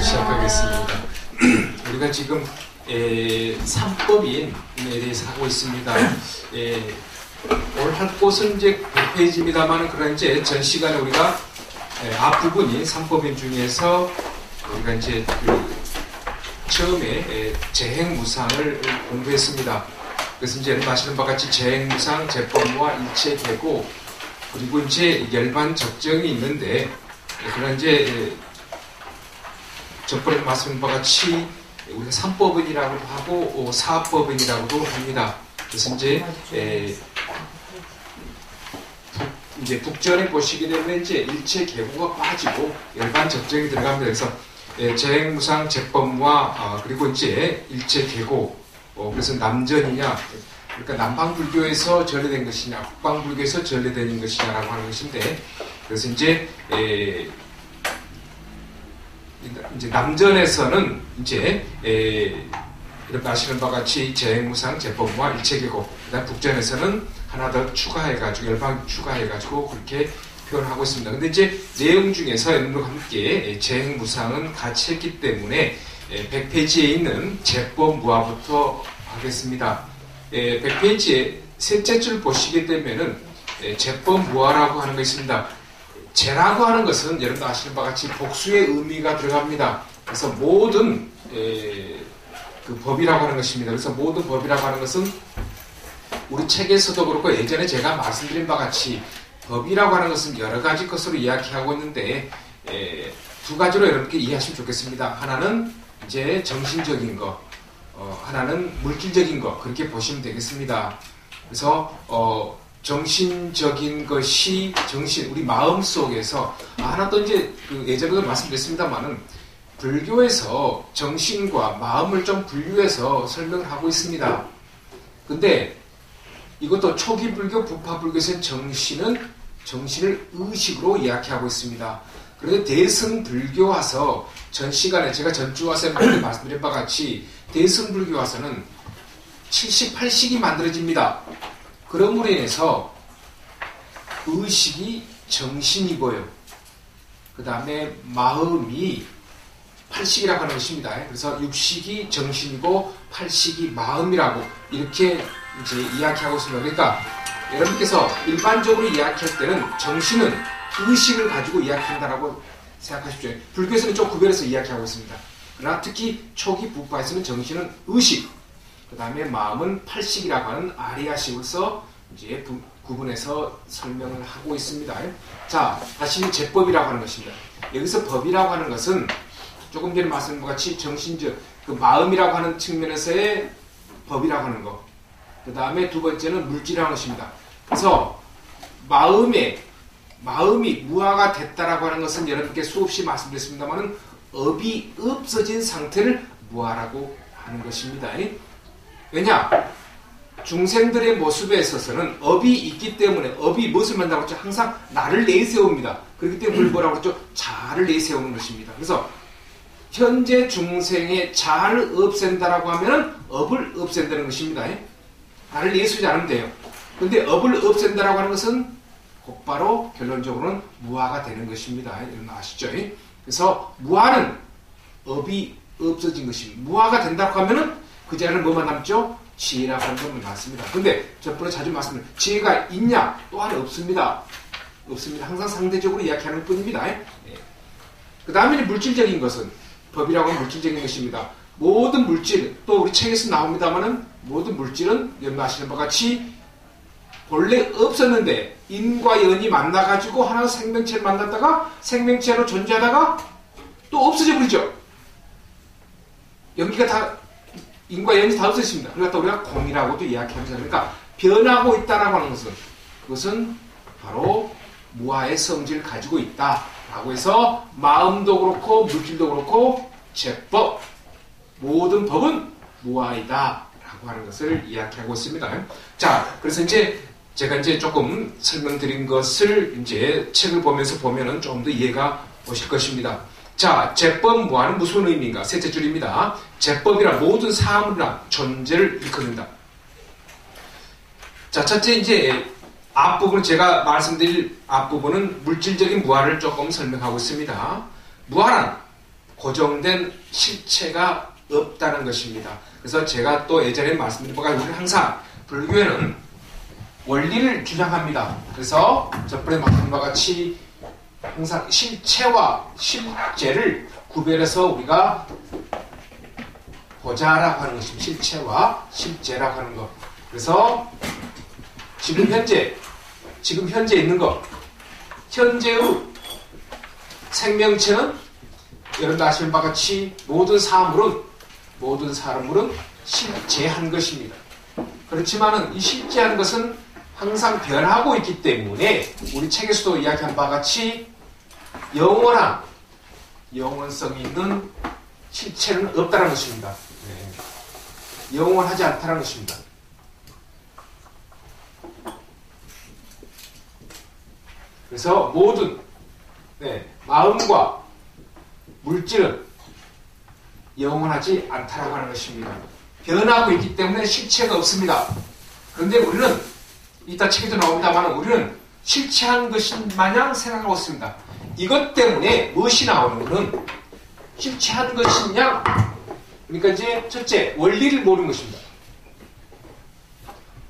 시작하겠습니다. 우리가 지금 3법인에 대해서 하고 있습니다. 오늘 할 곳은 이제 100페이지입니다만, 그런 이제 전 시간에 우리가 앞부분이 3법인 중에서 우리가 이제 처음에 재행무상을 공부했습니다. 그래서 이제 아시는 바와 같이 재행무상, 재법무와 일체계고, 그리고 이제 열반 적정이 있는데, 그런 이제 전번에 말씀드린 바와 같이 우리가 3법인이라고도 하고 4법인이라고도 합니다. 그래서 이제 북전에 보시게 되면 이제 일체 계고가 빠지고 열반 적정이 들어갑니다. 그래서 재행무상, 재법무와 그리고 이제 일체 계고, 그래서 남전이냐, 그러니까 남방불교에서 전래된 것이냐, 북방불교에서 전래된 것이냐라고 하는 것인데, 그래서 이제 남전에서는 이제 이렇게 아시는 바와 같이 재행무상, 재법무와 일체계고, 그다음 북전에서는 하나 더 추가해가지고 열방 추가해가지고 그렇게 표현하고 있습니다. 근데 이제 내용 중에서 여러분과 함께 재행무상은 같이 했기 때문에 100페이지에 있는 재법무화부터 하겠습니다. 100페이지에 셋째 줄 보시게 되면은 재법무화라고 하는 거 있습니다. 재라고 하는 것은 여러분도 아시는 바와 같이 복수의 의미가 들어갑니다. 그래서 모든 그 법이라고 하는 것입니다. 그래서 모든 법이라고 하는 것은 우리 책에서도 그렇고 예전에 제가 말씀드린 바와 같이 법이라고 하는 것은 여러 가지 것으로 이야기하고 있는데 두 가지로 여러분께 이해하시면 좋겠습니다. 하나는 이제 정신적인 거, 하나는 물질적인 거, 그렇게 보시면 되겠습니다. 그래서 정신적인 것이 우리 마음 속에서, 하나 또 이제 예전에도 말씀드렸습니다만은, 불교에서 정신과 마음을 좀 분류해서 설명을 하고 있습니다. 근데 이것도 초기 불교, 부파 불교에서는 정신을 의식으로 이야기하고 있습니다. 그런데 대승불교 와서 전 시간에 제가 전주 와서 말씀드린 바와 같이 대승불교 와서는 78식이 만들어집니다. 그럼으로 인해서 의식이 정신이고요. 그 다음에 마음이 8식이라고 하는 것입니다. 그래서 6식이 정신이고 8식이 마음이라고 이렇게 이제 이야기하고 있습니다. 그러니까 여러분께서 일반적으로 이야기할 때는 정신은 의식을 가지고 이야기한다라고 생각하십시오. 불교에서는 좀 구별해서 이야기하고 있습니다. 그러나 특히 초기 부파에서는 정신은 의식, 그 다음에 마음은 8식이라고 하는 아리아식으로서 이제 구분해서 설명을 하고 있습니다. 자, 다시 제법이라고 하는 것입니다. 여기서 법이라고 하는 것은 조금 전에 말씀드린 것 같이 정신적, 그 마음이라고 하는 측면에서의 법이라고 하는 것. 그 다음에 두 번째는 물질이라는 것입니다. 그래서 마음이 무아가 됐다라고 하는 것은 여러분께 수없이 말씀드렸습니다만은 업이 없어진 상태를 무아라고 하는 것입니다. 왜냐? 중생들의 모습에 있어서는 업이 있기 때문에, 업이 무엇을 만든다고 했죠? 항상 나를 내세웁니다. 그렇기 때문에 그걸 뭐라고 했죠? 자아를 내세우는 것입니다. 그래서 현재 중생의 자아를 없앤다라고 하면은 업을 없앤다는 것입니다. 나를 내세우지 않으면 돼요. 근데 업을 없앤다라고 하는 것은 곧바로 결론적으로는 무아가 되는 것입니다. 여러분 아시죠? 그래서 무아는 업이 없어진 것입니다. 무아가 된다고 하면은 그 자리는 뭐만 남죠? 지혜라고 하는 것만 남습니다. 근데 저번에 자주 말씀드린 지혜가 있냐? 또한 없습니다. 없습니다. 항상 상대적으로 이야기하는 뿐입니다. 그 다음에 물질적인 것은, 법이라고 하면 물질적인 것입니다. 모든 물질, 또 우리 책에서 나옵니다만은 모든 물질은 여러분 아시는 바와 같이 본래 없었는데 인과 연이 만나가지고 하나 생명체를 만났다가 생명체로 존재하다가 또 없어져 버리죠. 연기가 다, 인과 연이 다 없어졌습니다. 그러니까 또 우리가 공이라고도 이야기합니다. 그러니까 변하고 있다라고 하는 것은, 그것은 바로 무아의 성질을 가지고 있다라고 해서 마음도 그렇고 물질도 그렇고 제법, 모든 법은 무아이다 라고 하는 것을 이야기하고 있습니다. 자, 그래서 이제 제가 이제 조금 설명드린 것을 이제 책을 보면서 보면은 좀 더 이해가 오실 것입니다. 자, 제법 무아는 무슨 의미인가? 셋째 줄입니다. 제법이란 모든 사물이나 존재를 일컫는다. 자, 첫째 이제 앞부분, 제가 말씀드릴 앞부분은 물질적인 무아를 조금 설명하고 있습니다. 무아란 고정된 실체가 없다는 것입니다. 그래서 제가 또 예전에 말씀드린 바가 우리는 항상 불교에는 원리를 주장합니다. 그래서 저번에 말씀드린 바와 같이 항상 실체와 실제를 구별해서 우리가 보자라고 하는 것입니다. 실체와 실제라고 하는 것. 그래서 지금 현재 있는 것, 현재의 생명체는 여러분 아시는 바와 같이 모든 사물은 실제한 것입니다. 그렇지만은 이 실제한 것은 항상 변하고 있기 때문에 우리 책에서도 이야기한 바와 같이 영원성이 있는 실체는 없다는 것입니다. 네. 영원하지 않다는 것입니다. 그래서 모든 마음과 물질은 영원하지 않다라고 하는 것입니다. 변하고 있기 때문에 실체가 없습니다. 그런데 우리는 이따 책에도 나옵니다만 우리는 실체한 것인 마냥 생각하고 있습니다. 이것 때문에 무엇이 나오는 것은 실체한 것이냐? 그러니까 이제 첫째 원리를 모르는 것입니다.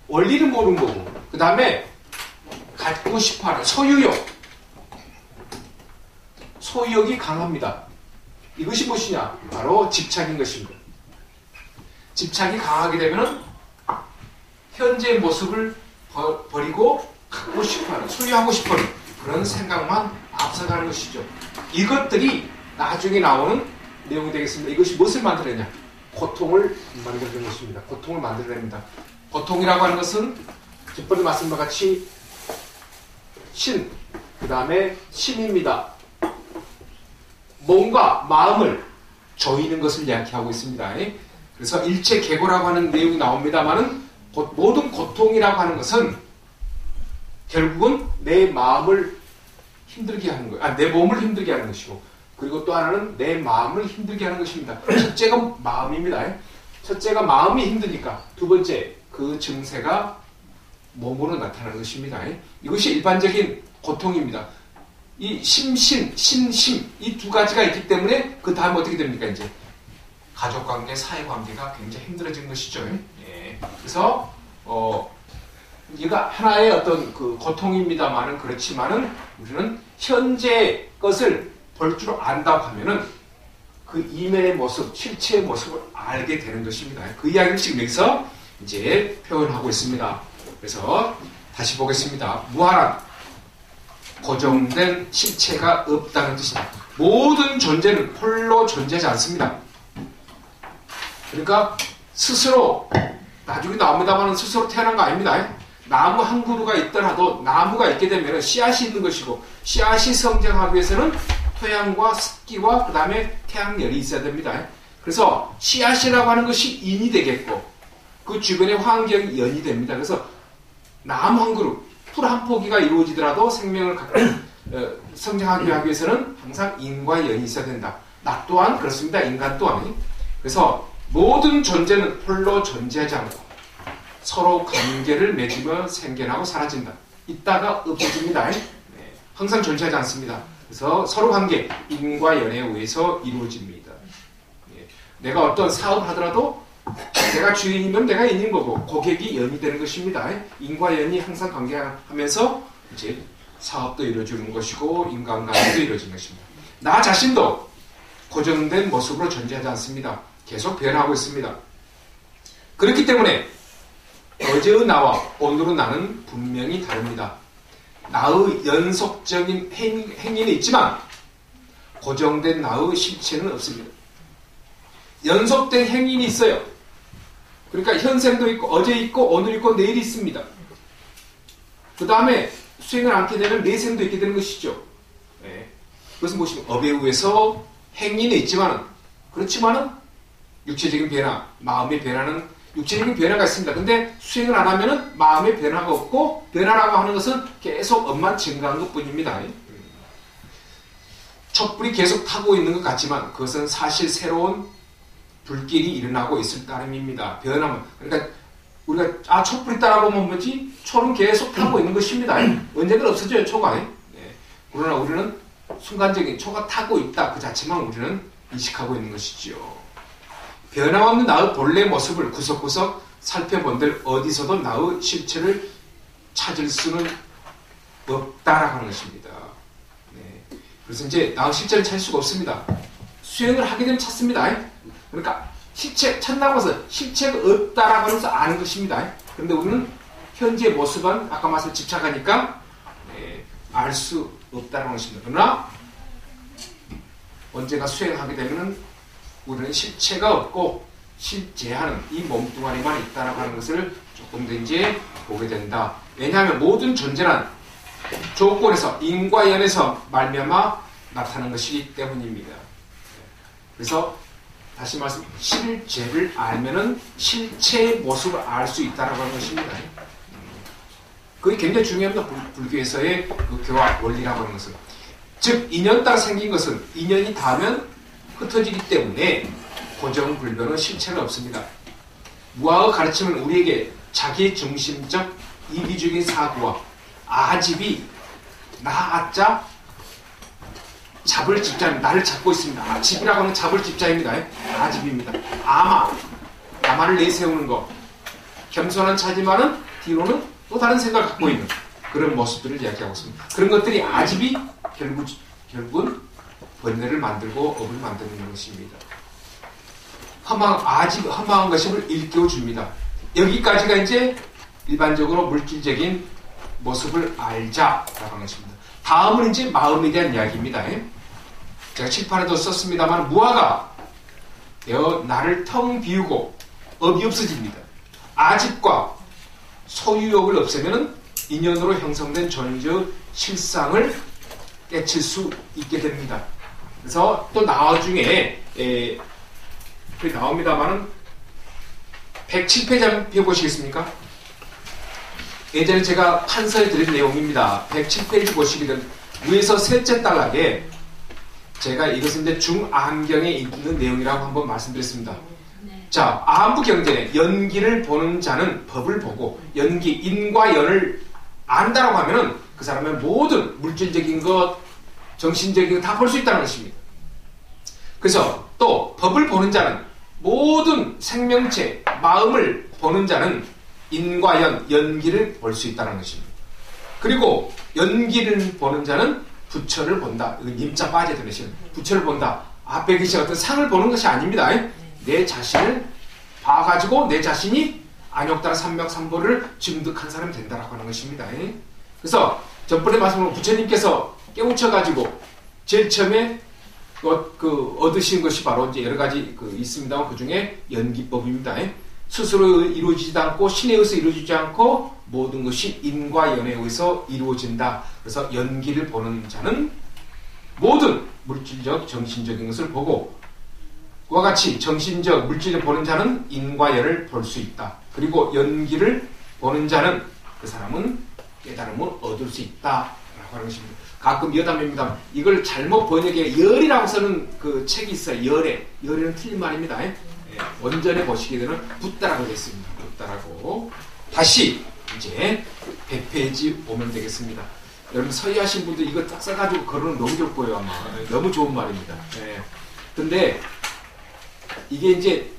원리를 모르는 거고 그 다음에 갖고 싶어하는 소유욕이 강합니다. 이것이 무엇이냐? 바로 집착인 것입니다. 집착이 강하게 되면 현재의 모습을 버리고 갖고 싶어하는, 소유하고 싶어하는 그런 생각만 앞서가는 것이죠. 이것들이 나중에 나오는 내용이 되겠습니다. 이것이 무엇을 만들어내냐? 고통을 만들어내는 것입니다. 고통을 만들어냅니다. 고통이라고 하는 것은 저번에 말씀과 같이 그 다음에 심입니다. 몸과 마음을 조이는 것을 이야기하고 있습니다. 그래서 일체계고라고 하는 내용이 나옵니다만은 모든 고통이라고 하는 것은 결국은 내 마음을 힘들게 하는 거예요. 내 몸을 힘들게 하는 것이고 그리고 또 하나는 내 마음을 힘들게 하는 것입니다. 첫째가 마음입니다. 첫째가 마음이 힘드니까 두 번째 그 증세가 몸으로 나타나는 것입니다. 이것이 일반적인 고통입니다. 이 심신, 신심 이 두 가지가 있기 때문에 그 다음 어떻게 됩니까? 이제 가족관계, 사회관계가 굉장히 힘들어진 것이죠. 그래서 이가 하나의 어떤 그 고통입니다만은 그렇지만은 우리는 현재 것을 볼 줄 안다고 하면은 그 이면의 모습, 실체의 모습을 알게 되는 것입니다. 그 이야기를 지금 여기서 이제 표현하고 있습니다. 그래서 다시 보겠습니다. 무한한 고정된 실체가 없다는 뜻입니다. 모든 존재는 홀로 존재하지 않습니다. 그러니까 스스로 나중에 나옵니다만 스스로 태어난 거 아닙니다. 나무 한 그루가 있더라도 나무가 있게 되면 씨앗이 있는 것이고 씨앗이 성장하기 위해서는 토양과 습기와 그 다음에 태양열이 있어야 됩니다. 그래서 씨앗이라고 하는 것이 인이 되겠고 그 주변의 환경이 연이 됩니다. 그래서 나무 한 그루, 풀 한 포기가 이루어지더라도 생명을 성장하기 위해서는 항상 인과 연이 있어야 된다. 나 또한 그렇습니다. 인간 또한. 그래서 모든 존재는 홀로 존재하지 않고 서로 관계를 맺으며 생겨나고 사라진다. 있다가 없어집니다. 항상 존재하지 않습니다. 그래서 서로 관계, 인과 연에 의해서 이루어집니다. 내가 어떤 사업을 하더라도 내가 주인이면 내가 인인 거고 고객이 연이 되는 것입니다. 인과 연이 항상 관계하면서 이제 사업도 이루어지는 것이고 인간관계도 이루어지는 것입니다. 나 자신도 고정된 모습으로 존재하지 않습니다. 계속 변하고 있습니다. 그렇기 때문에 어제의 나와 오늘의 나는 분명히 다릅니다. 나의 연속적인 행위는 있지만 고정된 나의 실체는 없습니다. 연속된 행위는 있어요. 그러니까 현생도 있고 어제 있고 오늘 있고 내일 있습니다. 그 다음에 수행을 않게 되면 내생도 있게 되는 것이죠. 그것은 무엇이냐? 업에 의해서 행위는 있지만 그렇지만은 육체적인 변화, 마음의 변화는 육체적인 변화가 있습니다. 근데 수행을 안 하면은 마음의 변화가 없고 변화라고 하는 것은 계속 업만 증가한 것 뿐입니다. 촛불이 계속 타고 있는 것 같지만 그것은 사실 새로운 불길이 일어나고 있을 따름입니다. 변하면. 그러니까 우리가 촛불이 따라보면 뭐지? 초는 계속 타고 있는 것입니다. 언젠가 없어져요, 초가. 그러나 우리는 순간적인 초가 타고 있다 그 자체만 우리는 인식하고 있는 것이죠. 변함없는 나의 본래 모습을 구석구석 살펴본들 어디서도 나의 실체를 찾을 수는 없다라고 하는 것입니다. 네. 그래서 이제 나의 실체를 찾을 수가 없습니다. 수행을 하게 되면 찾습니다. 그러니까 실체 찾나고 해서 실체가 없다라고 하면서 아는 것입니다. 그런데 우리는 현재의 모습은 아까 말씀 집착하니까 알 수 없다는 것입니다. 그러나 언제가 수행하게 되면 우리는 실체가 없고 실제하는 이 몸뚱아리만 있다라고 하는 것을 조금 더 이제 보게 된다. 왜냐하면 모든 존재는 조건에서 인과 연에서 말미암아 나타나는 것이기 때문입니다. 그래서 다시 말씀 실제를 알면은 실체의 모습을 알 수 있다라고 하는 것입니다. 그게 굉장히 중요합니다. 불교에서의 그 교화 원리라고 하는 것은. 즉 인연 따라 생긴 것은 인연이 닿으면 흩어지기 때문에 고정불변은 실체는 없습니다. 무아의 가르침은 우리에게 자기중심적 이기적인 사고와 아집이 나아자 잡을 집자입니다. 나를 잡고 있습니다. 아집이라고 하는 잡을 집자입니다. 아집입니다. 나만을 내세우는 것. 겸손한 차지만은 뒤로는 또 다른 생각을 갖고 있는 그런 모습들을 이야기하고 있습니다. 그런 것들이 아집이 결국은 번뇌를 만들고 업을 만드는 것입니다. 허망한 것임을 일깨워줍니다. 여기까지가 이제 일반적으로 물질적인 모습을 알자라고 하는 것입니다. 다음은 이제 마음에 대한 이야기입니다. 제가 칠판에도 썼습니다만 무아가 되어 나를 텅 비우고 업이 없어집니다. 아집과 소유욕을 없애면 인연으로 형성된 존재의 실상을 깨칠 수 있게 됩니다. 그래서 또 나중에 나옵니다만은 107페이지 한번 펴보시겠습니까? 예전에 제가 판서에 드린 내용입니다. 107페이지 보시게 되면 위에서 셋째 단락에 제가 이것은 이제 중안경에 있는 내용이라고 한번 말씀드렸습니다. 자, 안부경전에 연기를 보는 자는 법을 보고 연기, 인과 연을 안다라고 하면은 그 사람의 모든 물질적인 것, 정신적인 것 다 볼 수 있다는 것입니다. 그래서 또 법을 보는 자는 모든 생명체, 마음을 보는 자는 인과 연기를 볼 수 있다는 것입니다. 그리고 연기를 보는 자는 부처를 본다. 이거 님자 빠져야 되는 시는 부처를 본다. 앞에 계신 어떤 상을 보는 것이 아닙니다. 내 자신을 봐가지고 내 자신이 안욕다라 삼맥삼보를 증득한 사람이 된다라고 하는 것입니다. 그래서 전번에 말씀으로 부처님께서 깨우쳐가지고 제일 처음에 얻으신 것이 바로 이제 여러 가지 있습니다만 그 중에 연기법입니다. 스스로 이루어지지 않고 신에 의해서 이루어지지 않고 모든 것이 인과 연에 의해서 이루어진다. 그래서 연기를 보는 자는 모든 물질적, 정신적인 것을 보고 그와 같이 정신적, 물질을 보는 자는 인과 연을 볼 수 있다. 그리고 연기를 보는 자는 그 사람은 깨달음을 얻을 수 있다라고 하는 것입니다. 가끔 여담입니다. 이걸 잘못 번역해 열이라고 쓰는 그 책이 있어요. 열에는 틀린 말입니다. 원전에 보시게 되면 붓다라고 되어 있습니다. 붓다라고. 다시 이제 100페이지 오면 되겠습니다. 여러분 서희하신 분들 이거 딱 써가지고 걸으면 너무 좋을 거예요. 아마 너무 좋은 말입니다. 근데 이게 이제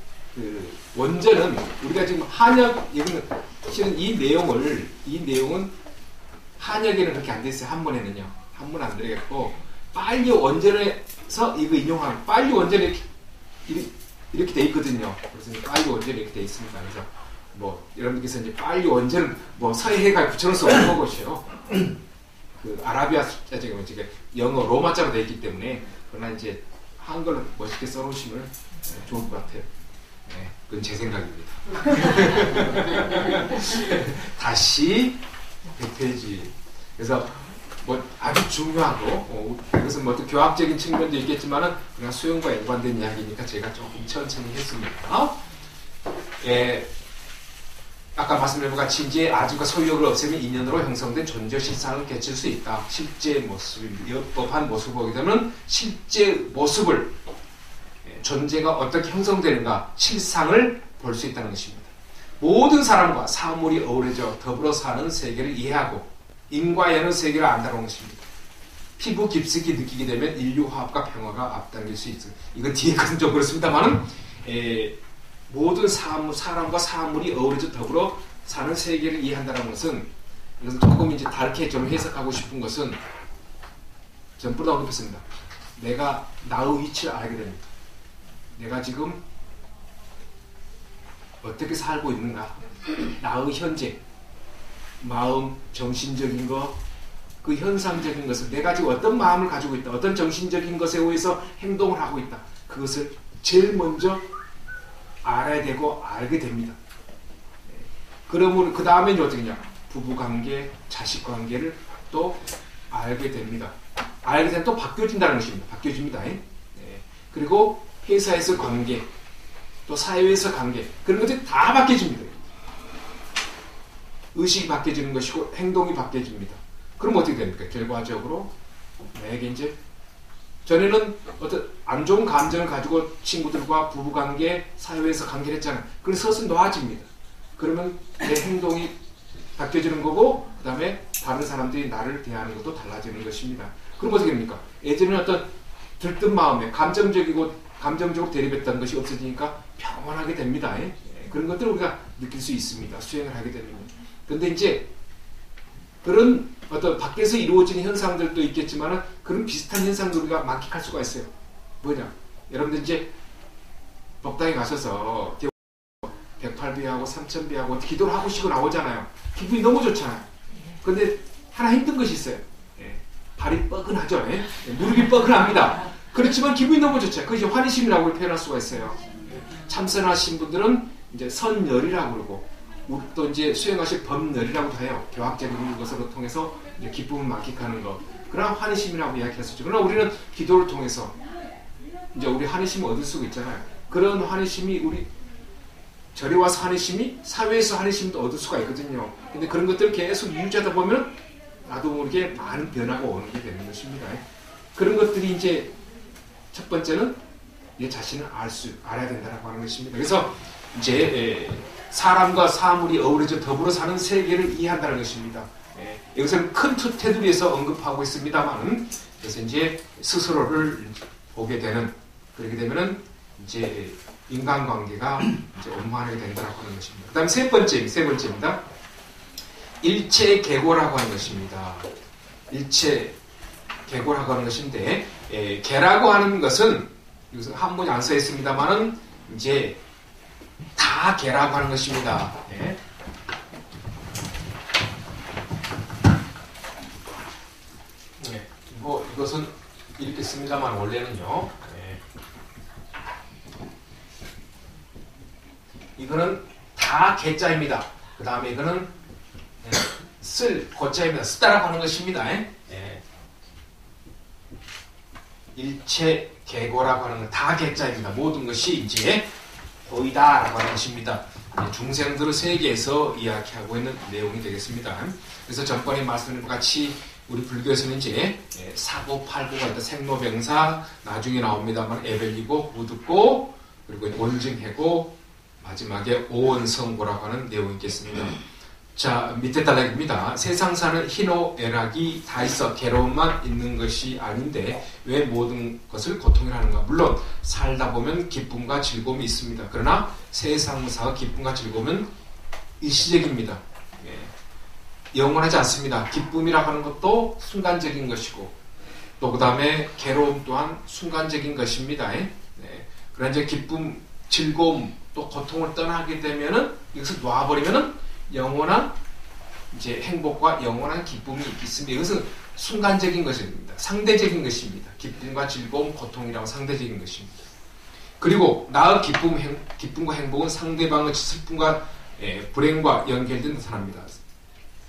원전은 우리가 지금 한역 실은 이 내용은 한역에는 그렇게 안 돼 있어요. 한문에는요. 한문 안 되겠고 빨리 원전에서 이거 인용하면 빨리 원전에 이렇게 돼 있거든요. 그래서 빨리 원전에 이렇게 돼 있습니다. 그래서 뭐 여러분께서 이제 빨리 원전은 뭐 서해가 붙여놓을 수 없는 것이요. 그 아라비아 숫자적으로 지금 영어 로마자로 되어 있기 때문에 그러나 이제 한글로 멋있게 써놓으시면 좋을 것 같아요. 그건 제 생각입니다. 다시 100페이지. 그래서 뭐 아주 중요하고 이것은 뭐 또 교학적인 측면도 있겠지만은 그냥 수용과 연관된 이야기니까 제가 조금 천천히 했습니다. 아까 말씀드린 것 같이 이제 아집과 소유욕을 없애면 인연으로 형성된 존재 실상을 깨칠 수 있다. 실제 모습입니다. 여법한 모습을 보게 되면 실제 모습을 존재가 어떻게 형성되는가 실상을 볼 수 있다는 것입니다. 모든 사람과 사물이 어우러져 더불어 사는 세계를 이해하고 인과 연의 세계를 안다는 것입니다. 피부 깊숙이 느끼게 되면 인류 화합과 평화가 앞당길 수 있어요. 이건 뒤에 것은 좀 그렇습니다만은 모든 사람과 사물이 어우러져 더불어 사는 세계를 이해한다는 것은, 이것은 조금 이제 다르게 좀 해석하고 싶은 것은 전부 다 언급했습니다. 내가 나의 위치를 알게 됩니다. 내가 지금 어떻게 살고 있는가, 나의 현재 마음, 정신적인 것, 그 현상적인 것을, 내가 지금 어떤 마음을 가지고 있다, 어떤 정신적인 것에 의해서 행동을 하고 있다, 그것을 제일 먼저 알아야 되고 알게 됩니다. 그러므로 그 다음에 이제 어떻게 하냐, 부부관계, 자식관계를 또 알게 됩니다. 알게 되면 또 바뀌어진다는 것입니다. 바뀌어집니다. 그리고 회사에서 관계, 또 사회에서 관계, 그런 것들이 다 바뀌어집니다. 의식이 바뀌어지는 것이고 행동이 바뀌어집니다. 그럼 어떻게 됩니까? 결과적으로 내게 이제, 전에는 어떤 안 좋은 감정을 가지고 친구들과 부부관계, 사회에서 관계를 했잖아요. 그래서 서서히 놓아집니다. 그러면 내 행동이 바뀌어지는 거고, 그 다음에 다른 사람들이 나를 대하는 것도 달라지는 것입니다. 그럼 어떻게 됩니까? 예전에는 어떤 들뜬 마음에 감정적으로 대립했던 것이 없어지니까 평온하게 됩니다. 그런 것들을 우리가 느낄 수 있습니다. 수행을 하게 되면. 근데 이제 그런 어떤 밖에서 이루어지는 현상들도 있겠지만 그런 비슷한 현상들 우리가 만끽할 수가 있어요. 뭐냐? 여러분들 이제 법당에 가셔서 108배하고 3000배하고 기도를 하고 쉬고 나오잖아요. 기분이 너무 좋잖아요. 근데 하나 힘든 것이 있어요. 발이 뻐근하죠. 무릎이 뻐근합니다. 그렇지만 기분이 너무 좋죠. 그것이 환희심이라고 표현할 수가 있어요. 참선하신 분들은 이제 선열이라고 그러고, 또 이제 수행하실 법열이라고도 해요. 교학적인 것으로 통해서 이제 기쁨을 만끽하는 것. 그러나 환희심이라고 이야기할 수 있죠. 그러나 우리는 기도를 통해서 이제 우리 환희심을 얻을 수가 있잖아요. 그런 환희심이 우리 절에 와서 환희심이 사회에서 환희심도 얻을 수가 있거든요. 근데 그런 것들을 계속 유지하다 보면 나도 모르게 많은 변화가 오는 게 되는 것입니다. 그런 것들이 이제 첫 번째는 내 자신을 알아야 된다고 하는 것입니다. 그래서 이제 사람과 사물이 어우러져 더불어 사는 세계를 이해한다는 것입니다. 여기서는 큰 테두리에서 언급하고 있습니다만, 그래서 이제 스스로를 보게 되는, 그렇게 되면은 이제 인간관계가 이제 원만하게 된다고 하는 것입니다. 그 다음 세 번째입니다. 일체계고라고 하는 것입니다. 일체계고라고 하는 것인데, 계라고 하는 것은 여기서 한문이 안 써 있습니다만은 이제 다 계라고 하는 것입니다. 뭐 이것은 이렇게 씁니다만 원래는요. 이거는 다 개자입니다. 그 다음에 이거는 쓸 고자입니다. 쓰다라고 하는 것입니다. 일체 계고라고 하는 건 다 개자입니다. 모든 것이 이제 보이다라고 하는 것입니다. 중생들의 세계에서 이야기하고 있는 내용이 되겠습니다. 그래서 전번에 말씀드린 것 같이 우리 불교에서는 이제 사고 팔고가 있다. 생로병사 나중에 나옵니다만 에벨리고 무듣고 그리고 원증해고 마지막에 오원성고라고 하는 내용이 있겠습니다. 자, 밑에 단락입니다. 세상 사는 희노 애락이 다 있어 괴로움만 있는 것이 아닌데 왜 모든 것을 고통이라 하는가? 물론 살다 보면 기쁨과 즐거움이 있습니다. 그러나 세상사 기쁨과 즐거움은 일시적입니다. 영원하지 않습니다. 기쁨이라고 하는 것도 순간적인 것이고 또 그 다음에 괴로움 또한 순간적인 것입니다. 그러나 이제 기쁨, 즐거움 또 고통을 떠나게 되면은 여기서 놔버리면은 영원한 이제 행복과 영원한 기쁨이 있습니다. 이것은 순간적인 것입니다. 상대적인 것입니다. 기쁨과 즐거움, 고통이라고 상대적인 것입니다. 그리고 나의 기쁨과 행복은 상대방의 슬픔과 불행과 연결된 나타납니다.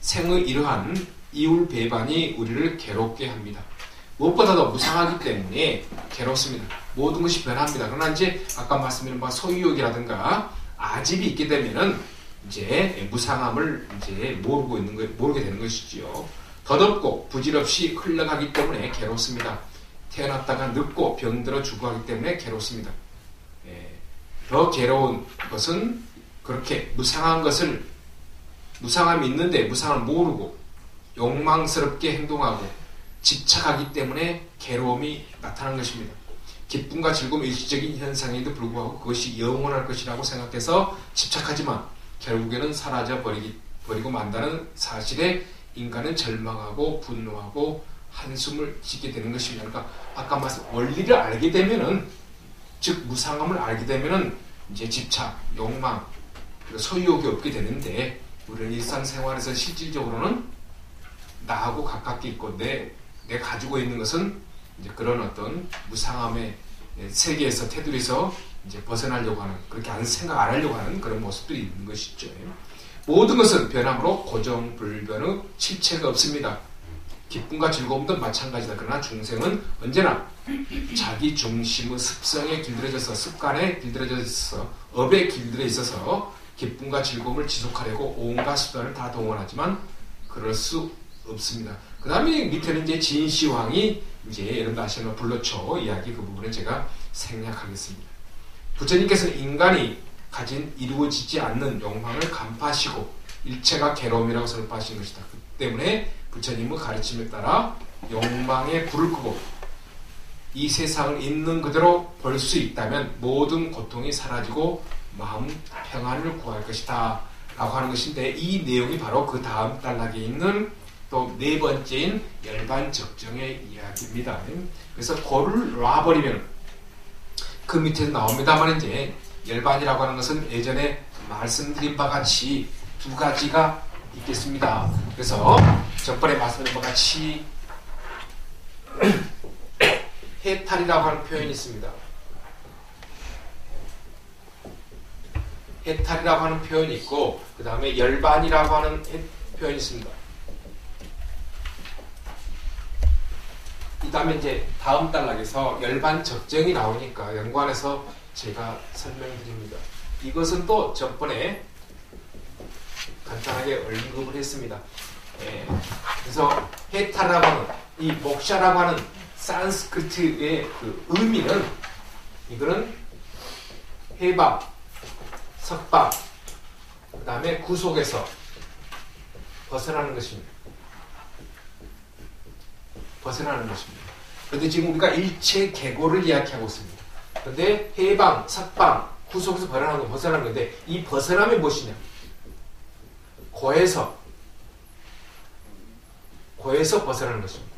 생의 이러한 이율배반이 우리를 괴롭게 합니다. 무엇보다도 무상하기 때문에 괴롭습니다. 모든 것이 변합니다. 그러나 이제 아까 말씀드린 바와 소유욕이라든가 아집이 있게 되면은 이제 무상함을 이제 모르게 되는 것이지요. 덧없고 부질없이 흘러가기 때문에 괴롭습니다. 태어났다가 늙고 병들어 죽어가기 때문에 괴롭습니다. 더 괴로운 것은 그렇게 무상함이 있는데 무상함을 모르고 욕망스럽게 행동하고 집착하기 때문에 괴로움이 나타난 것입니다. 기쁨과 즐거움 일시적인 현상에도 불구하고 그것이 영원할 것이라고 생각해서 집착하지만 결국에는 사라져 버리고 만다는 사실에 인간은 절망하고 분노하고 한숨을 쉬게 되는 것입니다. 그러니까 아까 말씀 원리를 알게 되면은, 즉 무상함을 알게 되면은 이제 집착, 욕망, 소유욕이 없게 되는데, 우리는 일상생활에서 실질적으로는 나하고 가깝게 있고 내가 가지고 있는 것은 이제 그런 어떤 무상함의 세계에서 테두리에서 이제 벗어나려고 하는, 그렇게 생각 안 하려고 하는 그런 모습들이 있는 것이죠. 모든 것은 변함으로 고정불변의 실체가 없습니다. 기쁨과 즐거움도 마찬가지다. 그러나 중생은 언제나 자기 중심의 습성에 길들여져서, 습관에 길들여져서, 업에 길들여 있어서 기쁨과 즐거움을 지속하려고 온갖 수단을 다 동원하지만 그럴 수 없습니다. 그 다음에 밑에는 이제 진시황이 이제 여러분들 아시는 불로초 이야기, 그 부분은 제가 생략하겠습니다. 부처님께서는 인간이 가진 이루어지지 않는 욕망을 간파하시고 일체가 괴로움이라고 설파하신 것이다. 그 때문에 부처님의 가르침에 따라 욕망에 불을 끄고 이 세상을 있는 그대로 볼 수 있다면 모든 고통이 사라지고 마음 평안을 구할 것이다 라고 하는 것인데, 이 내용이 바로 그 다음 단락에 있는 또 네 번째인 열반적정의 이야기입니다. 그래서 고를 놔버리면 그 밑에서 나옵니다만, 이제 열반이라고 하는 것은 예전에 말씀드린 바와 같이 두 가지가 있겠습니다. 그래서 전번에 말씀드린 바와 같이 해탈이라고 하는 표현이 있습니다. 해탈이라고 하는 표현이 있고, 그 다음에 열반이라고 하는 표현이 있습니다. 그 다음에 이제 다음 단락에서 열반 적정이 나오니까 연관해서 제가 설명드립니다. 이것은 또 전번에 간단하게 언급을 했습니다. 그래서 해탈이라고 하는, 이 목샤라고 하는 산스크리트의 그 의미는, 이거는 해방, 석방, 그 다음에 구속에서 벗어나는 것입니다. 벗어나는 것입니다. 그런데 지금 우리가 일체 계고를 이야기하고 있습니다. 그런데 해방, 석방, 구속에서 벗어나는 건데, 이 벗어남이 무엇이냐? 고에서 벗어나는 것입니다.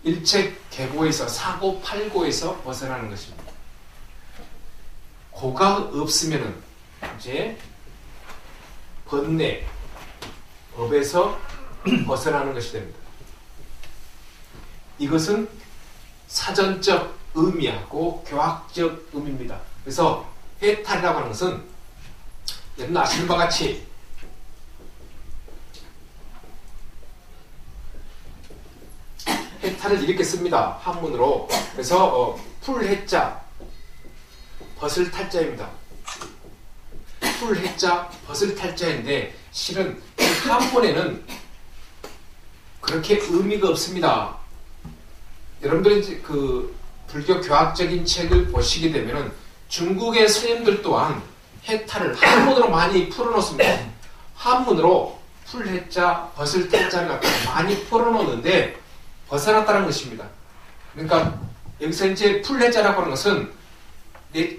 일체 계고에서, 사고 팔고에서 벗어나는 것입니다. 고가 없으면은 이제 번뇌, 법에서 벗어나는 것이 됩니다. 이것은 사전적 의미하고 교학적 의미입니다. 그래서 해탈이라고 하는 것은 여러분 아시는 바와 같이 해탈을 이렇게 씁니다. 한문으로. 그래서 풀해자 벗을 탈자입니다. 풀해자 벗을 탈자인데, 실은 한문에는 그렇게 의미가 없습니다. 여러분들이 그 불교 교학적인 책을 보시게 되면은 중국의 스님들 또한 해탈을 한문으로 많이 풀어놓습니다. 한문으로 풀해자 벗을 탈자를 갖다 많이 풀어놓는데 벗어났다는 것입니다. 그러니까 여기서 이제 풀해자라고 하는 것은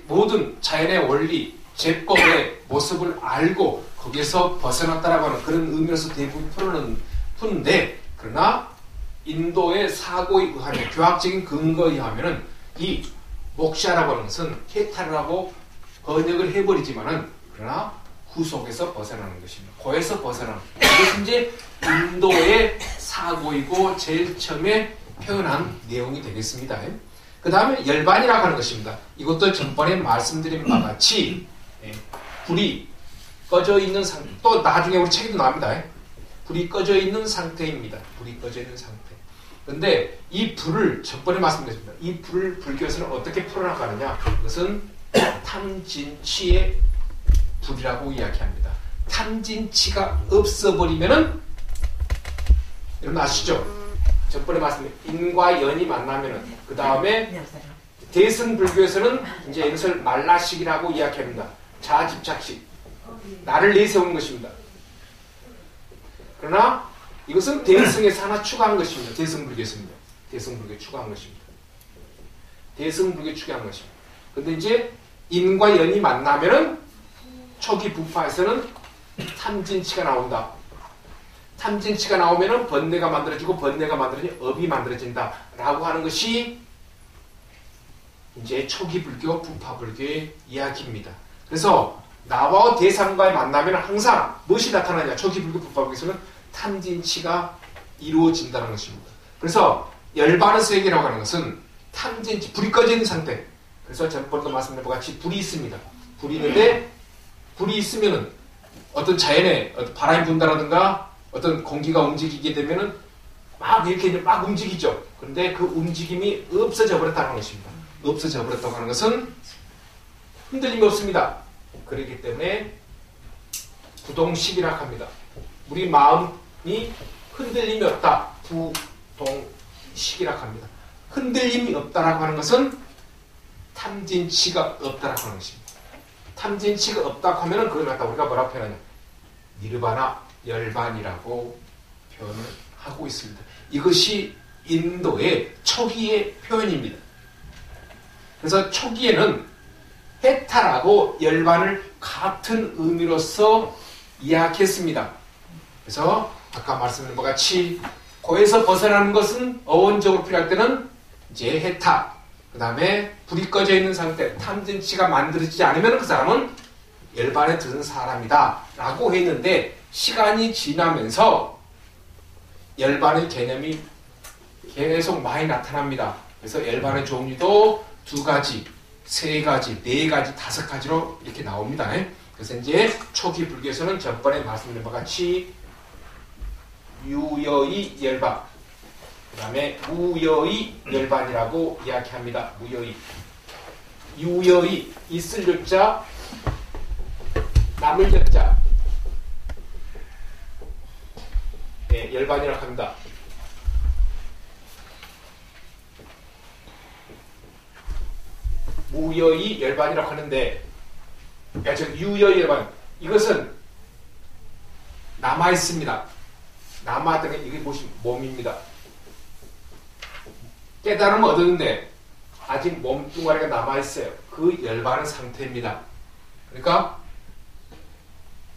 모든 자연의 원리, 제법의 모습을 알고 거기에서 벗어났다라고 하는 그런 의미로서 대부분 푸는데, 그러나 인도의 사고에 의하면, 교학적인 근거에 의하면은 이 목샤라고 하는 것은 해탈이라고 번역을 해버리지만은, 그러나 후속에서 벗어나는 것입니다. 고에서 벗어나는. 이것이 이제 인도의 사고이고 제일 처음에 표현한 내용이 되겠습니다. 그 다음에 열반이라고 하는 것입니다. 이것도 전번에 말씀드린 바와 같이 불이 꺼져 있는 상태, 또 나중에 우리 책에도 나옵니다. 불이 꺼져 있는 상태입니다. 불이 꺼져 있는 상태. 그런데 이 불을 전번에 말씀드렸습니다. 이 불을 불교에서는 어떻게 풀어나가느냐? 그것은 탐진치의 불이라고 이야기합니다. 탐진치가 없어버리면은, 여러분 아시죠? 전번에 말씀드린 인과 연이 만나면은, 그 다음에 대승불교에서는 이제 이것을 말라식이라고 이야기합니다. 자아집착식, 나를 내세우는 것입니다. 그러나 이것은 대승에서 하나 추가한 것입니다. 대승불교에서입니다. 대승불교에 추가한 것입니다. 대승불교에 추가한 것입니다. 근데 이제 인과 연이 만나면은 초기 부파에서는 탐진치가 나온다. 탐진치가 나오면은 번뇌가 만들어지고 번뇌가 만들어지면 업이 만들어진다. 라고 하는 것이 이제 초기 불교, 부파 불교의 이야기입니다. 그래서 나와 대상과의 만나면 항상 무엇이 나타나냐? 초기 불교, 부파 불교에서는 탐진치가 이루어진다는 것입니다. 그래서 열반의 세계라고 하는 것은 탐진치, 불이 꺼져 있는 상태. 그래서 전번도 말씀드린 것 같이 불이 있습니다. 불이 있는데 불이 있으면은 어떤 자연에 어떤 바람이 분다라든가 어떤 공기가 움직이게 되면은 막 이렇게 막 움직이죠. 그런데 그 움직임이 없어져 버렸다는 것입니다. 없어져 버렸다고 하는 것은 흔들림이 없습니다. 그렇기 때문에 부동식이라고 합니다. 우리 마음이 흔들림이 없다. 부동식이라고 합니다. 흔들림이 없다라고 하는 것은 탐진치가 없다라고 하는 것입니다. 탐진치가 없다고 하면은 그걸 갖다 우리가 뭐라고 표현하냐? 니르바나, 열반이라고 표현을 하고 있습니다. 이것이 인도의 초기의 표현입니다. 그래서 초기에는 해탈하고 열반을 같은 의미로서 이야기했습니다. 그래서 아까 말씀드린 것 같이 고에서 벗어나는 것은 어원적으로 필요할 때는 이제 해탈, 그 다음에 불이 꺼져 있는 상태, 탐진치가 만들어지지 않으면 그 사람은 열반에 드는 사람이다 라고 했는데 시간이 지나면서 열반의 개념이 계속 많이 나타납니다. 그래서 열반의 종류도 2가지, 3가지, 4가지, 5가지로 이렇게 나옵니다. 그래서 이제 초기 불교에서는 전번에 말씀드린 것 같이 유여의 열반, 그 다음에 무여의 열반이라고 이야기합니다. 무여의. 유여의, 있을 여자, 남을 여자. 네, 열반이라고 합니다. 무여의 열반이라고 하는데, 유여의 열반, 이것은 남아있습니다. 남아있다는 이게 보시면 몸입니다. 깨달음을 얻었는데 아직 몸뚱아리가 남아있어요. 그 열반의 상태입니다. 그러니까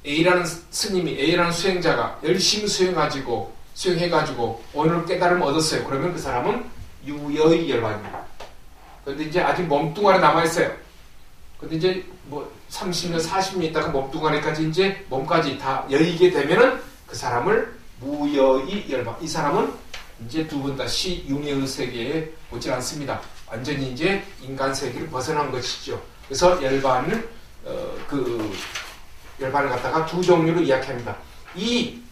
A라는 스님이, A라는 수행자가 열심히 수행해가지고 오늘 깨달음을 얻었어요. 그러면 그 사람은 유여의 열반입니다. 그런데 이제 아직 몸뚱아리 남아있어요. 근데 이제 뭐 30년, 40년 있다가 몸뚱아리까지 이제 몸까지 다 여의게 되면은 그 사람을 무여의 열반. 이 사람은 이제 2번 다시 윤회의 세계에 오질 않습니다. 완전히 이제 인간 세계를 벗어난 것이죠. 그래서 열반을 열반을 갖다가 2 종류로 이야기합니다. 이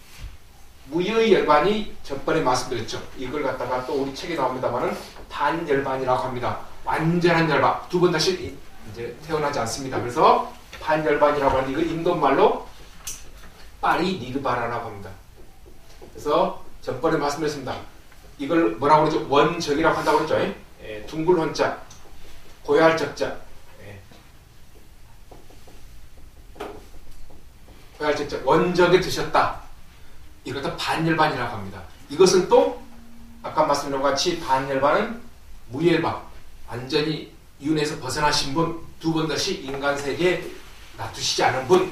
무여의 열반이 전번에 말씀드렸죠. 이걸 갖다가 또 우리 책에 나옵니다만은 반열반이라고 합니다. 완전한 열반. 2번 다시 이제 태어나지 않습니다. 그래서 반열반이라고 하는데 이거 인도말로 파리 니르바나라고 합니다. 그래서 전번에 말씀드렸습니다. 이걸 뭐라고 그러죠? 원적이라고 한다고 그랬죠? 둥글 혼자, 고야할 적자. 고야할 적자, 원적에 드셨다. 이것도 반열반이라고 합니다. 이것은 또 아까 말씀드린 것 같이 반열반은 무열반, 완전히 윤회에서 벗어나신 분, 2번 다시 인간 세계에 놔두시지 않은 분,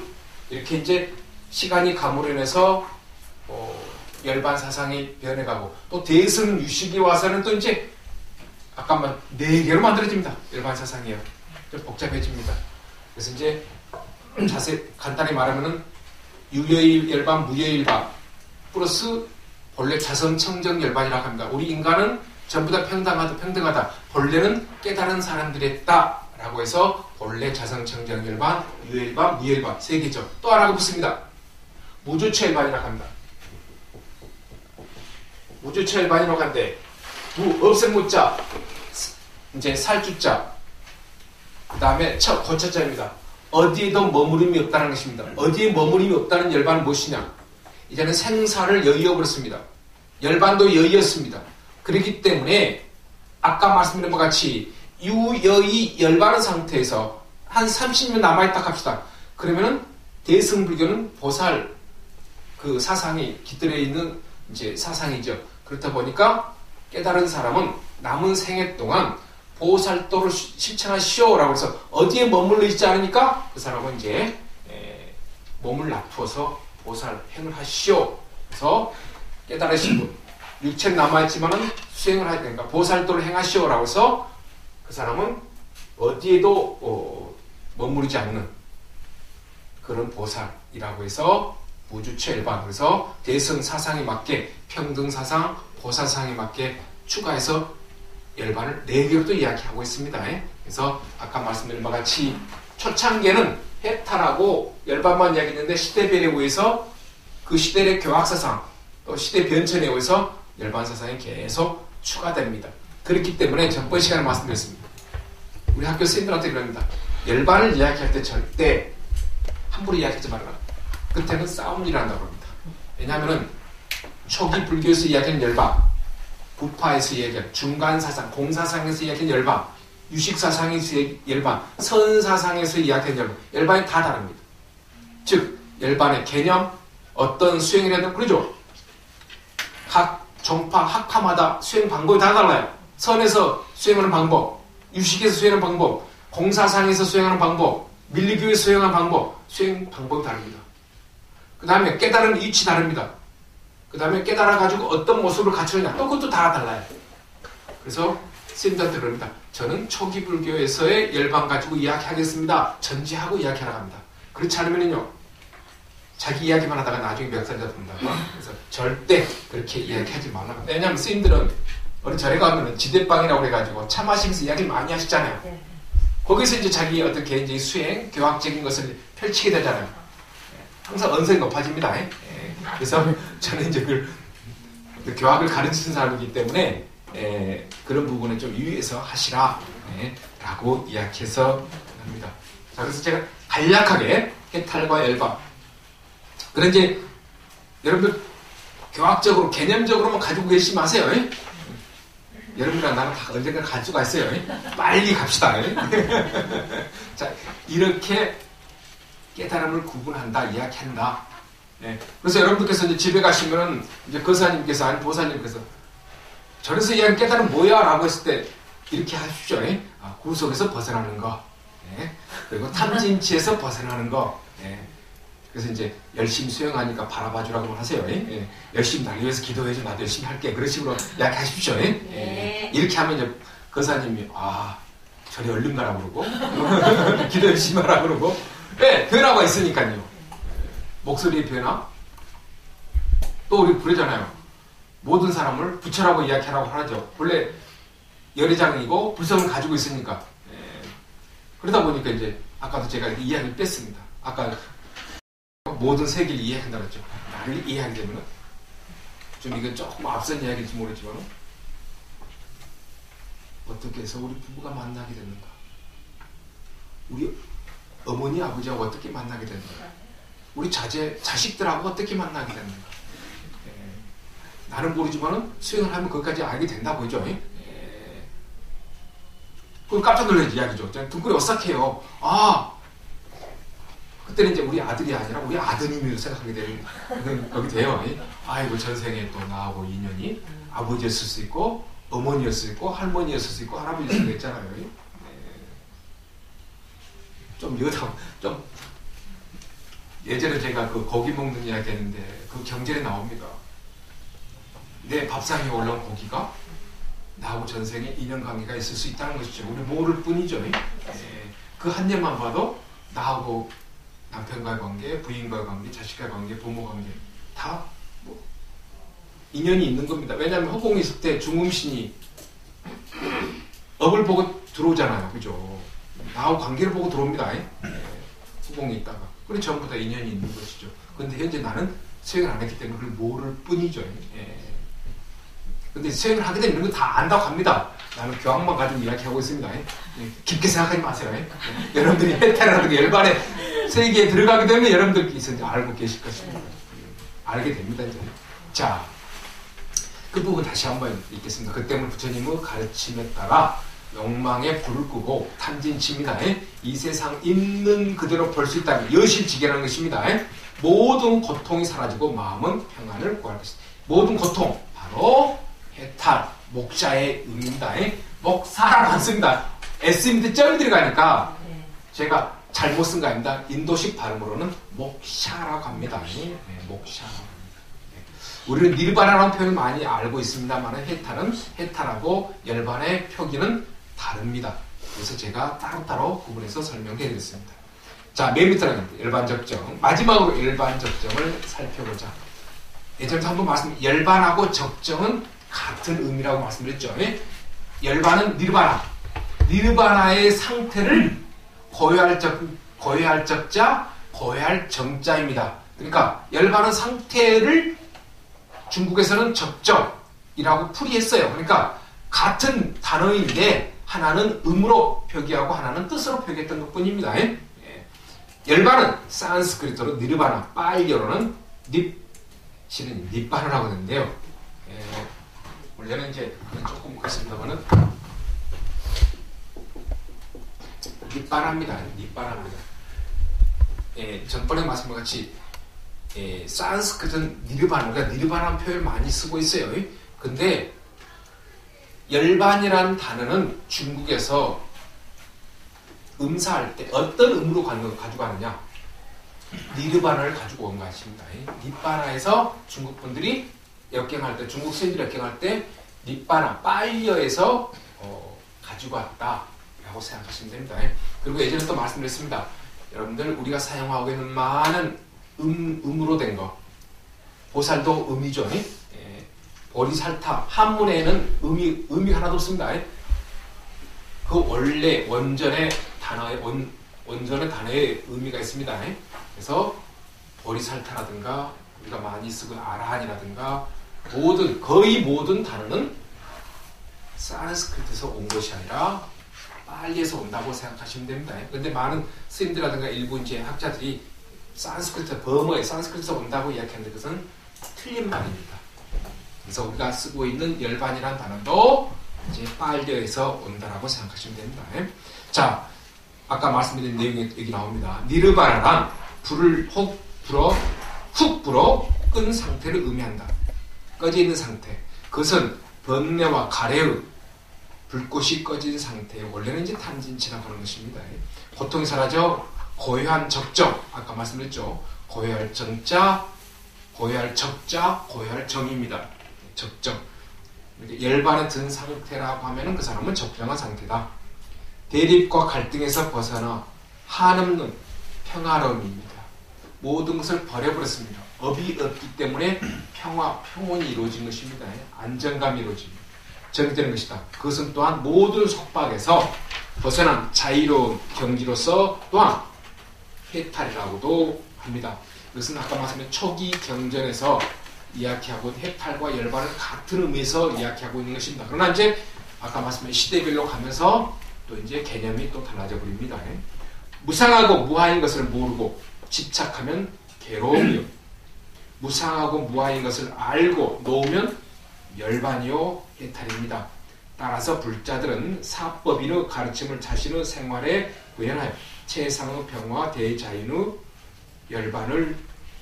이렇게 이제 시간이 감으로 인해서 열반 사상이 변해가고, 또 대승 유식이 와서는 또 이제 아까 4개로 만들어집니다. 열반 사상이요. 좀 복잡해집니다. 그래서 이제 자세히 간단히 말하면은 유여의 열반, 무여의 열반 플러스 본래 자성청정 열반이라고 합니다. 우리 인간은 전부 다 평등하다. 본래는 깨달은 사람들이었다 라고 해서 본래 자성청정 열반, 유열반, 무열반 3개죠. 또 하나가 붙습니다. 무주체 열반이라고 합니다. 무주체 열반이라고 하는데 없앤 무자, 이제 살주자, 그 다음에 고처자입니다. 어디에도 머무림이 없다는 것입니다. 어디에 머무림이 없다는 열반은 무엇이냐? 이제는 생사를 여의어버렸습니다. 열반도 여의었습니다. 그렇기 때문에 아까 말씀드린 것 같이 유여의 열반의 상태에서 한 30년 남아있다 합시다. 그러면은 대승불교는 보살 그 사상이 깃들여 있는 이제 사상이죠. 그렇다 보니까 깨달은 사람은 남은 생애 동안 보살도를 실천하시오라고 해서 어디에 머물러 있지 않으니까 그 사람은 이제 몸을 놔두어서 보살 행을 하시오. 그래서 깨달으신 분, 육체는 남아있지만은 수행을 해야 되니까 보살도를 행하시오라고 해서 그 사람은 어디에도 머무르지 않는 그런 보살이라고 해서 무주체일반, 그래서 대승 사상에 맞게 평등 사상, 보살상에 맞게 추가해서 열반을 4개로 또 이야기하고 있습니다. 그래서 아까 말씀드린 바와 같이 초창기에는 해탈하고 열반만 이야기했는데 시대별에 의해서 그 시대의 교학사상 또 시대 변천에 의해서 열반사상이 계속 추가됩니다. 그렇기 때문에 전번 시간에 말씀드렸습니다. 우리 학교 선생님들한테 그럽니다. 열반을 이야기할 때 절대 함부로 이야기하지 말아라. 그때는 싸움 일을 한다고 합니다. 왜냐하면 초기 불교에서 이야기하는 열반, 부파에서 이야기하는 중간사상, 공사상에서 이야기하는 열반, 유식사상에서 열반, 선사상에서 이야기하는 열반, 열반이 다 다릅니다. 즉 열반의 개념, 어떤 수행을 해야 되는 그러죠. 각 종파, 학파마다 수행 방법이 다 달라요. 선에서 수행하는 방법, 유식에서 수행하는 방법, 공사상에서 수행하는 방법, 밀리교에서 수행하는 방법, 수행 방법이 다릅니다. 그 다음에 깨달은 위치 다릅니다. 그 다음에 깨달아가지고 어떤 모습을 갖추느냐, 또 그것도 다 달라요. 그래서 스님들한테 그럽니다. 저는 초기 불교에서의 열반 가지고 이야기하겠습니다. 전지하고 이야기하러 갑니다. 그렇지 않으면요, 자기 이야기만 하다가 나중에 멱살이 잡힌다. 그래서 절대 그렇게 이야기하지 말라고. 왜냐하면 스님들은 우리 절에 가면은 지대방이라고 해가지고 차 마시면서 이야기를 많이 하시잖아요. 거기서 이제 자기 어떤 개인적인 수행, 교학적인 것을 펼치게 되잖아요. 항상 언성이 높아집니다. 그래서 저는 이제 그 교학을 가르치는 사람이기 때문에 그런 부분은 좀 유의해서 하시라 라고 이야기해서 합니다. 자, 그래서 제가 간략하게 해탈과 열반, 그런 이제 여러분들 교학적으로 개념적으로만 가지고 계시지 마세요. 여러분이랑 나는 다 언젠가 가지고 갔어요. 빨리 갑시다. 자, 이렇게 깨달음을 구분한다, 이야기한다. 그래서 여러분들께서 이제 집에 가시면은 이제 거사님께서 아니 보사님께서 절에서 이야기한 깨달음 뭐야? 라고 했을 때 이렇게 하십시오. 구속에서 벗어나는 거, 그리고 탐진치에서 벗어나는 거. 그래서 이제 열심히 수행하니까 바라봐주라고 하세요. 열심히 나를 위해서 기도해줘. 나도 열심히 할게. 그런 식으로 이야기하십시오. 이렇게 하면 이제 거사님이 저리 얼른 가라고 그러고 기도 열심히 하라고 그러고 변화가 있으니까요. 목소리의 변화. 또 우리 그러잖아요. 모든 사람을 부처라고 이야기하라고 하죠. 원래 열애장이고 불성을 가지고 있으니까. 그러다 보니까 이제 아까도 제가 이야기를 뺐습니다. 아까 모든 세계를 이해한다고 했죠. 나를 이해하게 되면 좀 이건 조금 앞선 이야기일지 모르지만 어떻게 해서 우리 부부가 만나게 됐는가, 우리 어머니 아버지하고 어떻게 만나게 됐는가, 우리 자식들하고 어떻게 만나게 됐는가. 나는 모르지만 수행을 하면 그것까지 알게 된다고 그죠. 그걸 깜짝 놀란 이야기죠. 등골이 오싹해요. 그때는 이제 우리 아들이 아니라 우리 아드님을 생각하게 되는 거기 돼요. 아이고 전생에 또 나하고 인연이 아버지였을 수 있고 어머니였을 수 있고 할머니였을 수 있고 할아버지였을 수 있잖아요. 좀 예전에 제가 그 고기 먹는 이야기 했는데 그 경전에 나옵니다. 내 밥상에 올라온 고기가 나하고 전생에 인연관계가 있을 수 있다는 것이죠. 우리 모를 뿐이죠. 그 한 입만 봐도 나하고 남편과의 관계, 부인과의 관계, 자식과의 관계, 부모 관계 다 인연이 있는 겁니다. 왜냐하면 허공이 있을 때 중음신이 업을 보고 들어오잖아요. 그죠? 나하고 관계를 보고 들어옵니다. 허공에 있다가. 그래 전부 다 인연이 있는 것이죠. 그런데 현재 나는 수행을 안 했기 때문에 그걸 모를 뿐이죠. 근데 수행을 하게 되면 이런 거 다 안다고 합니다. 나는 교학만 가지고 이야기하고 있습니다. 깊게 생각하지 마세요. 여러분들이 해탈이라든가 열반의 세계에 들어가게 되면 여러분들께서 이제 알고 계실 것입니다. 알게 됩니다. 이제. 자, 그 부분 다시 한번 읽겠습니다. 그 때문에 부처님의 가르침에 따라 욕망에 불을 끄고 탐진치입니다. 이 세상 있는 그대로 볼 수 있다는 여실지계라는 것입니다. 모든 고통이 사라지고 마음은 평안을 구할 것입니다. 모든 고통 바로 해탈, 목자의 의미입니다. 목사라고 안 씁니다. S 밑에 점이 들어가니까 제가 잘못 쓴 거 아닙니다. 인도식 발음으로는 목샤라고 합니다. 목샤라고 합니다. 우리는 니르바나라는 표현을 많이 알고 있습니다만 해탈은 해탈하고 열반의 표기는 다릅니다. 그래서 제가 따로따로 구분해서 설명해 드렸습니다. 자, 맨 밑으로 열반 적정. 마지막으로 열반 적정을 살펴보자. 예전에 한번 열반하고 적정은 같은 의미라고 말씀드렸죠. 열반은 니르바나. 니르바나의 상태를 고유할 적자, 고유할 정자입니다. 그러니까 열반은 상태를 중국에서는 적정이라고 풀이했어요. 그러니까 같은 단어인데 하나는 음으로 표기하고 하나는 뜻으로 표기했던 것뿐입니다. 열반은 산스크리트로 니르바나, 파일리어로는 실은 닙바나라고 하는데요. 원래는 이제 조금 그렇습니다만은 닙바나입니다. 닙바나입니다. 전번에 말씀과 같이 산스크리트는 니르바나, 그러니까 니르바나라는 표현을 많이 쓰고 있어요. 근데 열반이라는 단어는 중국에서 음사할 때 어떤 음으로 가지고 가느냐? 니르바나를 가지고 온 것입니다. 닙바나에서 중국 분들이 역경할 때, 중국 스님들이 역경할 때 닙바나, 파일리어에서 가지고 왔다라고 생각하시면 됩니다. 그리고 예전에 또 말씀드렸습니다. 여러분들 우리가 사용하고 있는 많은 음으로 된 거, 보살도 음이죠. 보리살타, 한문에는 음이 하나도 없습니다. 그 원래 원전의 단어의 의미가 있습니다. 그래서 보리살타라든가 우리가 많이 쓰고 아라한이라든가 거의 모든 단어는 산스크리트에서 온 것이 아니라 빨리에서 온다고 생각하시면 됩니다. 그런데 많은 스님들이라든가 일부 이제 학자들이 버머의 산스크리트에서 온다고 이야기하는데 그것은 틀린 말입니다. 그래서 우리가 쓰고 있는 열반이라는 단어도 이제 빨리에서 온다라고 생각하시면 됩니다. 자, 아까 말씀드린 내용이 여기 나옵니다. 니르바나란 불을 훅 불어 끈 상태를 의미한다. 꺼져 있는 상태. 그것은 번뇌와 가래의 불꽃이 꺼진 상태. 원래는 이제 탐진치라고 하는 것입니다. 고통이 사라져 고요한 적정. 아까 말씀드렸죠. 고요할 정자, 고요할 적자, 고요할 정입니다. 적정. 열반에 든 상태라고 하면은 그 사람은 적정한 상태다. 대립과 갈등에서 벗어나 한없는 평화로움입니다. 모든 것을 버려버렸습니다. 업이 없기 때문에 평온이 이루어진 것입니다. 안정감이 이루어집니다. 정되는 것이다. 그것은 또한 모든 속박에서 벗어난 자유로운 경지로서 또한 해탈이라고도 합니다. 이것은 아까 말씀드린 초기 경전에서 이야기하고 해탈과 열반을 같은 의미에서 이야기하고 있는 것입니다. 그러나 이제 아까 말씀드린 시대별로 가면서 또 이제 개념이 또 달라져 버립니다. 무상하고 무하인 것을 모르고 집착하면 괴로움이요. 무상하고 무하인 것을 알고 놓으면 열반이요 해탈입니다. 따라서 불자들은 사법인의 가르침을 자신의 생활에 구현하여 최상의 평화 대자윤의 열반을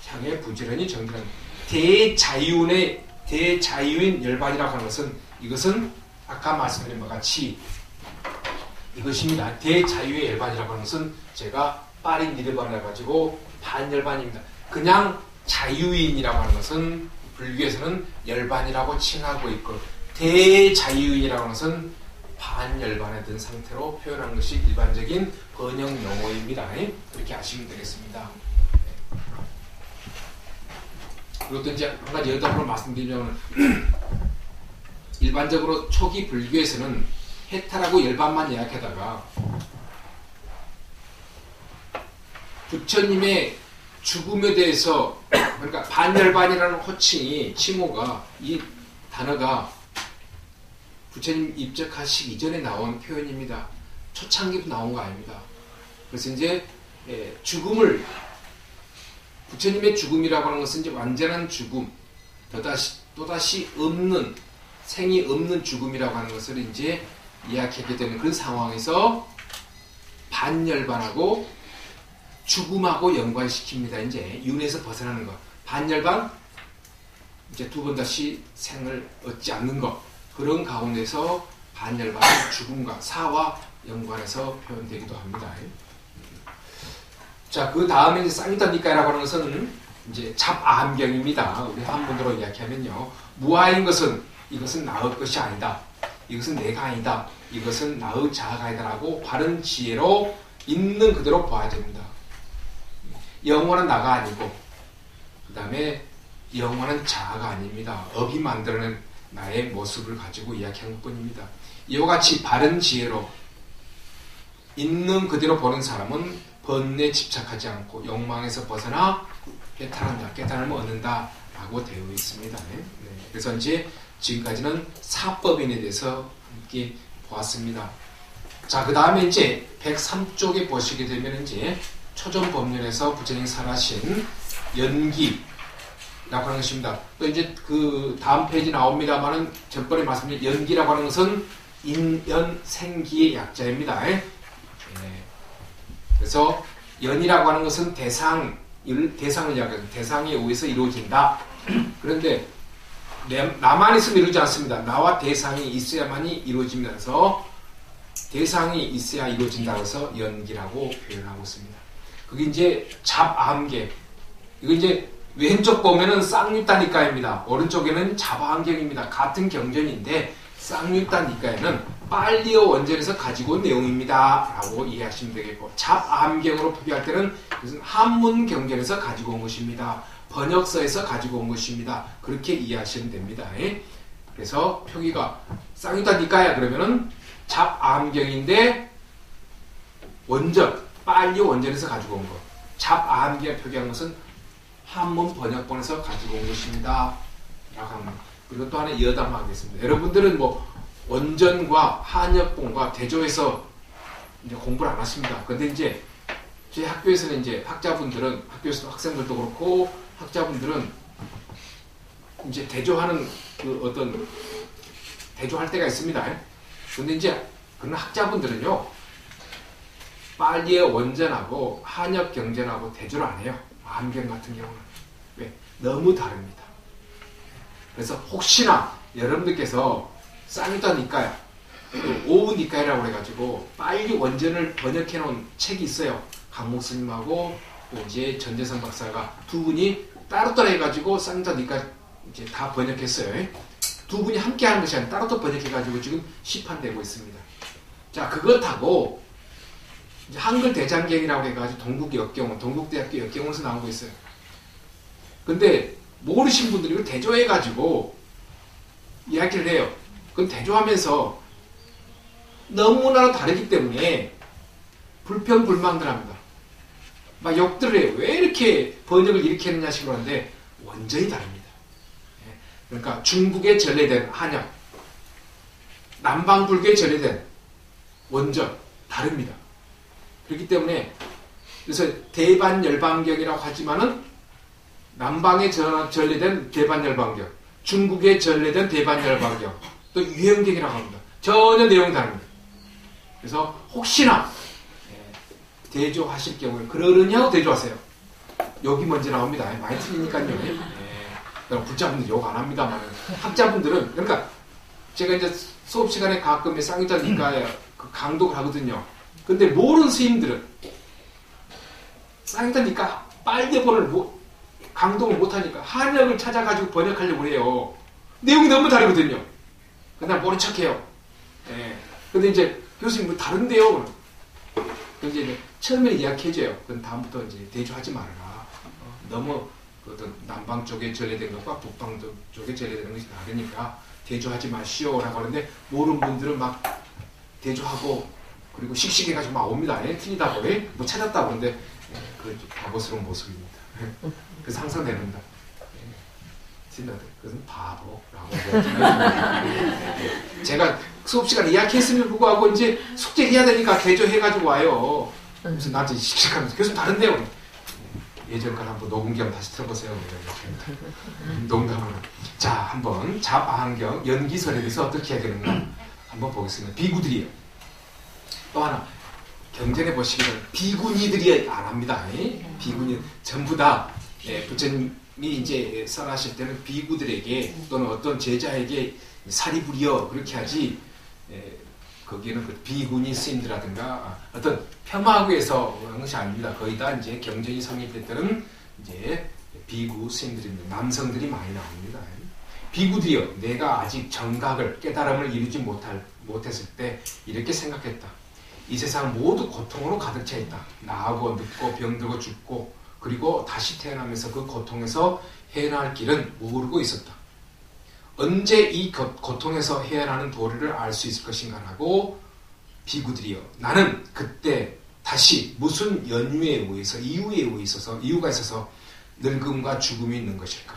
향해 부지런히 정진하는 대자유인 열반이라고 하는 것은 이것은 아까 말씀드린 바와 같이 이것입니다. 대자유의 열반이라고 하는 것은 제가 빠린 니르바나 가지고 반열반입니다. 그냥 자유인이라고 하는 것은 불교에서는 열반이라고 칭하고 있고 대자유인이라고 하는 것은 반열반에 든 상태로 표현하는 것이 일반적인 번역 용어입니다. 그렇게 아시면 되겠습니다. 그리고 또 이제 한 가지 여담으로 말씀드리면 일반적으로 초기 불교에서는 해탈하고 열반만 이야기하다가 부처님의 죽음에 대해서 그러니까 반열반이라는 호칭이 칭호가 이 단어가 부처님 입적하시기 이전에 나온 표현입니다. 초창기부터 나온 거 아닙니다. 그래서 이제 죽음을 부처님의 죽음이라고 하는 것은 이제 완전한 죽음, 또다시 없는 생이 없는 죽음이라고 하는 것을 이제 이야기하게 되는 그런 상황에서 반열반하고 죽음하고 연관시킵니다. 이제 윤회에서 벗어나는 것. 반열반, 이제 두 번 다시 생을 얻지 않는 것, 그런 가운데서 반열반은 죽음과 사와 연관해서 표현되기도 합니다. 자, 그 다음에 이제 쌍유다니까라고 하는 것은 이제 잡아함경입니다. 우리 한문으로 이야기하면요, 무아인 것은 이것은 나의 것이 아니다, 이것은 내가 아니다, 이것은 나의 자아가 아니다라고 바른 지혜로 있는 그대로 봐야 됩니다. 영원한 나가 아니고, 그 다음에 영원한 자아가 아닙니다. 업이 만들어낸 나의 모습을 가지고 이야기한 것뿐입니다. 이와 같이 바른 지혜로 있는 그대로 보는 사람은 번뇌에 집착하지 않고 욕망에서 벗어나 깨달은다, 깨달음을 얻는다 라고 되어 있습니다. 네. 그래서 이제 지금까지는 사법인에 대해서 함께 보았습니다. 자, 그 다음에 이제 103쪽에 보시게 되면 이제 초전 법률에서 부처님 설하신 연기라고 하는 것입니다. 또 이제 그 다음 페이지 나옵니다만은 전번에 말씀드린 연기라고 하는 것은 인연생기의 약자입니다. 그래서 연이라고 하는 것은 대상을 이야기합니다. 대상에 의해서 이루어진다. 그런데 나만 있으면 이루어지지 않습니다. 나와 대상이 있어야만이 이루어집니다. 그래서 대상이 있어야 이루어진다고 해서 연기라고 표현하고 있습니다. 그게 이제 잡아함경. 이거 이제 왼쪽 보면은 쌍유다니까입니다. 오른쪽에는 잡아함경입니다. 같은 경전인데 쌍유다니까에는 빨리어 원전에서 가지고 온 내용입니다 라고 이해하시면 되겠고, 잡아함경으로 표기할 때는 무슨 한문 경전에서 가지고 온 것입니다, 번역서에서 가지고 온 것입니다, 그렇게 이해하시면 됩니다. 그래서 표기가 쌍유다니까야 그러면은 잡아함경인데 원전, 빨리 원전에서 가지고 온 것, 잡아함경 표기한 것은 한문 번역본에서 가지고 온 것입니다 라고 합니다. 그리고 또 하나 이어담하겠습니다. 여러분들은 뭐 원전과 한역본과 대조해서 이제 공부를 안 하십니다. 그런데 이제 저희 학교에서는 이제 학자분들은, 학교에서 학생들도 그렇고 학자분들은 이제 대조하는 그 어떤 대조할 때가 있습니다. 그런데 이제 그런 학자분들은요, 빨리의 원전하고 한역 경전하고 대조를 안 해요. 암경 같은 경우는. 왜? 너무 다릅니다. 그래서 혹시나 여러분들께서 쌍유다니까야, 오우니까야라고 해가지고 빨리 원전을 번역해 놓은 책이 있어요. 강목 스님하고 또 이제 전재선 박사가 두 분이 따로따로 해가지고 쌍유다니까 이제 다 번역했어요. 두 분이 함께 하는 것이 아니라 따로따로 번역해가지고 지금 시판되고 있습니다. 자, 그것하고 이제 한글 대장경이라고 해가지고 동국역경원, 동국대학교 역경원에서 나오고 있어요. 근데 모르신 분들이 이걸 대조해가지고 이야기를 해요. 그건 대조하면서 너무나 다르기 때문에 불평불만들 합니다. 막 욕들을 해요. 왜 이렇게 번역을 이렇게 했느냐 식으로 하는데 완전히 다릅니다. 그러니까 중국에 전래된 한약, 남방불교에 전래된 원전 다릅니다. 그렇기 때문에 그래서 대반열반경이라고 하지만은 남방에 전래된 대반열반경, 중국에 전래된 대반열반경, 또 유형경이라고 합니다. 전혀 내용이 다릅니다. 그래서 혹시나 대조하실 경우에 그러느냐고 대조하세요. 여기 먼저 나옵니다. 많이 틀리니까요. 그럼 불자분들 욕 안 합니다만 학자분들은, 그러니까 제가 이제 수업 시간에 가끔 쌍유다니까에 그 강독을 하거든요. 근데 모르는 스님들은 쌍유다니까 빨리 강독을 못하니까 한역을 찾아가지고 번역하려고 해요. 내용이 너무 다르거든요. 그냥 모른 척해요. 근데 이제 교수님 뭐 다른데요? 그래서 이제 처음에 이야기해줘요. 그럼 다음부터 이제 대조하지 말아라. 너무 어떤 남방 쪽에 전래된 것과 북방 쪽에 전래되는 것이 다르니까 대조하지 마시오라고 하는데 모르는 분들은 막 대조하고 그리고 씩씩해가지고 막 옵니다. 틀리다고 뭐 찾았다고 그러는데 그 바보스러운 모습입니다. 그래서 항상 내는다. 그것은 바보라고. 제가 수업 시간에 이야기했음에도 불구하고 이제 숙제를 해야 되니까 대조해가지고 와요. 그래서 나한테 씩씩하면서 교수님 다른데요. 예전 걸 한번 녹음기 한번 다시 틀어보세요. 농담으로. 자, 한번 잡아함경 연기설에 대해서 어떻게 해야 되는가 한번 보겠습니다. 비구들이에요. 또 하나 경전에 보시면 비구니들이 안 합니다. 비구니 전부 다 부처님 이제 설하실 때는 비구들에게 또는 어떤 제자에게 사리 부리여 그렇게 하지, 거기에는 그 비구니 스님들이라든가 어떤 폄하하기 위해서 하는 것이 아닙니다. 거의 다 이제 경전이 성립될 때는 이제 비구 스님들입니다. 남성들이 많이 나옵니다. 비구들이여, 내가 아직 정각을, 깨달음을 이루지 못했을 때 이렇게 생각했다. 이 세상 모두 고통으로 가득 차 있다. 나하고 늙고 병들고 죽고 그리고 다시 태어나면서 그 고통에서 헤어날 길은 모르고 있었다. 언제 이 고통에서 헤어나는 도리를 알 수 있을 것인가라고 비구들이여, 나는 그때 다시 무슨 연유에 의해서, 이유가 있어서 늙음과 죽음이 있는 것일까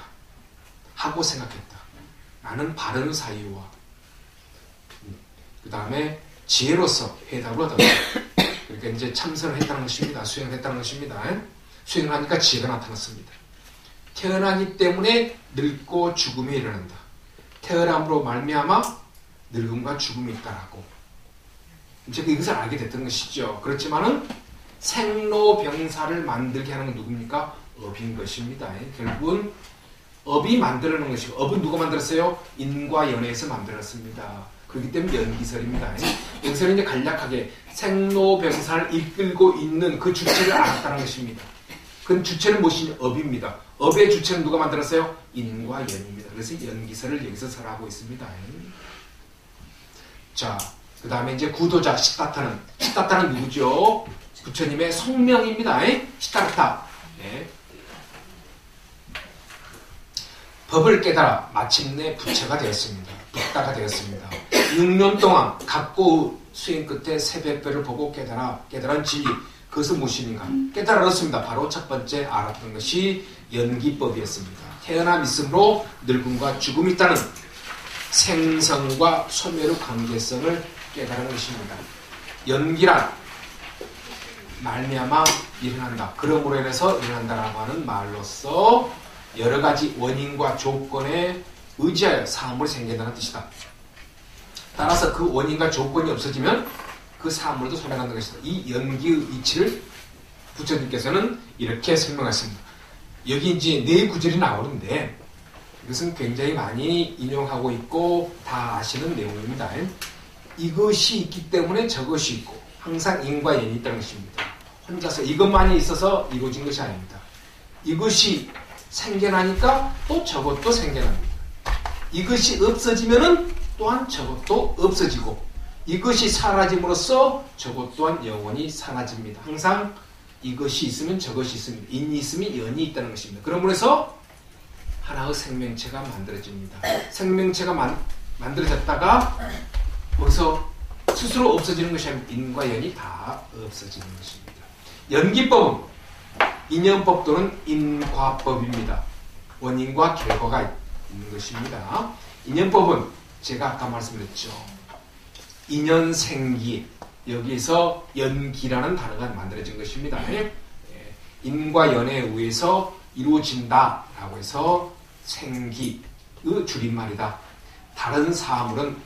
하고 생각했다. 나는 바른 사유와 그 다음에 지혜로서 해답을 얻었다. 그러니까 이제 참선을 했다는 것입니다. 수행을 했다는 것입니다. 수행을 하니까 지혜가 나타났습니다. 태어나기 때문에 늙고 죽음이 일어난다. 태어남으로 말미암아 늙음과 죽음이 있다라고 이제 이것을 알게 됐던 것이죠. 그렇지만은 생로병사를 만들게 하는 건 누굽니까? 업인 것입니다. 결국은 업이 만들어놓은 것이고, 업은 누가 만들었어요? 인과 연애에서 만들었습니다. 그렇기 때문에 연기설입니다. 여기서는 이제 간략하게 생로병사를 이끌고 있는 그 주체를 알았다는 것입니다. 그 주체는 무엇이냐? 업입니다. 업의 주체는 누가 만들었어요? 인과 연입니다. 그래서 연기설을 여기서 설하고 있습니다. 자, 그 다음에 이제 구도자 시타타는 누구죠? 부처님의 성명입니다. 시타타. 네. 법을 깨달아 마침내 부처가 되었습니다. 붓다가 되었습니다. 6년 동안 각고 수행 끝에 새벽별을 보고 깨달은 진리, 그것은 무엇인가? 깨달았습니다. 바로 첫 번째 알았던 것이 연기법이었습니다. 태어남 있음으로 늙음과 죽음이 있다는 생성과 소멸의 관계성을 깨달은 것입니다. 연기란 말미암아 일어난다. 그러므로 인해서 일어난다라고 하는 말로서 여러 가지 원인과 조건에 의지하여 사물이 생긴다는 뜻이다. 따라서 그 원인과 조건이 없어지면 그 사물도 소멸한다는 것이다. 이 연기의 이치를 부처님께서는 이렇게 설명했습니다. 여기 이제 네 구절이 나오는데 이것은 굉장히 많이 인용하고 있고 다 아시는 내용입니다. 이것이 있기 때문에 저것이 있고 항상 인과 연이 있다는 것입니다. 혼자서 이것만이 있어서 이루어진 것이 아닙니다. 이것이 생겨나니까 또 저것도 생겨납니다. 이것이 없어지면은 또한 저것도 없어지고 이것이 사라짐으로써 저것 또한 영원히 사라집니다. 항상 이것이 있으면 저것이 있습니다. 인이 있으면 연이 있다는 것입니다. 그러므로 해서 하나의 생명체가 만들어집니다. 생명체가 만들어졌다가 거기서 스스로 없어지는 것이 아니라 인과 연이 다 없어지는 것입니다. 연기법은 인연법 또는 인과법입니다. 원인과 결과가 있는 것입니다. 인연법은 제가 아까 말씀드렸죠. 인연생기, 여기에서 연기라는 단어가 만들어진 것입니다. 인과 연에 의해서 이루어진다라고 해서 생기의 줄임말이다. 다른 사물은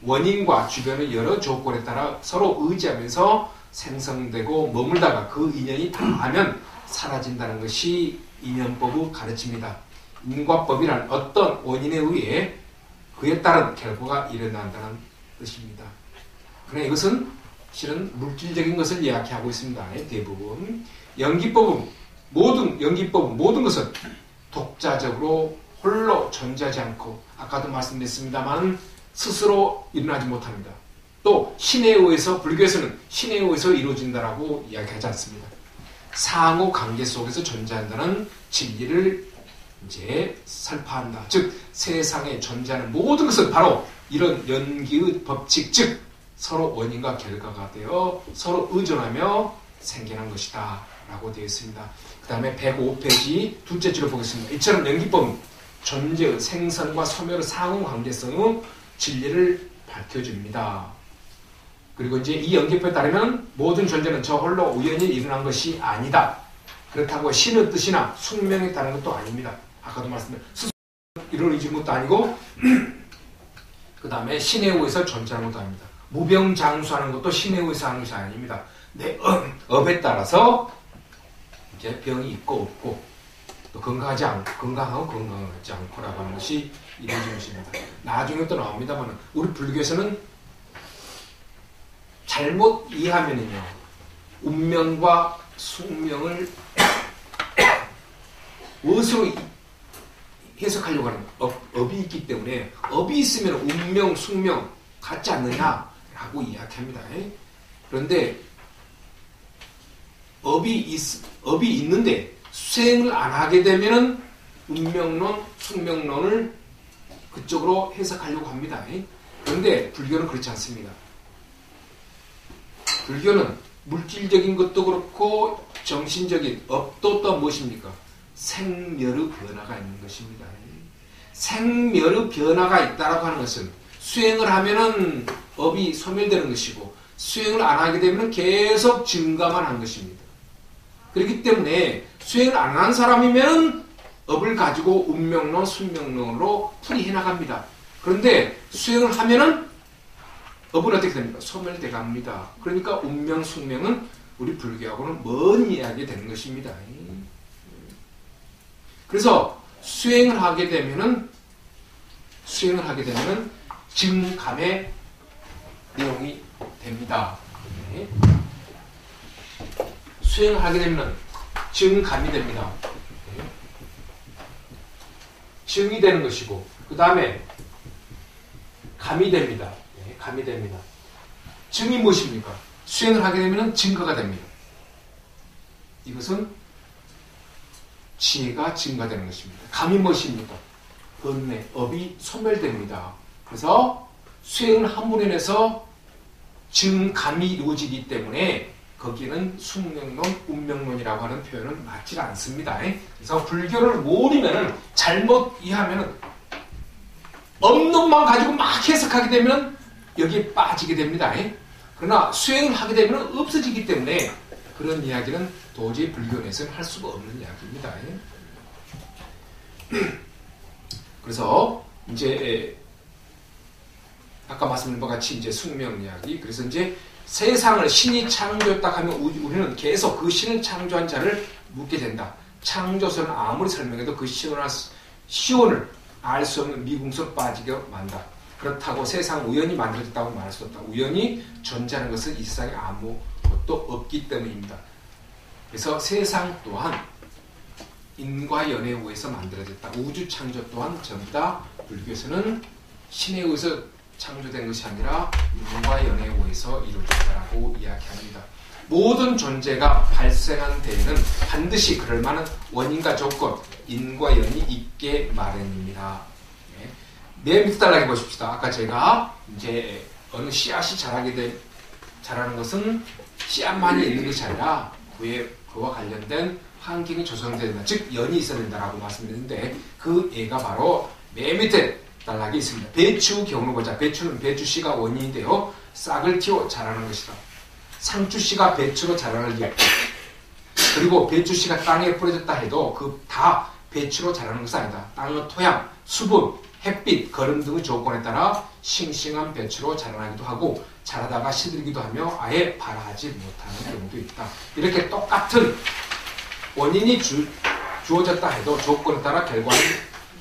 원인과 주변의 여러 조건에 따라 서로 의지하면서 생성되고 머물다가 그 인연이 다하면 사라진다는 것이 인연법의 가르침입니다. 인과법이란 어떤 원인에 의해 그에 따른 결과가 일어난다는 뜻입니다. 그러나 이것은 실은 물질적인 것을 이야기하고 있습니다. 대부분 연기법은 모든 것은 독자적으로 홀로 존재하지 않고 아까도 말씀드렸습니다만 스스로 일어나지 못합니다. 또 신에 의해서, 불교에서는 신에 의해서 이루어진다라고 이야기하지 않습니다. 상호 관계 속에서 존재한다는 진리를 이제 설파한다. 즉 세상에 존재하는 모든 것은 바로 이런 연기의 법칙, 즉 서로 원인과 결과가 되어 서로 의존하며 생겨난 것이다 라고 되어 있습니다. 그 다음에 105페이지 둘째 줄을 보겠습니다. 이처럼 연기법은 존재의 생선과 소멸의 상호 관계성의 진리를 밝혀줍니다. 그리고 이제 이 연기법에 따르면 모든 존재는 저 홀로 우연히 일어난 것이 아니다. 그렇다고 신의 뜻이나 숙명에 따른 것도 아닙니다. 아까도 말씀드린 스스로 이루어진 것도 아니고 그 다음에 신에 의해서 존재하는 것도 아닙니다. 무병장수하는 것도 신에 의해서 하는 것이 아닙니다. 내 업에 따라서 이제 병이 있고 없고 또 건강하고 건강하지 않고라고 하는 것이 이루어진 것입니다. 나중에 또 나옵니다만 우리 불교에서는 잘못 이해하면은요 운명과 숙명을 무엇으로 해석하려고 하는 업이 있기 때문에 업이 있으면 운명, 숙명 같지 않느냐라고 이야기합니다. 그런데 업이 있는데 수행을 안 하게 되면은 운명론, 숙명론을 그쪽으로 해석하려고 합니다. 그런데 불교는 그렇지 않습니다. 불교는 물질적인 것도 그렇고 정신적인 업도 또 무엇입니까? 생멸의 변화가 있는 것입니다. 생멸의 변화가 있다라고 하는 것은 수행을 하면은 업이 소멸되는 것이고 수행을 안 하게 되면 계속 증가만 한 것입니다. 그렇기 때문에 수행을 안 하는 사람이면 업을 가지고 운명론, 숙명론으로 풀이해 나갑니다. 그런데 수행을 하면은 업은 어떻게 됩니까? 소멸돼 갑니다. 그러니까 운명, 숙명은 우리 불교하고는 먼 이야기 되는 것입니다. 그래서 수행을 하게 되면은 증감의 내용이 됩니다. 수행을 하게 되면 증감이 됩니다. 증이 되는 것이고 그 다음에 감이 됩니다. 감이 됩니다. 증이 무엇입니까? 수행을 하게 되면 증거가 됩니다. 이것은 지혜가 증가되는 것입니다. 감이 무엇입니까? 번뇌, 업이 소멸됩니다. 그래서 수행을 함으로 인해서 증감이 이루어지기 때문에 거기는 숙명론, 운명론이라고 하는 표현은 맞지 않습니다. 그래서 불교를 모르면 잘못 이해하면 업론만 가지고 막 해석하게 되면 여기에 빠지게 됩니다. 그러나 수행을 하게 되면 없어지기 때문에 그런 이야기는 도저히 불교 내에서는 할 수가 없는 이야기입니다. 그래서 이제 아까 말씀드린 것 같이 이제 숙명 이야기. 그래서 이제 세상을 신이 창조했다 하면 우리는 계속 그 신을 창조한 자를 묻게 된다. 창조서는 아무리 설명해도 그 시온을 알 수 없는 미궁으로 빠지게 만다. 그렇다고 세상 우연히 만들어졌다고 말할 수 없다. 우연히 존재하는 것은 이 세상에 아무것도 없기 때문입니다. 그래서 세상 또한 인과 연에 의해서 만들어졌다. 우주 창조 또한 전부 다 불교에서는 신에 의해서 창조된 것이 아니라 인과 연에 의해서 이루어졌다라고 이야기합니다. 모든 존재가 발생한 데에는 반드시 그럴 만한 원인과 조건, 인과 연이 있게 마련입니다. 맨 밑에 달라게 보십시다. 아까 제가 이제 어느 씨앗이 자라는 것은 씨앗만이 있는 것이 아니라 그와 관련된 환경이 조성되어야 된다. 즉 연이 있어야 된다라고 말씀드렸는데 그 예가 바로 맨 밑에 단락이 있습니다. 배추 경우를 보자. 배추는 배추씨가 원인인데요. 싹을 틔워 자라는 것이다. 상추씨가 배추로 자라는 게 그리고 배추씨가 땅에 뿌려졌다 해도 그 다 배추로 자라는 것은 아니다. 땅의 토양, 수분, 햇빛, 거름 등의 조건에 따라 싱싱한 배추로 자라나기도 하고 자라다가 시들기도 하며 아예 발하지 못하는 경우도 있다. 이렇게 똑같은 원인이 주어졌다 해도 조건에 따라 결과는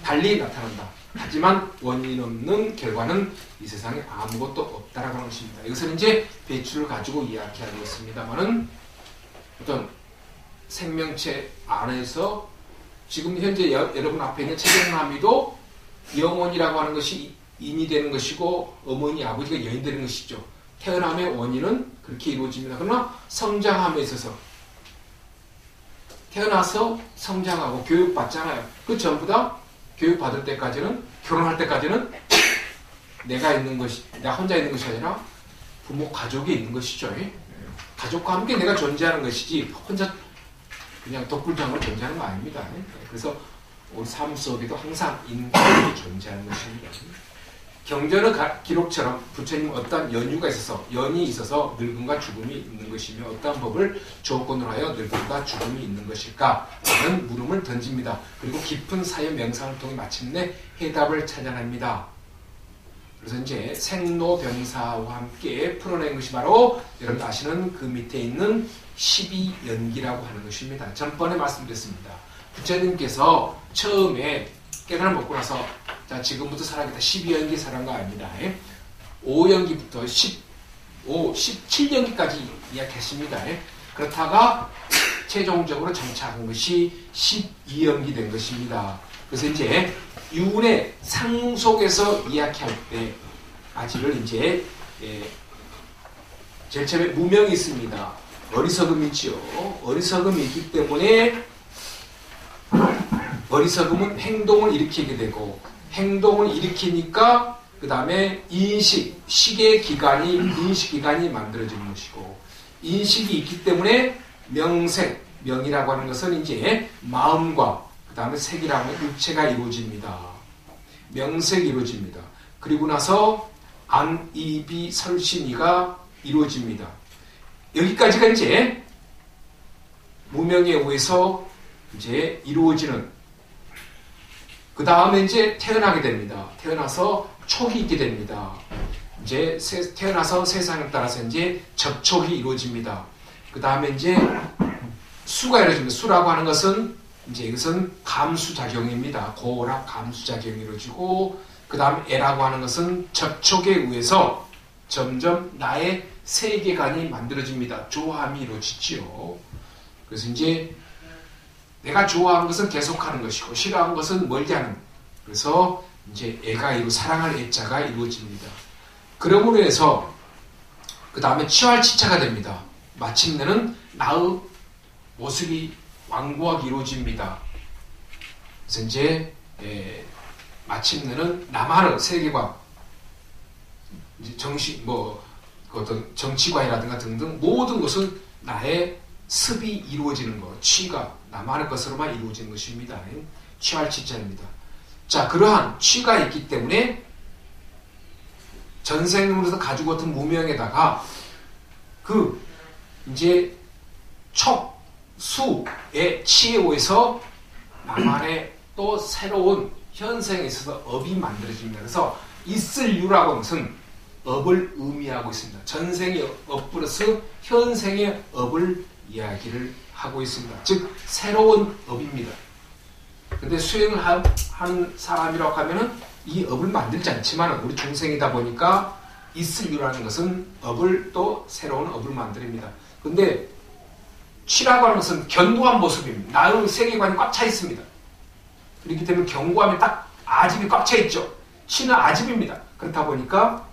달리 나타난다. 하지만 원인 없는 결과는 이 세상에 아무것도 없다라고 하는 것입니다. 이것은 이제 배추를 가지고 이야기하는 것입니다만은 어떤 생명체 안에서 지금 현재 여러분 앞에 있는 채경남이도 영혼이라고 하는 것이 인이 되는 것이고 어머니 아버지가 여인이 되는 것이죠. 태어남의 원인은 그렇게 이루어집니다. 그러나 성장함에 있어서 태어나서 성장하고 교육받잖아요. 그 전부 다 교육받을 때까지는 결혼할 때까지는 내가 혼자 있는 것이 아니라 부모 가족이 있는 것이죠. 가족과 함께 내가 존재하는 것이지 혼자 그냥 독불장으로 존재하는 거 아닙니다. 그래서 우리 삶 속에도 항상 인간이 존재하는 것입니다. 경전의 기록처럼 부처님 어떤 연이 있어서 늙음과 죽음이 있는 것이며 어떤 법을 조건으로 하여 늙음과 죽음이 있는 것일까? 라는 물음을 던집니다. 그리고 깊은 사유 명상을 통해 마침내 해답을 찾아냅니다. 그래서 이제 생로병사와 함께 풀어낸 것이 바로 여러분 아시는 그 밑에 있는 12연기라고 하는 것입니다. 전번에 말씀드렸습니다. 부처님께서 처음에 깨달음 먹고 나서 자 지금부터 살아야겠다 12연기 살아간 거 아닙니다. 5연기부터 17연기까지 이야기했습니다. 그렇다가 최종적으로 장착한 것이 12연기 된 것입니다. 그래서 이제 유운의 상속에서 이야기할 때 아직을 이제 제일 처음에 무명이 있습니다. 어리석음이 있지요. 어리석음이 있기 때문에 어리석음은 행동을 일으키게 되고 행동을 일으키니까 그 다음에 인식기관이 만들어지는 것이고 인식이 있기 때문에 명이라고 하는 것은 이제 마음과 그 다음에 색이라고 하는 육체가 이루어집니다. 명색이 이루어집니다. 그리고 나서 안, 이, 비, 설신이가 이루어집니다. 여기까지가 이제 무명에 의해서 이제 이루어지는 그 다음에 이제 태어나게 됩니다. 태어나서 촉이 있게 됩니다. 이제 태어나서 세상에 따라서 이제 접촉이 이루어집니다. 그 다음에 이제 수가 이루어집니다. 수라고 하는 것은 이제 이것은 감수작용입니다. 고락 감수작용이 이루어지고 그 다음 애라고 하는 것은 접촉에 의해서 점점 나의 세계관이 만들어집니다. 좋아함이 이루어지지요. 그래서 이제 내가 좋아하는 것은 계속하는 것이고 싫어하는 것은 멀리하는. 그래서 이제 애가 사랑할 애자가 이루어집니다. 그러므로 해서 그 다음에 치활치차가 됩니다. 마침내는 나의 모습이 완고하게 이루어집니다. 그래서 이제 마침내는 나만의 세계관, 어떤 정치관이라든가 등등 모든 것은 나의 습이 이루어지는 것, 취가 나만의 것으로만 이루어지는 것입니다. 취활치자입니다. 자, 그러한 취가 있기 때문에 전생으로서 가지고 있던 무명에다가 그 이제 촉, 수의 치에 의해서 나만의 또 새로운 현생에 있어서 업이 만들어집니다. 그래서 있을 유라고 하는 것은 업을 의미하고 있습니다. 전생의 업 플러스 현생의 업을 이야기를 하고 있습니다. 즉 새로운 업입니다. 근데 수행을 하는 사람이라고 하면은 이 업을 만들지 않지만 우리 중생이다 보니까 있을 유라는 것은 업을 또 새로운 업을 만듭니다. 근데 취라고 하는 것은 견고한 모습입니다. 나의 세계관이 꽉 차 있습니다. 그렇기 때문에 견고함에 딱 아집이 꽉 차 있죠. 취는 아집입니다. 그렇다 보니까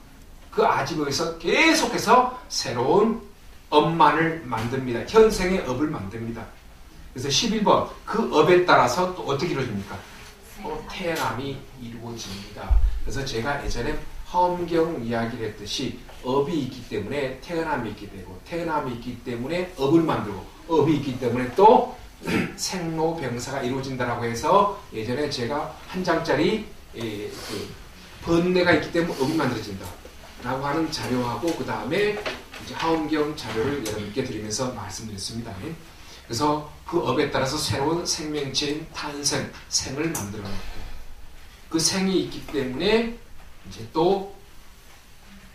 그 아집에 의해서 계속해서 새로운 업만을 만듭니다. 현생의 업을 만듭니다. 그래서 11번 그 업에 따라서 또 어떻게 이루어집니까? 또 태어남이 이루어집니다. 그래서 제가 예전에 화엄경 이야기를 했듯이 업이 있기 때문에 태어남이 있게 되고 태어남이 있기 때문에 업을 만들고 업이 있기 때문에 또 생로병사가 이루어진다라고 해서 예전에 제가 한 장짜리 번뇌가 있기 때문에 업이 만들어진다 라고 하는 자료하고 그 다음에 이제 화엄경 자료를 여러분께 드리면서 말씀드렸습니다. 그래서 그 업에 따라서 새로운 생명체인 탄생, 생을 만들어냈고 그 생이 있기 때문에 이제 또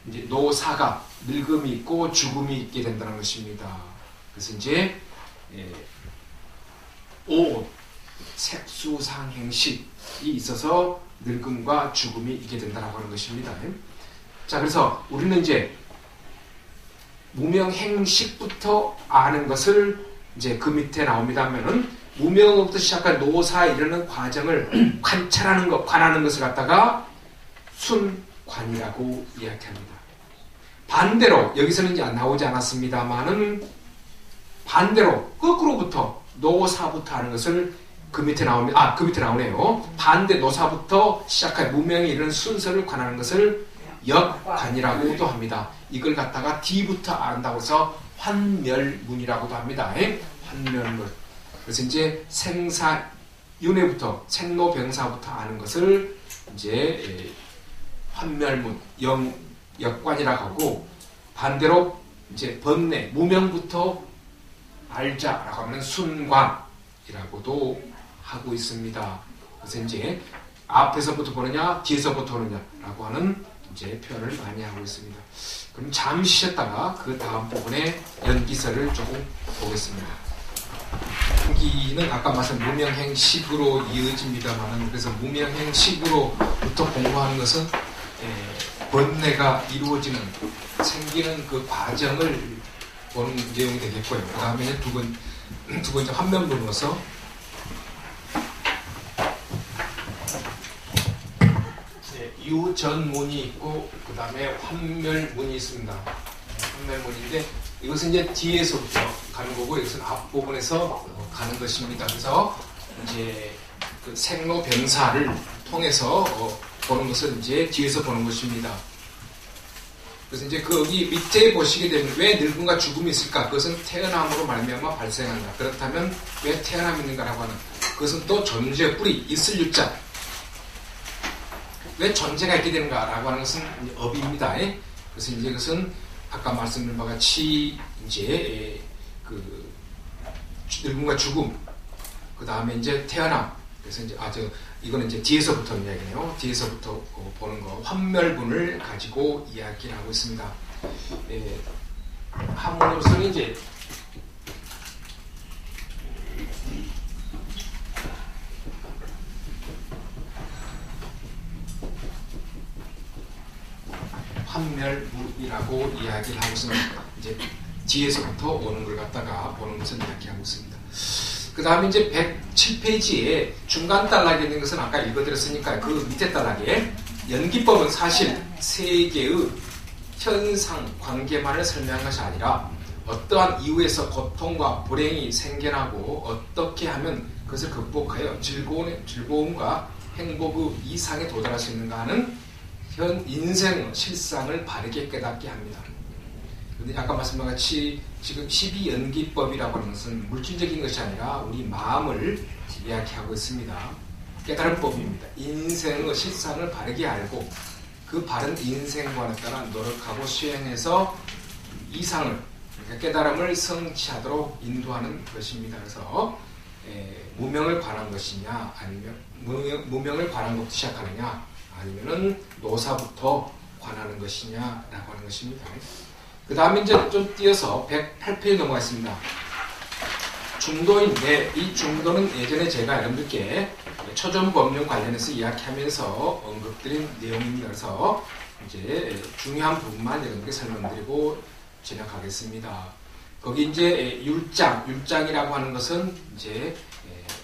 이제 노사가 늙음이 있고 죽음이 있게 된다는 것입니다. 그래서 이제 옷, 색수상행식이 있어서 늙음과 죽음이 있게 된다라고 하는 것입니다. 자, 그래서 우리는 이제 무명행식부터 아는 것을 이제 그 밑에 나옵니다 하면은 무명으로부터 시작한 노사에 이르는 과정을 관찰하는 것, 관하는 것을 갖다가 순관이라고 이야기합니다. 반대로 여기서는 이제 나오지 않았습니다만은 반대로 거꾸로부터 노사부터 하는 것을 그 밑에 나옵니다. 그 밑에 나오네요. 반대 노사부터 시작한 무명에 이르는 순서를 관하는 것을 역관이라고도 합니다. 이걸 갖다가 뒤부터 안다고 해서 환멸문이라고도 합니다. 환멸문. 그래서 이제 생사윤회부터 생로병사부터 아는 것을 이제 환멸문, 역관이라고 하고 반대로 이제 번뇌, 무명부터 알자라고 하면 순관이라고도 하고 있습니다. 그래서 이제 앞에서부터 보느냐, 뒤에서부터 보느냐라고 하는 이제 표현을 많이 하고 있습니다. 그럼 잠시 쉬었다가 그 다음 부분에 연기서를 조금 보겠습니다. 생기는 아까 말씀 무명행식으로 이어집니다만, 그래서 무명행식으로부터 공부하는 것은 번뇌가 이루어지는 생기는 그 과정을 보는 내용이 되겠고요. 그 다음에 두 번째 환면문으로서 유전문이 있고 그 다음에 환멸문이 있습니다. 환멸문인데 이것은 이제 뒤에서부터 가는 거고 이것은 앞부분에서 가는 것입니다. 그래서 이제 그 생로병사를 통해서 보는 것은 이제 뒤에서 보는 것입니다. 그래서 이제 거기 밑에 보시게 되면 왜 늙음과 죽음이 있을까? 그것은 태어남으로 말미암아 발생한다. 그렇다면 왜 태어남이 있는가라고 하는 그것은 또 존재 뿌리 있을 유자. 왜 존재가 있게 되는가라고 하는 것은 업입니다. 그래서 이제 그것은 아까 말씀드린 바와 같이 이제 그 늙음과 죽음, 그 다음에 이제 태어남. 그래서 이제 이거는 이제 뒤에서부터 이야기네요. 뒤에서부터 보는 거 환멸분을 가지고 이야기를 하고 있습니다. 한문으로서는 이제 환멸무이라고 이야기를 하고 있습니다. 이제 뒤에서부터 오는 걸 갖다가 보는 것을 이야기하고 있습니다. 그 다음에 이제 107페이지에 중간 단락에 있는 것은 아까 읽어드렸으니까 그 밑에 단락에 연기법은 사실 세계의 현상, 관계만을 설명한 것이 아니라 어떠한 이유에서 고통과 불행이 생겨나고 어떻게 하면 그것을 극복하여 즐거움과 행복의 이상에 도달할 수 있는가 하는 현 인생의 실상을 바르게 깨닫게 합니다. 그런데 아까 말씀한 같이 지금 12연기법이라고 하는 것은 물질적인 것이 아니라 우리 마음을 이야기하고 있습니다. 깨달은 법입니다. 인생의 실상을 바르게 알고 그 바른 인생관에 따라 노력하고 수행해서 이상을, 그러니까 깨달음을 성취하도록 인도하는 것입니다. 그래서 무명을 관한 것이냐, 아니면 무명을 관한 것부터 시작하느냐, 아니면은 노사부터 관하는 것이냐라고 하는 것입니다. 그 다음에 이제 좀 띄어서 108페이지 넘어가겠습니다. 중도인데 이 중도는 예전에 제가 여러분들께 초전법령 관련해서 이야기하면서 언급드린 내용입니다. 그래서 이제 중요한 부분만 여러분께 설명드리고 진행하겠습니다. 거기 이제 율장이라고 하는 것은 이제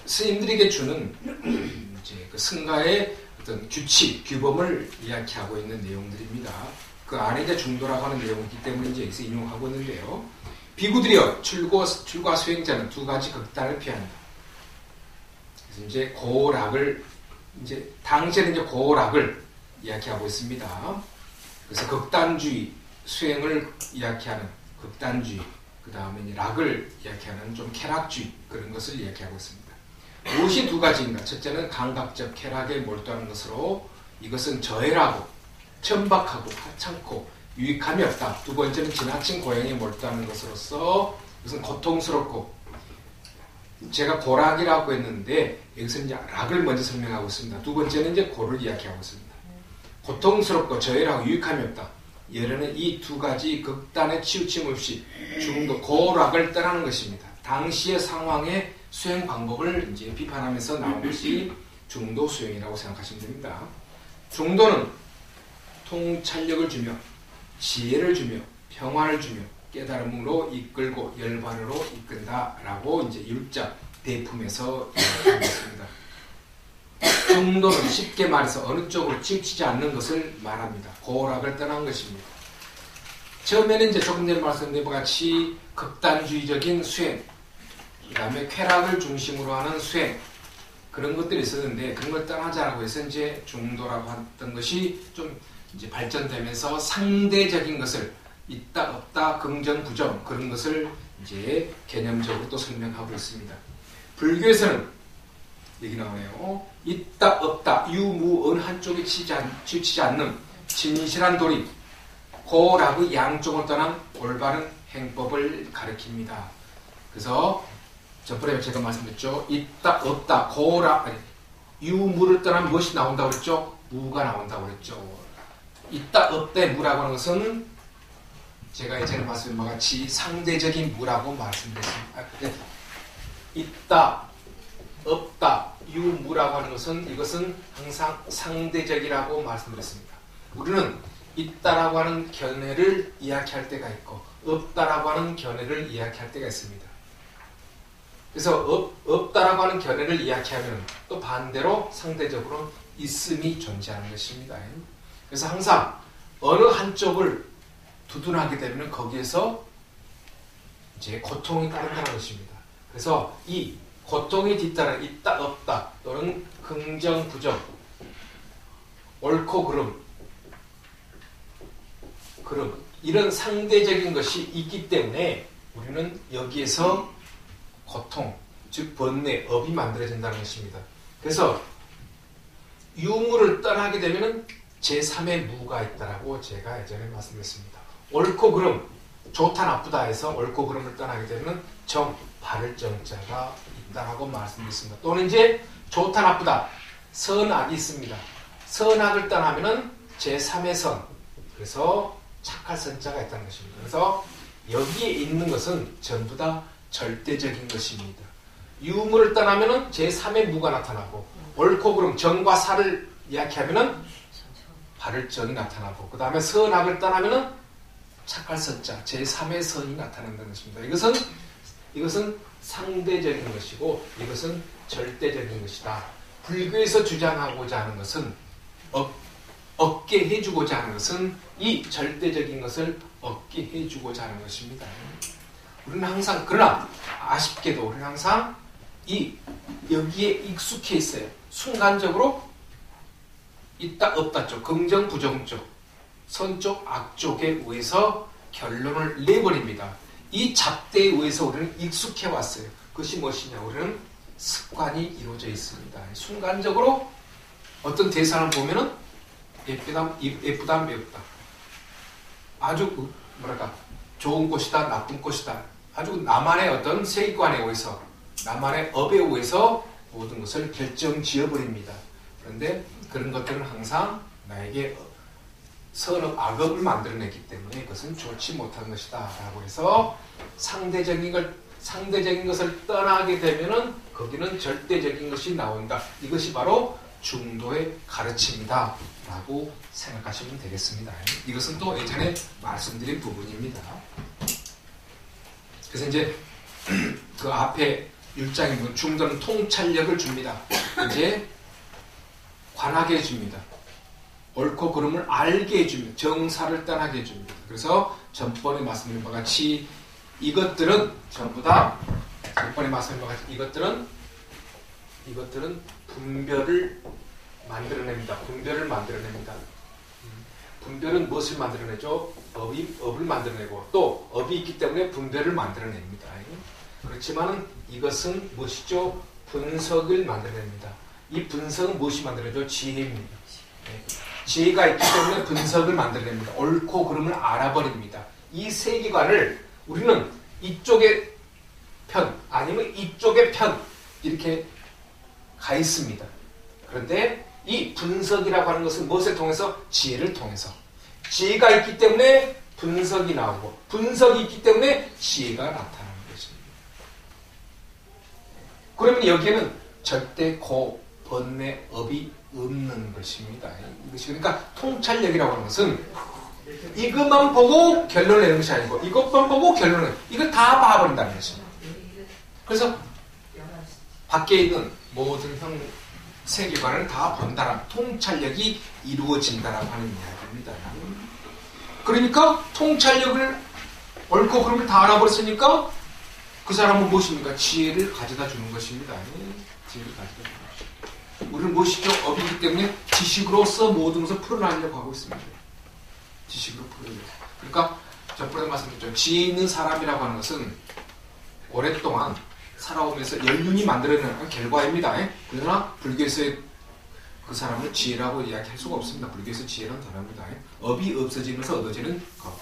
스님들에게 주는 이제 그 승가의 어떤 규칙, 규범을 이야기하고 있는 내용들입니다. 그 안에 이제 중도라고 하는 내용이 있기 때문에 이제 여기서 인용하고 있는데요. 비구들이여 출가 수행자는 두 가지 극단을 피한다. 그래서 이제 고락을 이제 당시에는 이제 고락을 이야기하고 있습니다. 그래서 극단주의 수행을 이야기하는 극단주의, 그 다음에 이제 락을 이야기하는 좀 쾌락주의 그런 것을 이야기하고 있습니다. 무엇이 두 가지인가? 첫째는 감각적 쾌락에 몰두하는 것으로 이것은 저해라고 천박하고 하찮고 유익함이 없다. 두 번째는 지나친 고행에 몰두하는 것으로서 이것은 고통스럽고, 제가 고락이라고 했는데 여기서 이제 락을 먼저 설명하고 있습니다. 두 번째는 이제 고를 이야기하고 있습니다. 고통스럽고 저해라고 유익함이 없다. 예로는 이 두 가지 극단에 치우침 없이 중도 고락을 떠나는 것입니다. 당시의 상황의 수행 방법을 이제 비판하면서 나온 것이 중도 수행이라고 생각하시면 됩니다. 중도는 통찰력을 주며 지혜를 주며 평화를 주며 깨달음으로 이끌고 열반으로 이끈다라고 이제 율자 대품에서 이야기하고 있습니다. 중도는 쉽게 말해서 어느 쪽으로 치우치지 않는 것을 말합니다. 고락을 떠난 것입니다. 처음에는 이제 조금 전에 말씀드린 것 같이 극단주의적인 수행, 그 다음에 쾌락을 중심으로 하는 수행, 그런 것들이 있었는데 그런 걸 떠나자라고 해서 이제 중도라고 했던 것이 좀 이제 발전되면서 상대적인 것을 있다 없다 긍정 부정 그런 것을 이제 개념적으로 또 설명하고 있습니다. 불교에서는 여기 나오네요. 있다 없다 유무은 한쪽에 치우치지 않는 진실한 도리, 고락의 양쪽을 떠난 올바른 행법을 가리킵니다. 그래서 저번에 제가 말씀드렸죠. 있다 없다 고락, 유무를 떠난 무엇이 나온다고 그랬죠? 무가 나온다고 그랬죠. 있다 없다의 무라고 하는 것은 제가 예전에 말씀드린 바와 같이 상대적인 무라고 말씀드렸습니다. 있다, 없다, 유무라고 하는 것은 이것은 항상 상대적이라고 말씀드렸습니다. 우리는 있다라고 하는 견해를 이야기할 때가 있고 없다라고 하는 견해를 이야기할 때가 있습니다. 그래서 없다라고 하는 견해를 이야기하면 또 반대로 상대적으로 있음이 존재하는 것입니다. 그래서 항상 어느 한쪽을 두둔하게 되면 거기에서 이제 고통이 따른다는 것입니다. 그래서 이 고통이 뒤따라 있다 없다 또는 긍정 부정 옳고 그름 이런 상대적인 것이 있기 때문에 우리는 여기에서 고통 즉 번뇌 업이 만들어진다는 것입니다. 그래서 유무를 떠나게 되면 제3의 무가 있다라고 제가 예전에 말씀드렸습니다. 옳고 그름 좋다 나쁘다 해서 옳고 그름을 떠나게 되면 정 바를 정자가 있다라고 말씀드렸습니다. 또는 이제 좋다 나쁘다 선악이 있습니다. 선악을 떠나면은 제3의 선 그래서 착할 선자가 있다는 것입니다. 그래서 여기에 있는 것은 전부 다 절대적인 것입니다. 유무를 떠나면은 제3의 무가 나타나고 옳고 그름 정과 사를 이야기하면은 바를 정이 나타나고 그 다음에 선악을 떠나면은 착할 선자 제3의 선이 나타난다는 것입니다. 이것은 상대적인 것이고 이것은 절대적인 것이다. 불교에서 주장하고자 하는 것은 얻게 해주고자 하는 것은 이 절대적인 것을 얻게 해주고자 하는 것입니다. 우리는 항상 그러나 아쉽게도 우리는 항상 여기에 익숙해 있어요. 순간적으로 있다 없다 쪽 긍정 부정 쪽 선쪽 악쪽에 의해서 결론을 내버립니다. 이 잣대에 의해서 우리는 익숙해 왔어요. 그것이 무엇이냐 우리는 습관이 이루어져 있습니다. 순간적으로 어떤 대사를 보면은 예쁘다 매우다 아주 뭐랄까 좋은 곳이다 나쁜 곳이다 아주 나만의 어떤 세계관에 의해서 나만의 업에 의해서 모든 것을 결정지어버립니다. 그런데 그런 것들은 항상 나에게 선업 악업을 만들어내기 때문에 그것은 좋지 못한 것이다 라고 해서 상대적인 것을 떠나게 되면은 거기는 절대적인 것이 나온다. 이것이 바로 중도의 가르침이다 라고 생각하시면 되겠습니다. 이것은 또 예전에 말씀드린 부분입니다. 그래서 이제 그 앞에 1장에 보면 중도는 통찰력을 줍니다. 이제 관하게 해줍니다. 옳고 그름을 알게 해줍니다. 정사를 떠나게 해줍니다. 그래서 전번에 말씀드린 바와 같이 이것들은 전부 다 전번에 말씀드린 바와 같이 이것들은 분별을 만들어냅니다. 분별을 만들어냅니다. 분별은 무엇을 만들어내죠? 업을 만들어내고 또 업이 있기 때문에 분별을 만들어냅니다. 그렇지만 이것은 무엇이죠? 분석을 만들어냅니다. 이 분석은 무엇이 만들어내죠? 지혜입니다. 지혜가 있기 때문에 분석을 만들어냅니다. 옳고 그름을 알아버립니다. 이 세계관을 우리는 이쪽의 편 아니면 이쪽의 편 이렇게 가 있습니다. 그런데 이 분석이라고 하는 것은 무엇을 통해서? 지혜를 통해서. 지혜가 있기 때문에 분석이 나오고 분석이 있기 때문에 지혜가 나타나는 것입니다. 그러면 여기에는 절대 번뇌, 업이 없는 것입니다. 이것이 그러니까 통찰력이라고 하는 것은 이것만 보고 결론을 내는 것이 아니고 이것만 보고 결론을 내는 이거 다 봐버린다는 것입니다. 그래서 밖에 있는 모든 세계관을 다 본다라는 통찰력이 이루어진다라고 하는 이야기입니다. 그러니까 통찰력을 옳고 그름을 다 알아버렸으니까 그 사람은 무엇입니까? 지혜를 가져다 주는 것입니다. 지혜를 가져다 주는 것입니다. 우리는 무엇이죠? 업이기 때문에 지식으로서 모든 것을 풀어나가려고 하고 있습니다. 지식으로 풀어내려고. 그러니까 전번에 말씀드렸죠. 지혜 있는 사람이라고 하는 것은 오랫동안 살아오면서 연륜이 만들어내는 결과입니다. 그러나 불교에서의 그 사람을 지혜라고 이야기할 수가 없습니다. 불교에서 지혜는 다릅니다. 업이 없어지면서 얻어지는 것.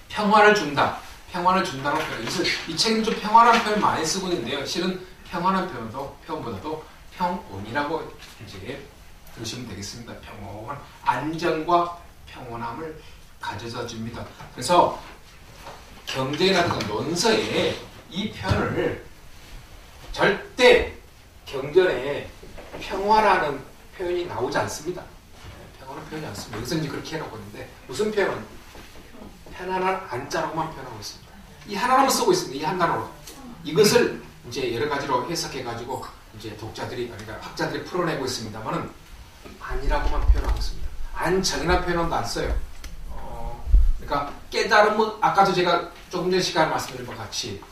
평화를 준다. 평화를 준다는 표현. 그래서 이 책은 좀 평화라는 표현 많이 쓰고 있는데요. 실은 평화라는 표현보다도 평온이라고 이제 들으시면 되겠습니다. 평온한 안정과 평온함을 가져다 줍니다. 그래서 경제라든가 논서에 이 표현을 절대 경전에 평화라는 표현이 나오지 않습니다. 평화는 표현이 않습니다. 여기서 이제 그렇게 해놓고 있는데 무슨 표현은 편안한 안자로만 표현하고 있습니다. 이 하나로만 쓰고 있습니다. 이 한 단어로. 이것을 이제 여러 가지로 해석해가지고 이제 독자들이, 그러니까 학자들이 풀어내고 있습니다만은 안이라고만 표현하고 있습니다. 안정이라는 표현도 안 써요. 그러니까 깨달음은 아까도 제가 조금 전에 시간에 말씀드린 것 같이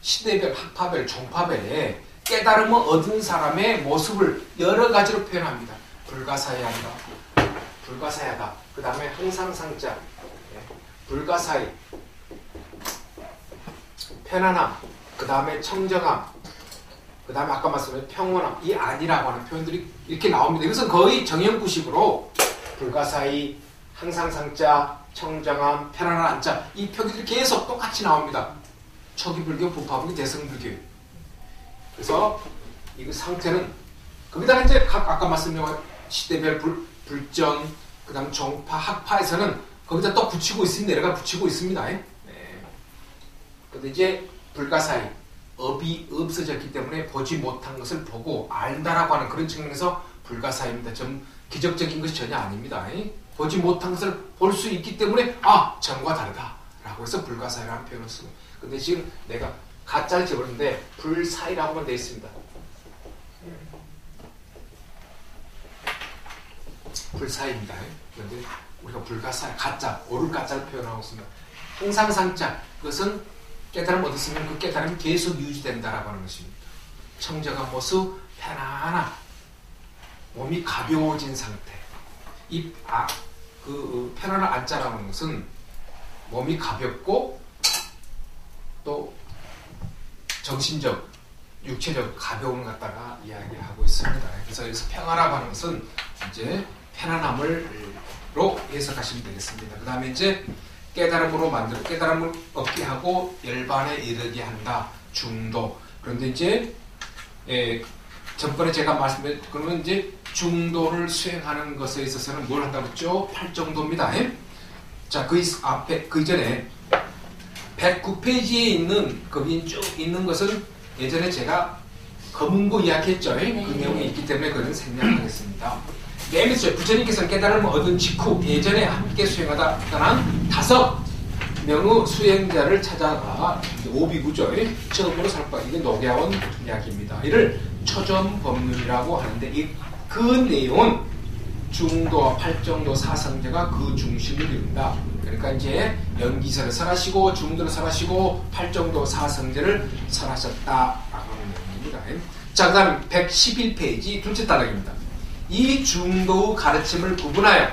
시대별, 학파별, 종파별에 깨달음을 얻은 사람의 모습을 여러 가지로 표현합니다. 불가사의한다, 불가사의하다. 그 다음에 항상상자, 불가사의, 편안함, 그 다음에 청정함, 그 다음에 아까 말씀드린 평온함, 이 안이라고 하는 표현들이 이렇게 나옵니다. 이것은 거의 정형구식으로 불가사의, 항상상자, 청정함, 편안한 안자, 이 표기들이 계속 똑같이 나옵니다. 초기불교, 부파불교, 대승불교. 그래서 이 상태는 거기다가 이제 아까 말씀드린 시대별 불정, 그 다음 종파, 학파에서는 거기다 또 붙이고 있습니다. 여러 가지 붙이고 있습니다. 네. 근데 이제 불가사의, 업이 없어졌기 때문에 보지 못한 것을 보고 알다라고 하는 그런 측면에서 불가사의입니다. 좀 기적적인 것이 전혀 아닙니다. 보지 못한 것을 볼 수 있기 때문에 전과 다르다 라고 해서 불가사의라는 표현을 쓰고, 근데 지금 내가 가짜를 집었는데 불사의라고만 되어 있습니다. 불사의입니다. 그런데 우리가 불가사의, 가짜, 옳을 가짜를 표현하고 있습니다. 항상상자, 그것은 깨달음 얻었으면 그 깨달음이 계속 유지된다라고 하는 것입니다. 청정한 모습, 편안한, 몸이 가벼워진 상태. 그 편안한 안자라는 것은 몸이 가볍고 또 정신적, 육체적 가벼움을 갖다가 이야기하고 있습니다. 그래서 여기서 평화라고 하는 것은 이제 편안함으로 해석하시면 되겠습니다. 그 다음에 이제 깨달음으로 깨달음을 얻게 하고 열반에 이르게 한다. 중도. 그런데 이제 전번에 제가 말씀드린, 그러면 이제 중도를 수행하는 것에 있어서는 뭘 한다고 했죠? 8정도입니다. 자, 그 앞에, 그 이전에 109페이지에 있는, 거기 쭉 있는 것은 예전에 제가 검은고 이야기했죠. 그 내용이 있기 때문에 그것은 생략하겠습니다. 맨 밑에 부처님께서는 깨달음을 얻은 직후 예전에 함께 수행하다 떠난 5명의 수행자를 찾아가 오비구죠. 처음으로 살바, 이게 녹여온 이야기입니다. 이를 초전법문이라고 하는데 그 내용은 중도와 8정도 사성제가 그 중심을 이룬다. 그러니까 이제 연기설을 설하시고 중도를 설하시고 8정도 사성제를 설하셨다라고 하는 내용입니다. 자, 그 다음 111페이지 둘째 단락입니다. 이 중도의 가르침을 구분하여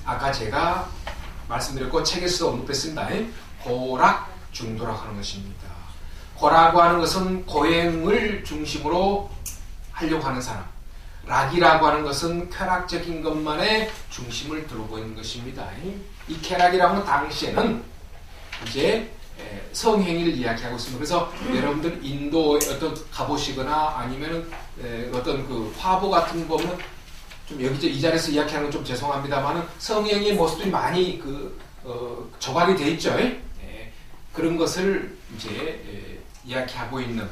아까 제가 말씀드렸고 책에서도 언급했습니다. 고락 중도라고 하는 것입니다. 고라고 하는 것은 고행을 중심으로 하려고 하는 사람, 락이라고 하는 것은 쾌락적인 것만에 중심을 두고 있는 것입니다. 이 쾌락이라고 하는 당시에는 이제 성행위를 이야기하고 있습니다. 그래서 여러분들 인도에 어떤 가보시거나 아니면은 어떤 그 화보 같은 거 보면 좀 여기저기 이 자리에서 이야기하는 건 좀 죄송합니다만은 성행위의 모습들이 많이 조각이 돼 있죠. 그런 것을 이제 이야기하고 있는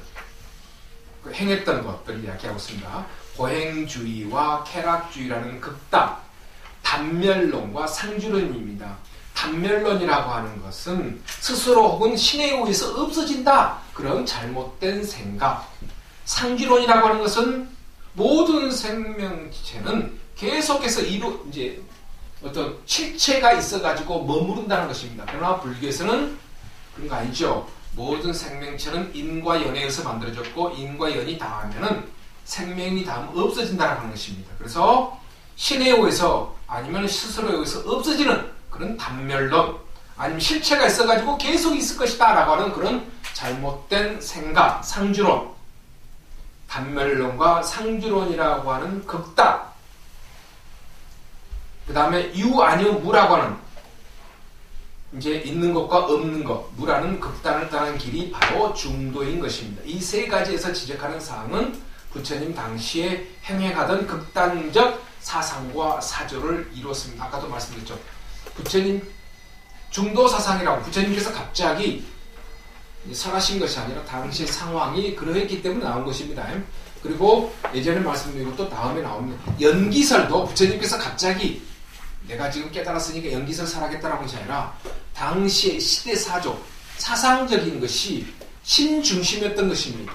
행했던 것들을 이야기하고 있습니다. 고행주의와 쾌락주의라는 극단, 단멸론과 상주론입니다. 단멸론이라고 하는 것은 스스로 혹은 신에 의해서 없어진다. 그런 잘못된 생각. 상주론이라고 하는 것은 모든 생명체는 계속해서 이제 어떤 실체가 있어가지고 머무른다는 것입니다. 그러나 불교에서는 그런 거 아니죠. 모든 생명체는 인과 연에 의해서 만들어졌고 인과 연이 닿으면은 생명이 닿으면 없어진다는 것입니다. 그래서 신에 의해서 아니면 스스로에 의해서 없어지는 그런 단멸론, 아니면 실체가 있어가지고 계속 있을 것이다 라고 하는 그런 잘못된 생각, 상주론, 단멸론과 상주론이라고 하는 극단, 그 다음에 유 아니요 무라고 하는 이제 있는 것과 없는 것, 무라는 극단을 따는 길이 바로 중도인 것입니다. 이 세 가지에서 지적하는 사항은 부처님 당시에 행해가던 극단적 사상과 사조를 이뤘습니다. 아까도 말씀드렸죠. 부처님 중도 사상이라고 부처님께서 갑자기 설하신 것이 아니라 당시의 상황이 그러했기 때문에 나온 것입니다. 그리고 예전에 말씀드린 것도 다음에 나옵니다. 연기설도 부처님께서 갑자기 내가 지금 깨달았으니까 연기설 설하겠다라는 것이 아니라 당시의 시대사조, 사상적인 것이 신중심이었던 것입니다.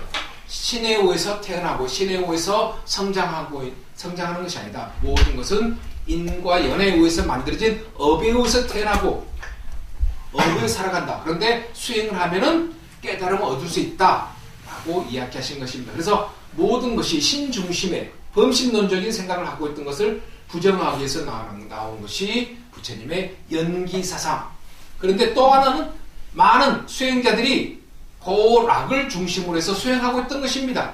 신에 의해서 태어나고 신에 의해서 성장하는 것이 아니다. 모든 것은 인과 연에 의해서 만들어진 업에 의해서 태어나고 업을 살아간다. 그런데 수행을 하면은 깨달음을 얻을 수 있다 라고 이야기하신 것입니다. 그래서 모든 것이 신중심의 범신론적인 생각을 하고 있던 것을 부정하기 위해서 나온 것이 부처님의 연기사상. 그런데 또 하나는 많은 수행자들이 고락을 중심으로 해서 수행하고 있던 것입니다.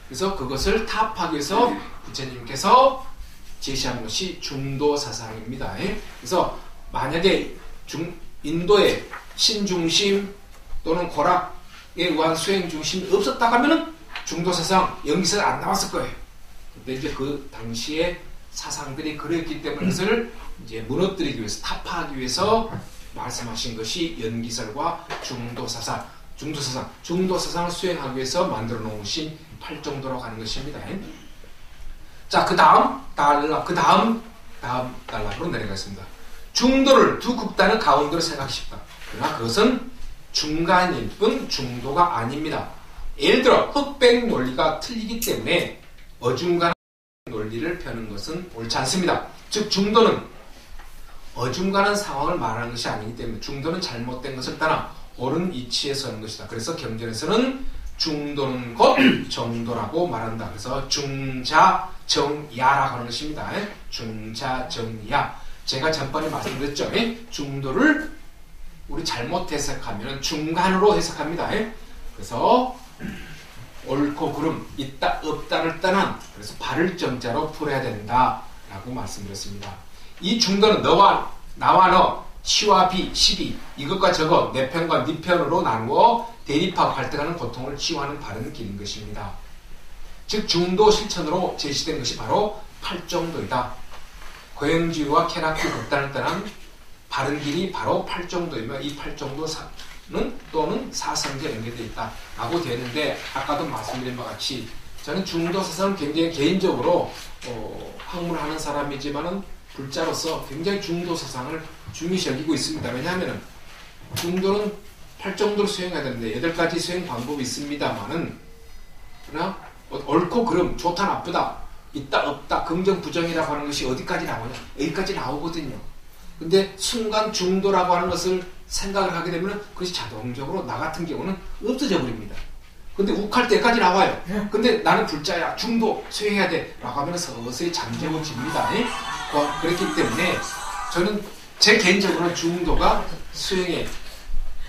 그래서 그것을 타파하기 위해서 부처님께서 제시한 것이 중도사상입니다. 그래서 만약에 인도의 신중심 또는 고락에 의한 수행 중심이 없었다고 하면 중도사상, 연기설 안 나왔을 거예요. 근데 이제 그 당시에 사상들이 그랬기 때문에 그것을 이제 무너뜨리기 위해서, 타파하기 위해서 말씀하신 것이 연기설과 중도사상, 중도사상을 수행하기 위해서 만들어 놓으신 팔정도라고 하는 것입니다. 자, 그 다음 단락으로 내려가겠습니다. 중도를 두 극단의 가운데로 생각하십시다. 그러나 그것은 중간일 뿐 중도가 아닙니다. 예를 들어 흑백 논리가 틀리기 때문에 어중간한 논리를 펴는 것은 옳지 않습니다. 즉 중도는 어중간한 상황을 말하는 것이 아니기 때문에 중도는 잘못된 것을 떠나 옳은 이치에 서는 것이다. 그래서 경전에서는 중도는 곧 정도라고 말한다. 그래서 중자정야라고 하는 것입니다. 중자정야. 제가 전번에 말씀드렸죠. 중도를 우리 잘못 해석하면 중간으로 해석합니다. 그래서 옳고 그름, 있다 없다를 떠난, 그래서 발을 정자로 풀어야 된다 라고 말씀드렸습니다. 이 중도는 나와 너, 시와 비, 시비, 이것과 저것, 내 편과 네 편으로 나누어 대립하고 갈등하는 고통을 치유하는 바른 길인 것입니다. 즉 중도 실천으로 제시된 것이 바로 팔정도이다. 고행지와 쾌락기 극단을 떠난 바른 길이 바로 팔정도이며 이 팔정도는 또는 사성제 연계되어 있다 라고 되는데, 아까도 말씀드린 바와 같이 저는 중도 사상을 굉장히 개인적으로 학문하는 사람이지만은 불자로서 굉장히 중도 사상을 중요시 여기고 있습니다. 왜냐하면 중도는 팔정도로 수행해야 되는데 8가지 수행 방법이 있습니다만은, 그러나 옳고 그름, 좋다 나쁘다, 있다 없다, 긍정 부정이라고 하는 것이 어디까지 나오냐? 여기까지 나오거든요. 근데 순간 중도라고 하는 것을 생각을 하게 되면 그것이 자동적으로 나 같은 경우는 없어져 버립니다. 근데 욱할 때까지 나와요. 근데 나는 불자야, 중도 수행해야 돼 라고 하면 서서히 잠재워집니다. 그렇기 때문에 저는 제 개인적으로 중도가 수행의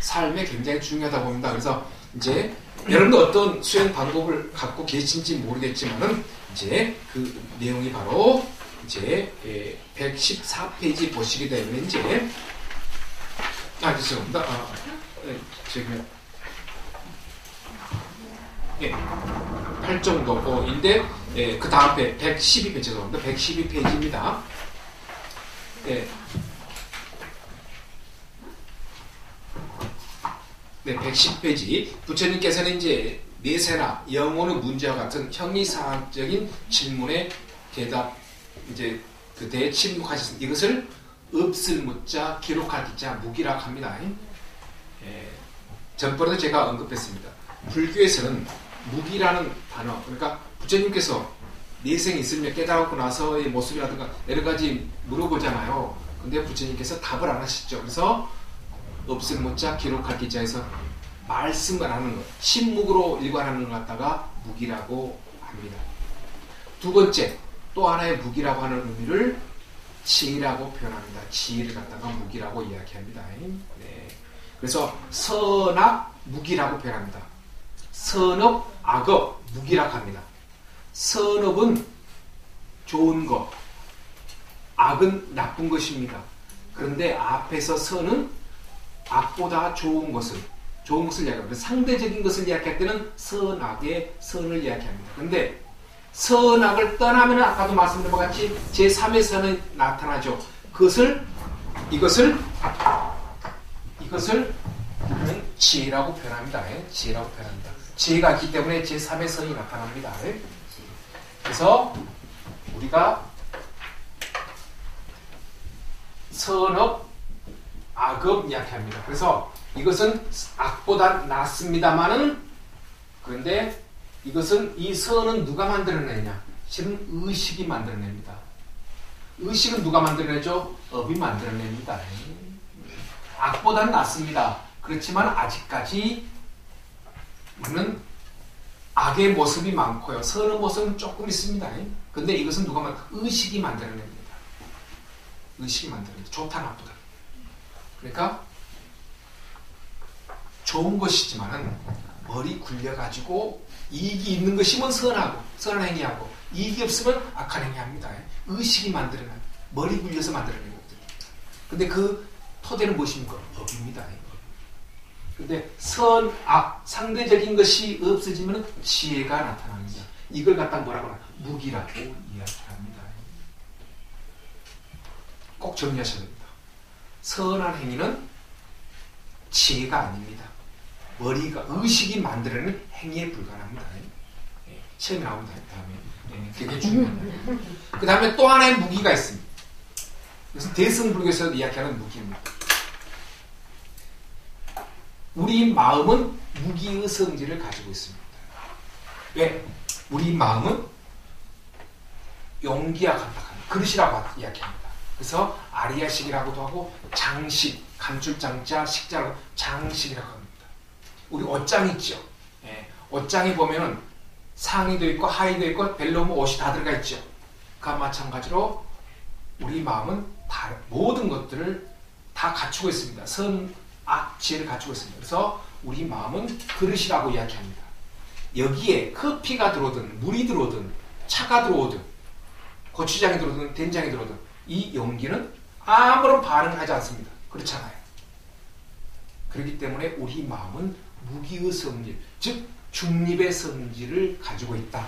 삶에 굉장히 중요하다고 봅니다. 그래서 이제 여러분도 어떤 수행 방법을 갖고 계신지 모르겠지만은 이제 그 내용이 바로 이제 114페이지 보시게 되면 이제 죄송합니다. 지금 8정도인데 그 다음 페이지 112페이지 죄송합니다. 112페이지입니다. 네, 110페이지. 부처님께서는 이제 내세나 영혼의 문제와 같은 형이상학적인 질문에 대답, 이제 그대에 침묵하셨습니다. 이것을 없을 무자, 기록할 기자, 무기라고 합니다. 전번에도 제가 언급했습니다. 불교에서는 무기라는 단어, 그러니까 부처님께서 내생이 있으면 깨달고 나서의 모습이라든가 여러 가지 물어보잖아요. 근데 부처님께서 답을 안 하시죠. 그래서 없을 무자, 기록할 기자에서 말씀을 하는 것, 신묵으로 일관하는 것 갖다가 무기라고 합니다. 두 번째, 또 하나의 무기라고 하는 의미를 지혜라고 표현합니다. 지혜를 갖다가 무기라고 이야기합니다. 네. 그래서 선악, 무기라고 표현합니다. 선업, 악업, 무기라고 합니다. 선업은 좋은 것, 악은 나쁜 것입니다. 그런데 앞에서 선은 악보다 좋은 것을 이야기합니다. 상대적인 것을 이야기할 때는 선악의 선을 이야기합니다. 그런데 선악을 떠나면 아까도 말씀드린 것 같이 제3의 선은 나타나죠. 이것을 지혜라고 표현합니다. 지혜라고 표현합니다. 지혜가 있기 때문에 제3의 선이 나타납니다. 그래서 우리가 선업, 악업 이야기합니다. 그래서 이것은 악보다 낫습니다만은, 그런데 이것은, 이 선은 누가 만들어내냐? 실은 의식이 만들어냅니다. 의식은 누가 만들어내죠? 업이 만들어냅니다. 악보다는 낫습니다. 그렇지만 아직까지 우리는 악의 모습이 많고요. 선의 모습은 조금 있습니다. 근데 이것은 누가 의식이 만들어냅니다. 의식이 만들어냅니다. 좋다, 나쁘다. 그러니까 좋은 것이지만은 머리 굴려가지고 이익이 있는 것이면 선한 행위하고, 이익이 없으면 악한 행위합니다. 의식이 만들어낸, 머리 굴려서 만들어낸 것들. 근데 그 토대는 무엇입니까? 법입니다. 근데 선, 악, 상대적인 것이 없어지면 지혜가 나타납니다. 이걸 갖다 뭐라고 하나? 무기라고 이야기합니다. 꼭 정리하셔야 됩니다. 선한 행위는 지혜가 아닙니다. 머리가, 의식이 만들어내는 행위에 불과합니다. 시험에 나옵니다. 다음에. 그게 중요합니다. 그 다음에 또 하나의 무기가 있습니다. 그래서 대승불교에서 이야기하는 무기입니다. 우리 마음은 무기의 성질을 가지고 있습니다. 왜? 우리 마음은 용기와 같다. 그릇이라고 이야기합니다. 그래서 아리아식이라고도 하고, 장식, 간출장자, 식자라고 장식이라고 합니다. 우리 옷장 있죠. 옷장에 보면은 상의도 있고 하의도 있고 벨로무 옷이 다 들어가 있죠. 그와 마찬가지로 우리 마음은 다 모든 것들을 다 갖추고 있습니다. 선, 악, 지혜를 갖추고 있습니다. 그래서 우리 마음은 그릇이라고 이야기합니다. 여기에 커피가 들어오든 물이 들어오든 차가 들어오든 고추장이 들어오든 된장이 들어오든 이 용기는 아무런 반응하지 않습니다. 그렇잖아요. 그렇기 때문에 우리 마음은 무기의 성질, 즉 중립의 성질을 가지고 있다.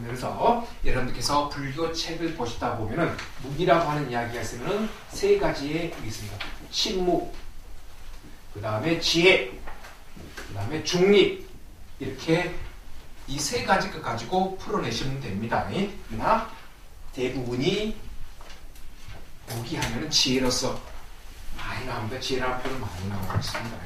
그래서 여러분들께서 불교 책을 보시다 보면은 무기라고 하는 이야기가 있으면은 세 가지에 있습니다. 침묵, 그 다음에 지혜, 그 다음에 중립, 이렇게 이 세 가지 것 가지고 풀어내시면 됩니다. 그러나 대부분이 무기하면은 지혜로서 많이 나옵니다. 지혜라는 표현 많이 나오고 있습니다.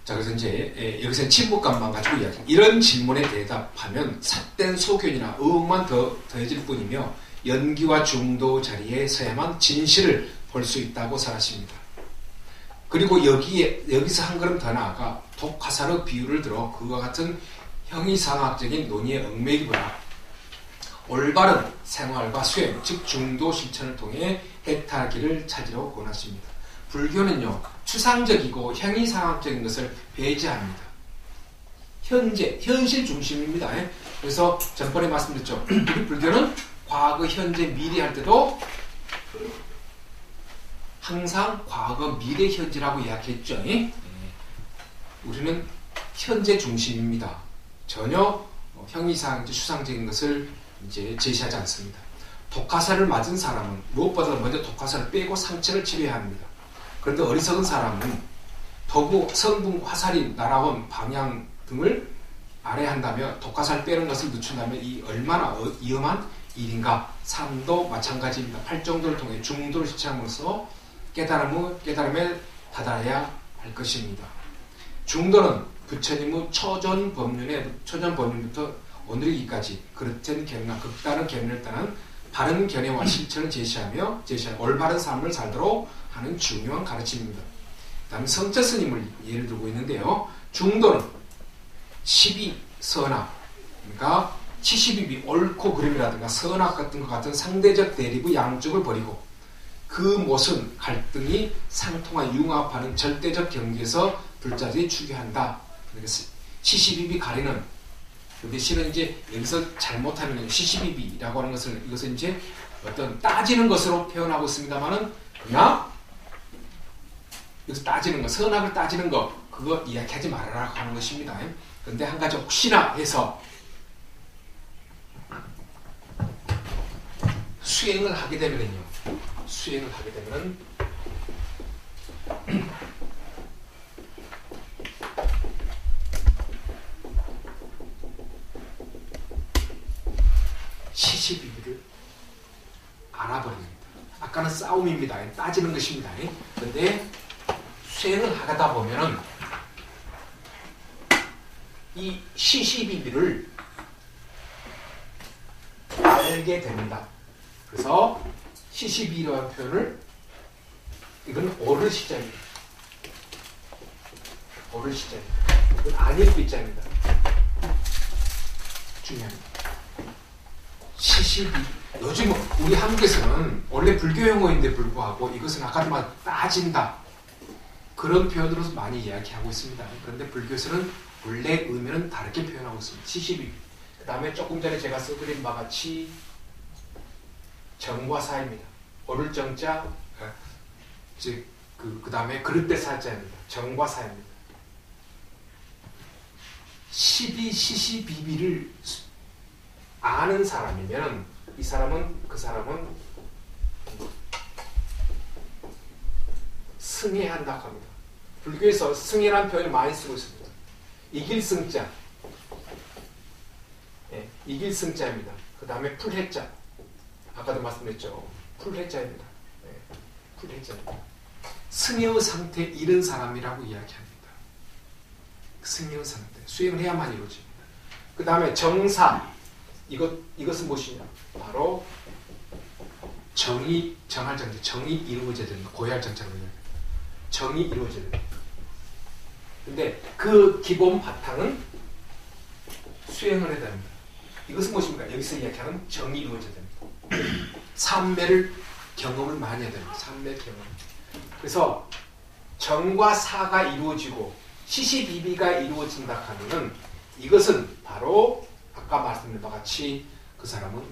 자, 그래서 이제 여기서 침묵감만 가지고 이야기. 이런 질문에 대답하면 삿된 소견이나 의혹만 더해질 뿐이며 연기와 중도 자리에 서야만 진실을 볼 수 있다고 생각하십니다. 그리고 여기서 한 걸음 더 나아가 독화살의 비유를 들어 그와 같은 형이상학적인 논의에 얽매이거나 올바른 생활과 수행, 즉 중도 실천을 통해 해탈기를 찾으려고 권하십니다. 불교는요, 추상적이고 형이상학적인 것을 배제합니다. 현실 중심입니다. 그래서 전번에 말씀드렸죠. 우리 불교는 과거, 현재, 미래 할 때도 항상 과거, 미래, 현재라고 이야기했죠. 우리는 현재 중심입니다. 전혀 형이상, 추상적인 것을 이제 제시하지 않습니다. 독화살을 맞은 사람은 무엇보다 먼저 독화살을 빼고 상처를 치료해야 합니다. 그런데 어리석은 사람은 도구, 성분, 화살이 날아온 방향 등을 아래한다며 독화살 빼는 것을 늦춘다면 이 얼마나 위험한 일인가. 삶도 마찬가지입니다. 팔정도를 통해 중도를 실천함으로써 깨달음에 다다라야 할 것입니다. 중도는 부처님의 초전법륜부터 오늘이기까지 그릇된 견해나 극단의 견해를 따른 바른 견해와 실천을 제시하며 올바른 삶을 살도록 하는 중요한 가르침입니다. 그 다음에 성처 스님을 예를 들고 있는데요. 중도는 12 선악, 그러니까 72비 옳고 그름이라든가 선악 같은 것 같은 상대적 대립의 양쪽을 버리고 그 모순, 갈등이 상통한 융합하는 절대적 경계에서 불자들이 추구한다. 그래서 72비 가리는, 근데 실은 이제 여기서 잘못하면 시시비비라고 하는 것을 이것은 이제 어떤 따지는 것으로 표현하고 있습니다만은 그냥 여기서 따지는 거, 선악을 따지는 거, 그거 이야기하지 말아라 하는 것입니다. 그런데 한 가지 혹시나 해서 수행을 하게 되면은요, 72비를 알아버립니다. 아까는 싸움입니다. 따지는 것입니다. 그런데 수행을 하다 보면은 이 시시비비를 알게 됩니다. 그래서 시시비라는 표현을 이건 오를 시자입니다. 오를 시자입니다. 이건 아닐 글자입니다. 중요합니다. 시시비. 요즘 우리 한국에서는 원래 불교 용어인데 불구하고 이것은 아까도 말 따진다. 그런 표현으로 많이 이야기하고 있습니다. 그런데 불교에서는 원래 의미는 다르게 표현하고 있습니다. 시시비. 그 다음에 조금 전에 제가 써드린 바와 같이 정과 사입니다. 오를 정자, 그 다음에 그릇대 사자입니다. 정과 사입니다. 시시비비를 아는 사람이면 그 사람은 승해한다고 합니다. 불교에서 승해라는 표현을 많이 쓰고 있습니다. 이길 승자, 이길 승자입니다. 그 다음에 풀해자, 아까도 말씀드렸죠. 풀해자입니다. 풀해자입니다. 승해의 상태 잃은 사람이라고 이야기합니다. 승해의 상태, 수행을 해야만 이루어집니다. 그 다음에 정사, 이것은 무엇이냐? 바로 정의, 정할 정제, 정의 이루어져야 됩니다. 고해할 정자로 이야기합니다. 정의 이루어져야 됩니다. 근데 그 기본 바탕은 수행을 해야 됩니다. 이것은 무엇입니까? 여기서 이야기하는 정의 이루어져야 됩니다. 삼매를 경험을 많이 해야 됩니다. 삼매 경험. 그래서 정과 사가 이루어지고 시시비비가 이루어진다 하면은 이것은 바로 아까 말씀드린 바와 같이 그 사람은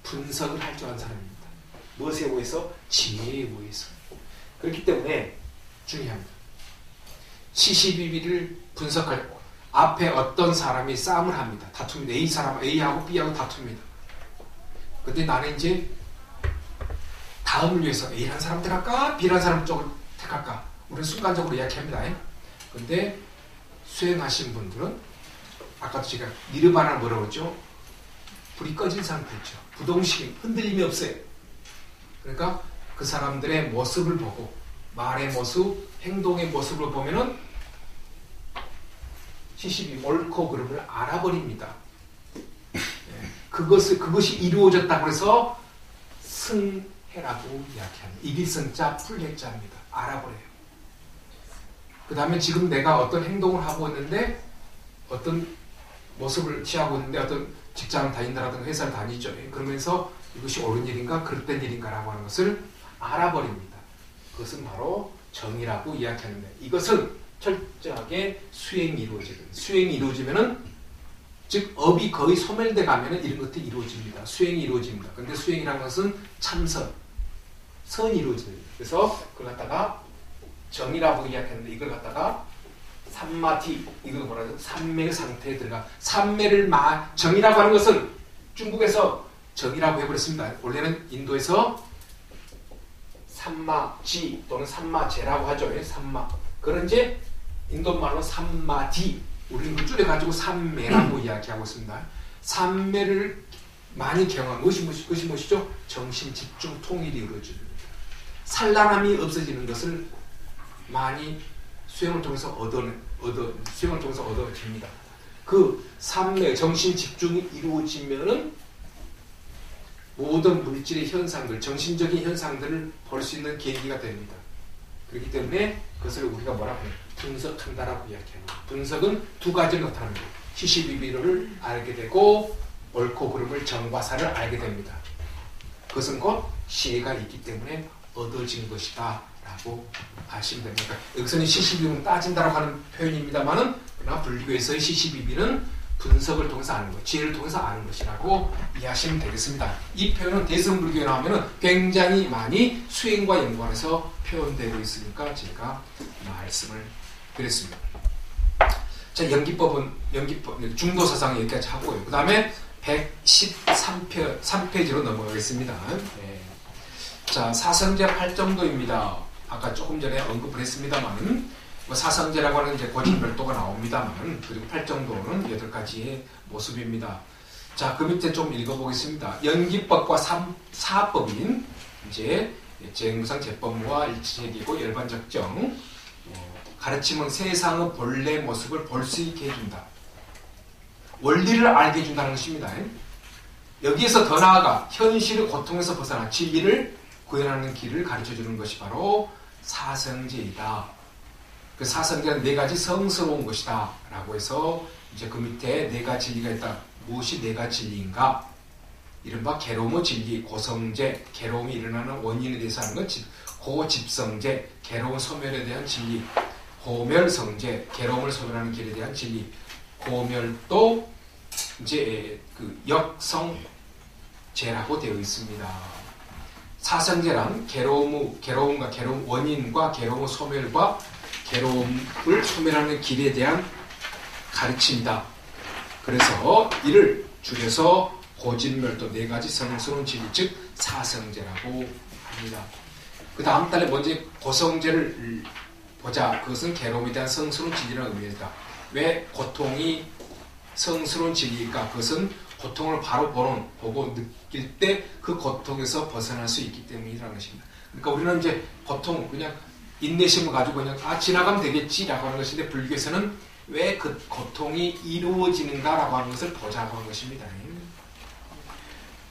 분석을 할 줄 아는 사람입니다. 무엇에 의해서? 지혜에 의해서. 그렇기 때문에 중요합니다. 시시비비를 분석할 때 앞에 어떤 사람이 싸움을 합니다. 다툽니다. A하고 B하고 다툽니다. 근데 나는 이제 다음을 위해서 A라는 사람 택할까? B라는 사람 쪽을 택할까? 우리는 순간적으로 이야기합니다. 근데 수행하신 분들은 아까도 제가 니르바나 뭐라고 했죠? 불이 꺼진 상태죠. 부동식이 흔들림이 없어요. 그러니까 그 사람들의 모습을 보고 말의 모습, 행동의 모습을 보면은 시시비 옳고 그름을 알아버립니다. 그것이 이루어졌다고 해서 승해라고 이야기합니다. 이길 승자, 풀해자입니다. 알아버려요. 그 다음에 지금 내가 어떤 행동을 하고 있는데 어떤 모습을 취하고 있는데 어떤 직장을 다닌다라든가 회사를 다니죠. 그러면서 이것이 옳은 일인가 그릇된 일인가라고 하는 것을 알아버립니다. 그것은 바로 정의라고 이야기하는데 이것은 철저하게 수행이 이루어집니다. 수행이 이루어지면은 즉 업이 거의 소멸돼 가면은 이런 것들이 이루어집니다. 수행이 이루어집니다. 그런데 수행이라는 것은 참선, 선이 이루어집니다. 그래서 그걸 갖다가 정의라고 이야기하는데 이걸 갖다가 삼마티, 이거 뭐라 해서 삼매의 상태에 들어가. 삼매를 정의라고 하는 것은 중국에서 정의라고 해버렸습니다. 원래는 인도에서 삼마지 또는 삼마제라고 하죠. 삼마. 그런 이제 인도말로 삼마디. 우리는 그 줄여가지고 삼매라고 이야기하고 있습니다. 삼매를 많이 경험한 것이 무엇이죠? 정신 집중 통일이 이루어집니다. 산란함이 없어지는 것을 많이 수행을 통해서 얻어집니다. 그 삼매, 정신 집중이 이루어지면은 모든 물질의 현상들, 정신적인 현상들을 볼 수 있는 계기가 됩니다. 그렇기 때문에 그것을 우리가 뭐라고 해요? 분석한다라고 이야기합니다. 분석은 두 가지를 나타납니다. 시시비비를 알게 되고 옳고 그름을 정과사를 알게 됩니다. 그것은 곧 시혜가 있기 때문에 얻어진 것이다 라고 아시면 됩니다. 그러니까 여기서는 시시비비는 따진다라고 하는 표현입니다만은 그러나 불교에서의 시시비비는 분석을 통해서 아는 것, 지혜를 통해서 아는 것이라고 이해하시면 되겠습니다. 이 표현은 대승불교에 나오면 굉장히 많이 수행과 연관해서 표현되고 있으니까 제가 말씀을 드렸습니다. 자, 연기법 중도사상 여기까지 하고요. 그 다음에 113페이지로 넘어가겠습니다. 네. 자, 사성제 8정도입니다. 아까 조금 전에 언급을 했습니다만 사성제라고 하는 이제 고진 별도가 나옵니다만 그리고 8정도는 8가지의 모습입니다. 자, 그 밑에 좀 읽어보겠습니다. 연기법과 사법인 이제 재무상 재법무와 일치적이고 열반적정 가르침은 세상의 본래 모습을 볼 수 있게 해준다. 원리를 알게 해준다는 것입니다. 여기에서 더 나아가 현실의 고통에서 벗어나 진리를 구현하는 길을 가르쳐주는 것이 바로 사성제이다. 그 사성제는 네 가지 성스러운 것이다 라고 해서 이제 그 밑에 네 가지 진리가 있다. 무엇이 네 가지 진리인가? 이른바 괴로움의 진리, 고성제, 괴로움이 일어나는 원인에 대해서 하는 건 고집성제, 괴로운 소멸에 대한 진리, 고멸성제, 괴로움을 소멸하는 길에 대한 진리, 고멸도 이제 그 역성제라고 되어 있습니다. 사성제란 괴로움과 괴로움 원인과 괴로움의 소멸과 괴로움을 소멸하는 길에 대한 가르침이다. 그래서 이를 줄여서 고진멸도 네 가지 성스러운 진리, 즉 사성제라고 합니다. 그 다음 달에 먼저 고성제를 보자. 그것은 괴로움에 대한 성스러운 진리라는 의미다. 왜 고통이 성스러운 진리일까? 그것은 고통을 바로 보고 느낄 때 그 고통에서 벗어날 수 있기 때문이라는 것입니다. 그러니까 우리는 이제 고통 그냥 인내심을 가지고 그냥 지나가면 되겠지라고 하는 것인데 불교에서는 왜 그 고통이 이루어지는가라고 하는 것을 보자고 하는 것입니다.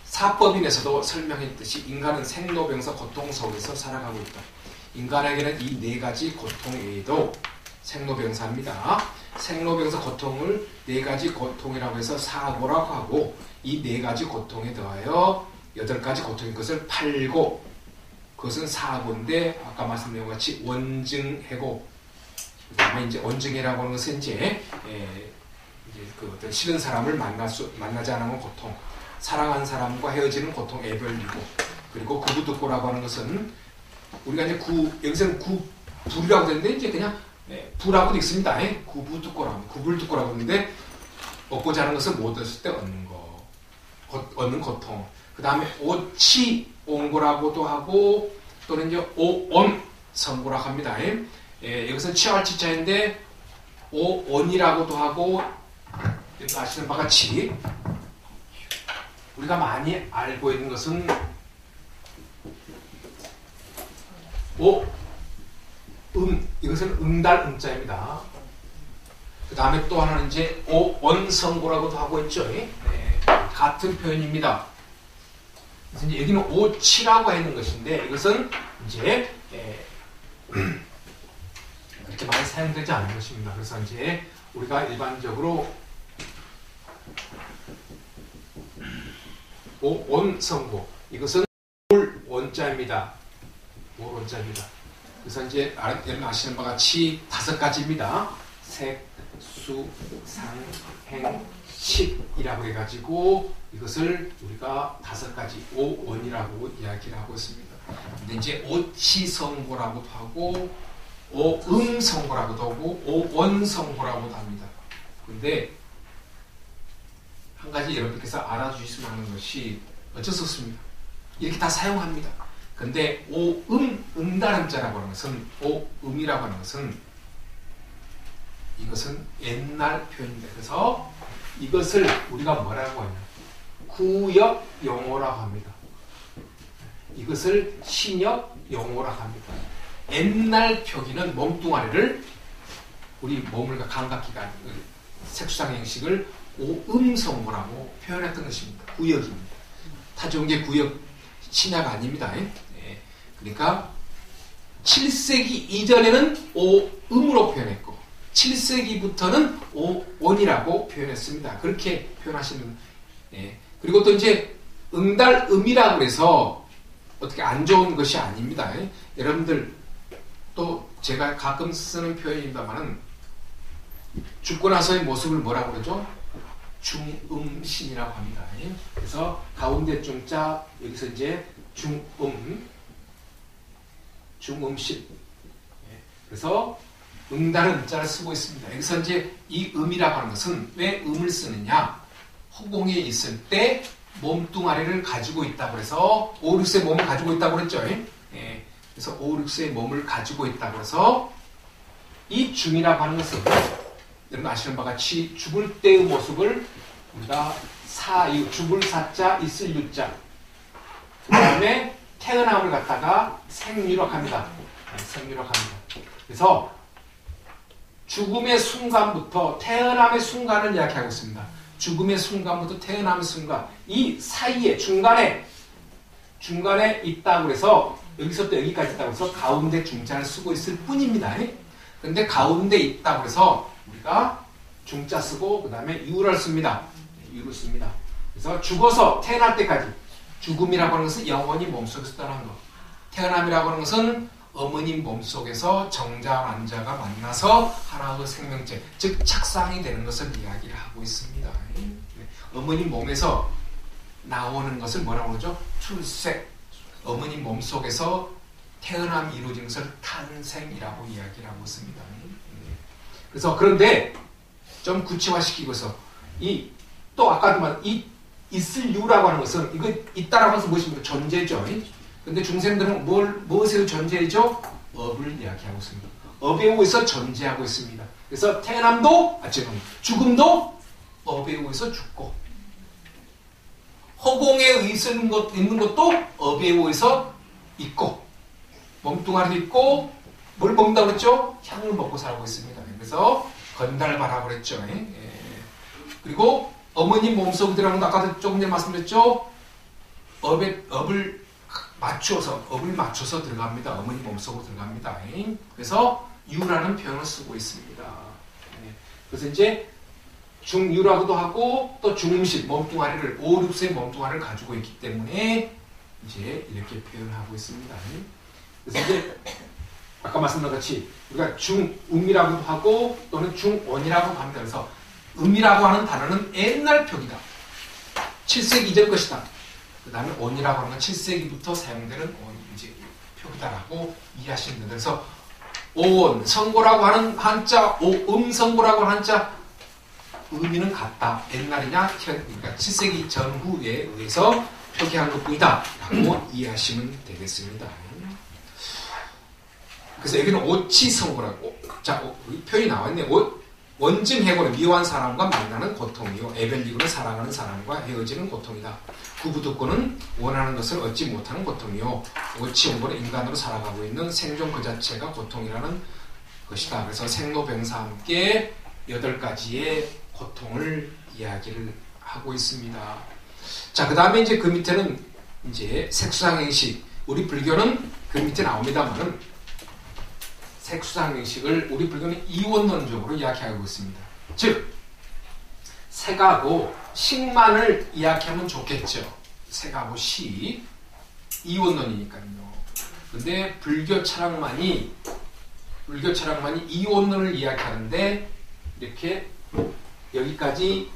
사법인에서도 설명했듯이 인간은 생로병사 고통 속에서 살아가고 있다. 인간에게는 이 네 가지 고통 외에도 생로병사입니다. 생로병사 고통을 네 가지 고통이라고 해서 사고라고 하고 이 네 가지 고통에 더하여 8가지 고통인 것을 팔고 그것은 사고인데 아까 말씀드린 것 같이 원증해고 그 다음에 이제 원증해라고 하는 것은 이제 그 어떤 싫은 사람을 만나지 않은 고통, 사랑하는 사람과 헤어지는 고통, 애별이고 그리고 구부득고라고 하는 것은 우리가 이제 여기서는 불이라고 되는데 이제 그냥 불하고도 있습니다. 구불득고라고 하는데 얻고자 하는 것을 못 얻었을 때 얻는 고통. 그 다음에 오치온고라고도 하고 또는 이제 오온성고라고 합니다. 여기서는 치아할 치자인데 오온이라고도 하고 아시는 바와 같이 우리가 많이 알고 있는 것은 이것은 응달 응자입니다. 그 다음에 또 하나는 이제 오원성고라고도 하고 있죠. 같은 표현입니다. 그래서 이제 여기는 오치라고 하는 것인데 이것은 이제 그렇게 많이 사용되지 않는 것입니다. 그래서 이제 우리가 일반적으로 오원성고 이것은 올원자입니다. 올원자입니다. 그래서 이제 여러분 아시는 바와 같이 5가지입니다. 색, 수, 상, 행, 식이라고 해가지고 이것을 우리가 5가지 오원이라고 이야기를 하고 있습니다. 근데 이제 오치성고라고도 하고 오음성고라고도 하고 오원성고라고도 합니다. 근데 한 가지 여러분께서 알아주시면 하는 것이 어쩔 수 없습니다. 이렇게 다 사용합니다. 근데 음다름자라고 하는 것은 오음이라고 하는 것은 이것은 옛날 표현입니다. 그래서 이것을 우리가 뭐라고 하냐 구역 용어라고 합니다. 이것을 신역 용어라고 합니다. 옛날 표기는 몸뚱아리를 우리 몸을 감각기관 색수상 형식을 오음성고라고 표현했던 것입니다. 구역입니다. 타종계 구역 신약 아닙니다. 그러니까 7세기 이전에는 오음으로 표현했고 7세기부터는 오원이라고 표현했습니다. 그렇게 표현하시는 그리고 또 이제 응달음이라고 해서 어떻게 안 좋은 것이 아닙니다. 여러분들 또 제가 가끔 쓰는 표현입니다만은 죽고 나서의 모습을 뭐라고 그러죠? 중음신이라고 합니다. 그래서 가운데 중자 여기서 이제 중음신 그래서 응다른 음자를 쓰고 있습니다. 여기서 이제 이 음이라고 하는 것은 왜 음을 쓰느냐 허공에 있을 때 몸뚱아리를 가지고 있다고 해서 오륙스의 몸을 가지고 있다고 그랬죠. 그래서 오륙스의 몸을 가지고 있다고 해서 이 중이라고 하는 것은 여러분 아시는 바와 같이 죽을 때의 모습을 우리가 사유, 죽을 사자, 있을 유자. 그 다음에 태어남을 갖다가 생유라고 합니다. 생유라고 합니다. 그래서 죽음의 순간부터 태어남의 순간을 이야기하고 있습니다. 죽음의 순간부터 태어남의 순간, 이 사이에 중간에 있다고 해서 여기서부터 여기까지 있다고 해서 가운데 중자를 쓰고 있을 뿐입니다. 그런데 가운데 있다고 해서 우리가 중자 쓰고 그 다음에 유를 씁니다. 유를 씁니다. 그래서 죽어서 태어날 때까지, 죽음이라고 하는 것은 영원히 몸속에서 떠난 것, 태어남이라고 하는 것은 어머님 몸속에서 정자, 완자가 만나서 하나의 생명체, 즉 착상이 되는 것을 이야기를 하고 있습니다. 어머님 몸에서 나오는 것을 뭐라고 그러죠? 출생. 어머님 몸속에서 태어남이 이루어진 것을 탄생이라고 이야기를 하고 있습니다. 그래서 그런데 좀 구체화시키고서 또 아까도 말한 이 있을 유라고 하는 것은 이거 있다라고 하는 것은 무엇입니까? 존재죠. 근데 중생들은 무엇을 존재죠? 업을 이야기하고 있습니다. 업에 의해서 존재하고 있습니다. 그래서 태어남도, 죽음도 업에 의해서 죽고, 허공에 의해서 있는 것도 업에 의해서 있고, 몸뚱아리도 있고, 뭘 먹는다고 그랬죠? 향을 먹고 살고 있습니다. 그래서 건달바라고 그랬죠. 그리고 어머님 몸속에 들어가는 거 아까도 조금 전에 말씀드렸죠? 업을 맞춰서 들어갑니다. 어머니 몸속으로 들어갑니다. 그래서 유라는 표현을 쓰고 있습니다. 그래서 이제 중유라고도 하고 또 중음식 몸뚱아리를 5, 6세의 몸뚱아리를 가지고 있기 때문에 이제 이렇게 표현하고 있습니다. 그래서 이제 아까 말씀드린 같이 우리가 중음이라고도 하고 또는 중원이라고 합니다. 그래서 음이라고 하는 단어는 옛날 표기다. 7세기 이전 것이다. 그 다음에 온이라고 하는 건 7세기부터 사용되는 이제 표기다라고 이해하시면 됩니다. 그래서 오온, 선고라고 하는 한자, 음선고라고 하는 한자, 의미는 같다. 옛날이냐, 그러니까 7세기 전후에 의해서 표기한 것 뿐이다. 라고 이해하시면 되겠습니다. 그래서 여기는 오치선고라고, 자, 표현이 나왔네. 원증해고는 미워한 사람과 만나는 고통이요. 에벨리고는 사랑하는 사람과 헤어지는 고통이다. 구부득고는 원하는 것을 얻지 못하는 고통이요. 오치원고는 인간으로 살아가고 있는 생존 그 자체가 고통이라는 것이다. 그래서 생로병사와 함께 8가지의 고통을 이야기를 하고 있습니다. 자, 그 다음에 이제 그 밑에는 이제 색수상행식. 우리 불교는 그 밑에 나옵니다만은 색수상행식을 우리 불교는 이원론적으로 이야기하고 있습니다. 즉, 색하고 식만을 이야기하면 좋겠죠. 색하고 식. 이원론이니까요. 근데 불교 철학만이 이원론을 이야기하는데 이렇게 여기까지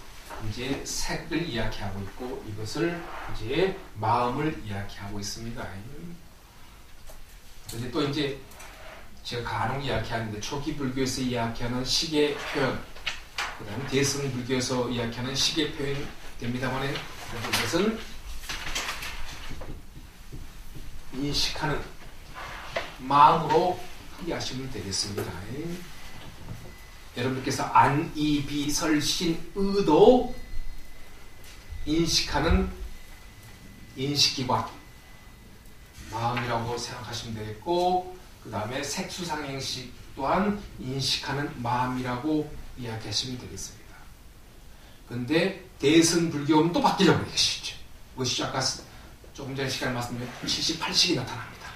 이제 색을 이야기하고 있고 이것을 이제 마음을 이야기하고 있습니다. 근데 또 이제 제가 간혹 이야기하는데 초기 불교에서 이야기하는 식의 표현, 그 다음에 대승 불교에서 이야기하는 식의 표현이 됩니다만 이것은 인식하는 마음으로 이해하시면 되겠습니다. 여러분께서 안, 이, 비, 설, 신, 의도 인식하는 인식기관 마음이라고 생각하시면 되겠고 그 다음에 색수상행식 또한 인식하는 마음이라고 이야기하시면 되겠습니다. 그런데 대승불교는 또 바뀌려고 계시죠. 그것이 아까 조금 전에 시간에 말씀드린 78식이 나타납니다.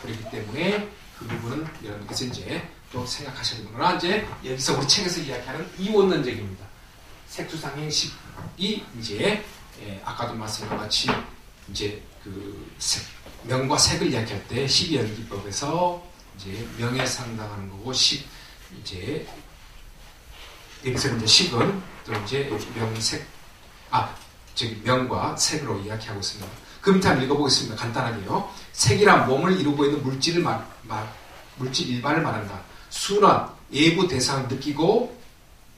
그렇기 때문에 그 부분은 여러분께서 이제 또 생각하셔야 되구나. 이제 여기서 우리 책에서 이야기하는 이원론적입니다. 색수상행식이 이제 아까도 말씀한 같이 이제 그 명과 색을 이야기할 때 12연기법에서 이제 명에 상당하는 거고 이제 여기서 이제 식은 또 이제 명과 색으로 이야기하고 있습니다. 그 밑에 한번 읽어보겠습니다. 간단하게요. 색이란 몸을 이루고 있는 물질 일반을 말한다. 순환, 외부 대상을 느끼고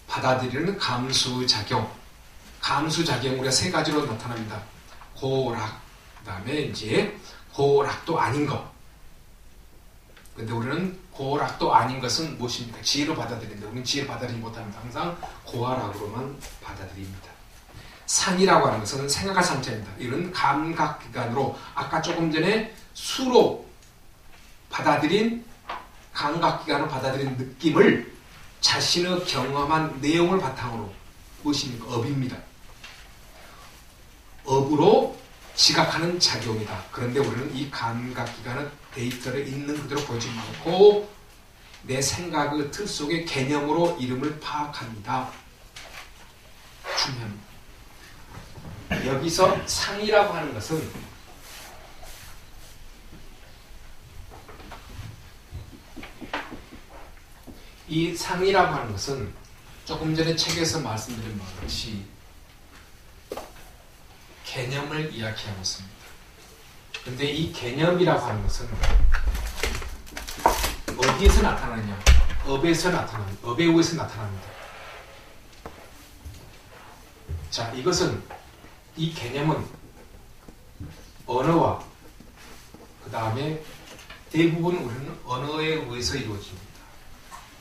받아들이는 감수작용. 감수작용 우리가 3가지로 나타납니다. 고락, 그 다음에 이제 고락도 아닌 것. 근데 우리는 고락도 아닌 것은 무엇입니까? 지혜로 받아들인다. 우리는 지혜로 받아들이지 못합니다. 항상 고하락으로만 받아들입니다. 상이라고 하는 것은 생각할 상태입니다. 이런 감각기관으로 아까 조금 전에 수로 받아들인 감각기관으로 받아들인 느낌을 자신의 경험한 내용을 바탕으로 무엇입니까? 업입니다. 업으로 지각하는 작용이다. 그런데 우리는 이 감각기관은 데이터를 있는 그대로 보지 않고 내 생각의 틀 속의 개념으로 이름을 파악합니다. 중요합니다. 여기서 상이라고 하는 것은 이 상이라고 하는 것은 조금 전에 책에서 말씀드린 것이 개념을 이야기하고 있습니다. 그런데 이 개념이라고 하는 것은 어디에서 나타나느냐? 업에서 나타납니다. 업에 의해서 나타납니다. 자, 이 개념은 언어와 그 다음에 대부분 우리는 언어에 의해서 이루어집니다.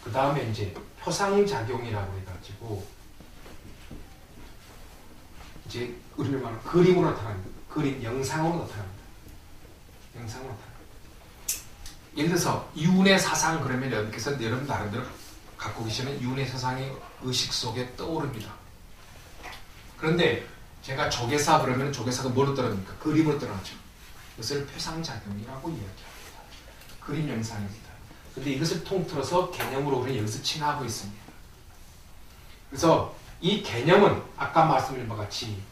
그 다음에 이제 표상작용이라고 해가지고 이제 우리를 말하는 그림으로 나타납니다. 그림, 영상으로 나타납니다. 영상으로 나타납니다. 예를 들어서 이윤의 사상 그러면 여러분께서 여러분 나름대로 갖고 계시는 이윤의 사상이 의식 속에 떠오릅니다. 그런데 제가 조계사 그러면 조계사가 뭐로 떠납니까? 그림으로 떠나죠. 이것을 표상작용이라고 이야기합니다. 그림 영상입니다. 그런데 이것을 통틀어서 개념으로 우리는 여기서 칭하고 있습니다. 그래서 이 개념은 아까 말씀드린 바와 같이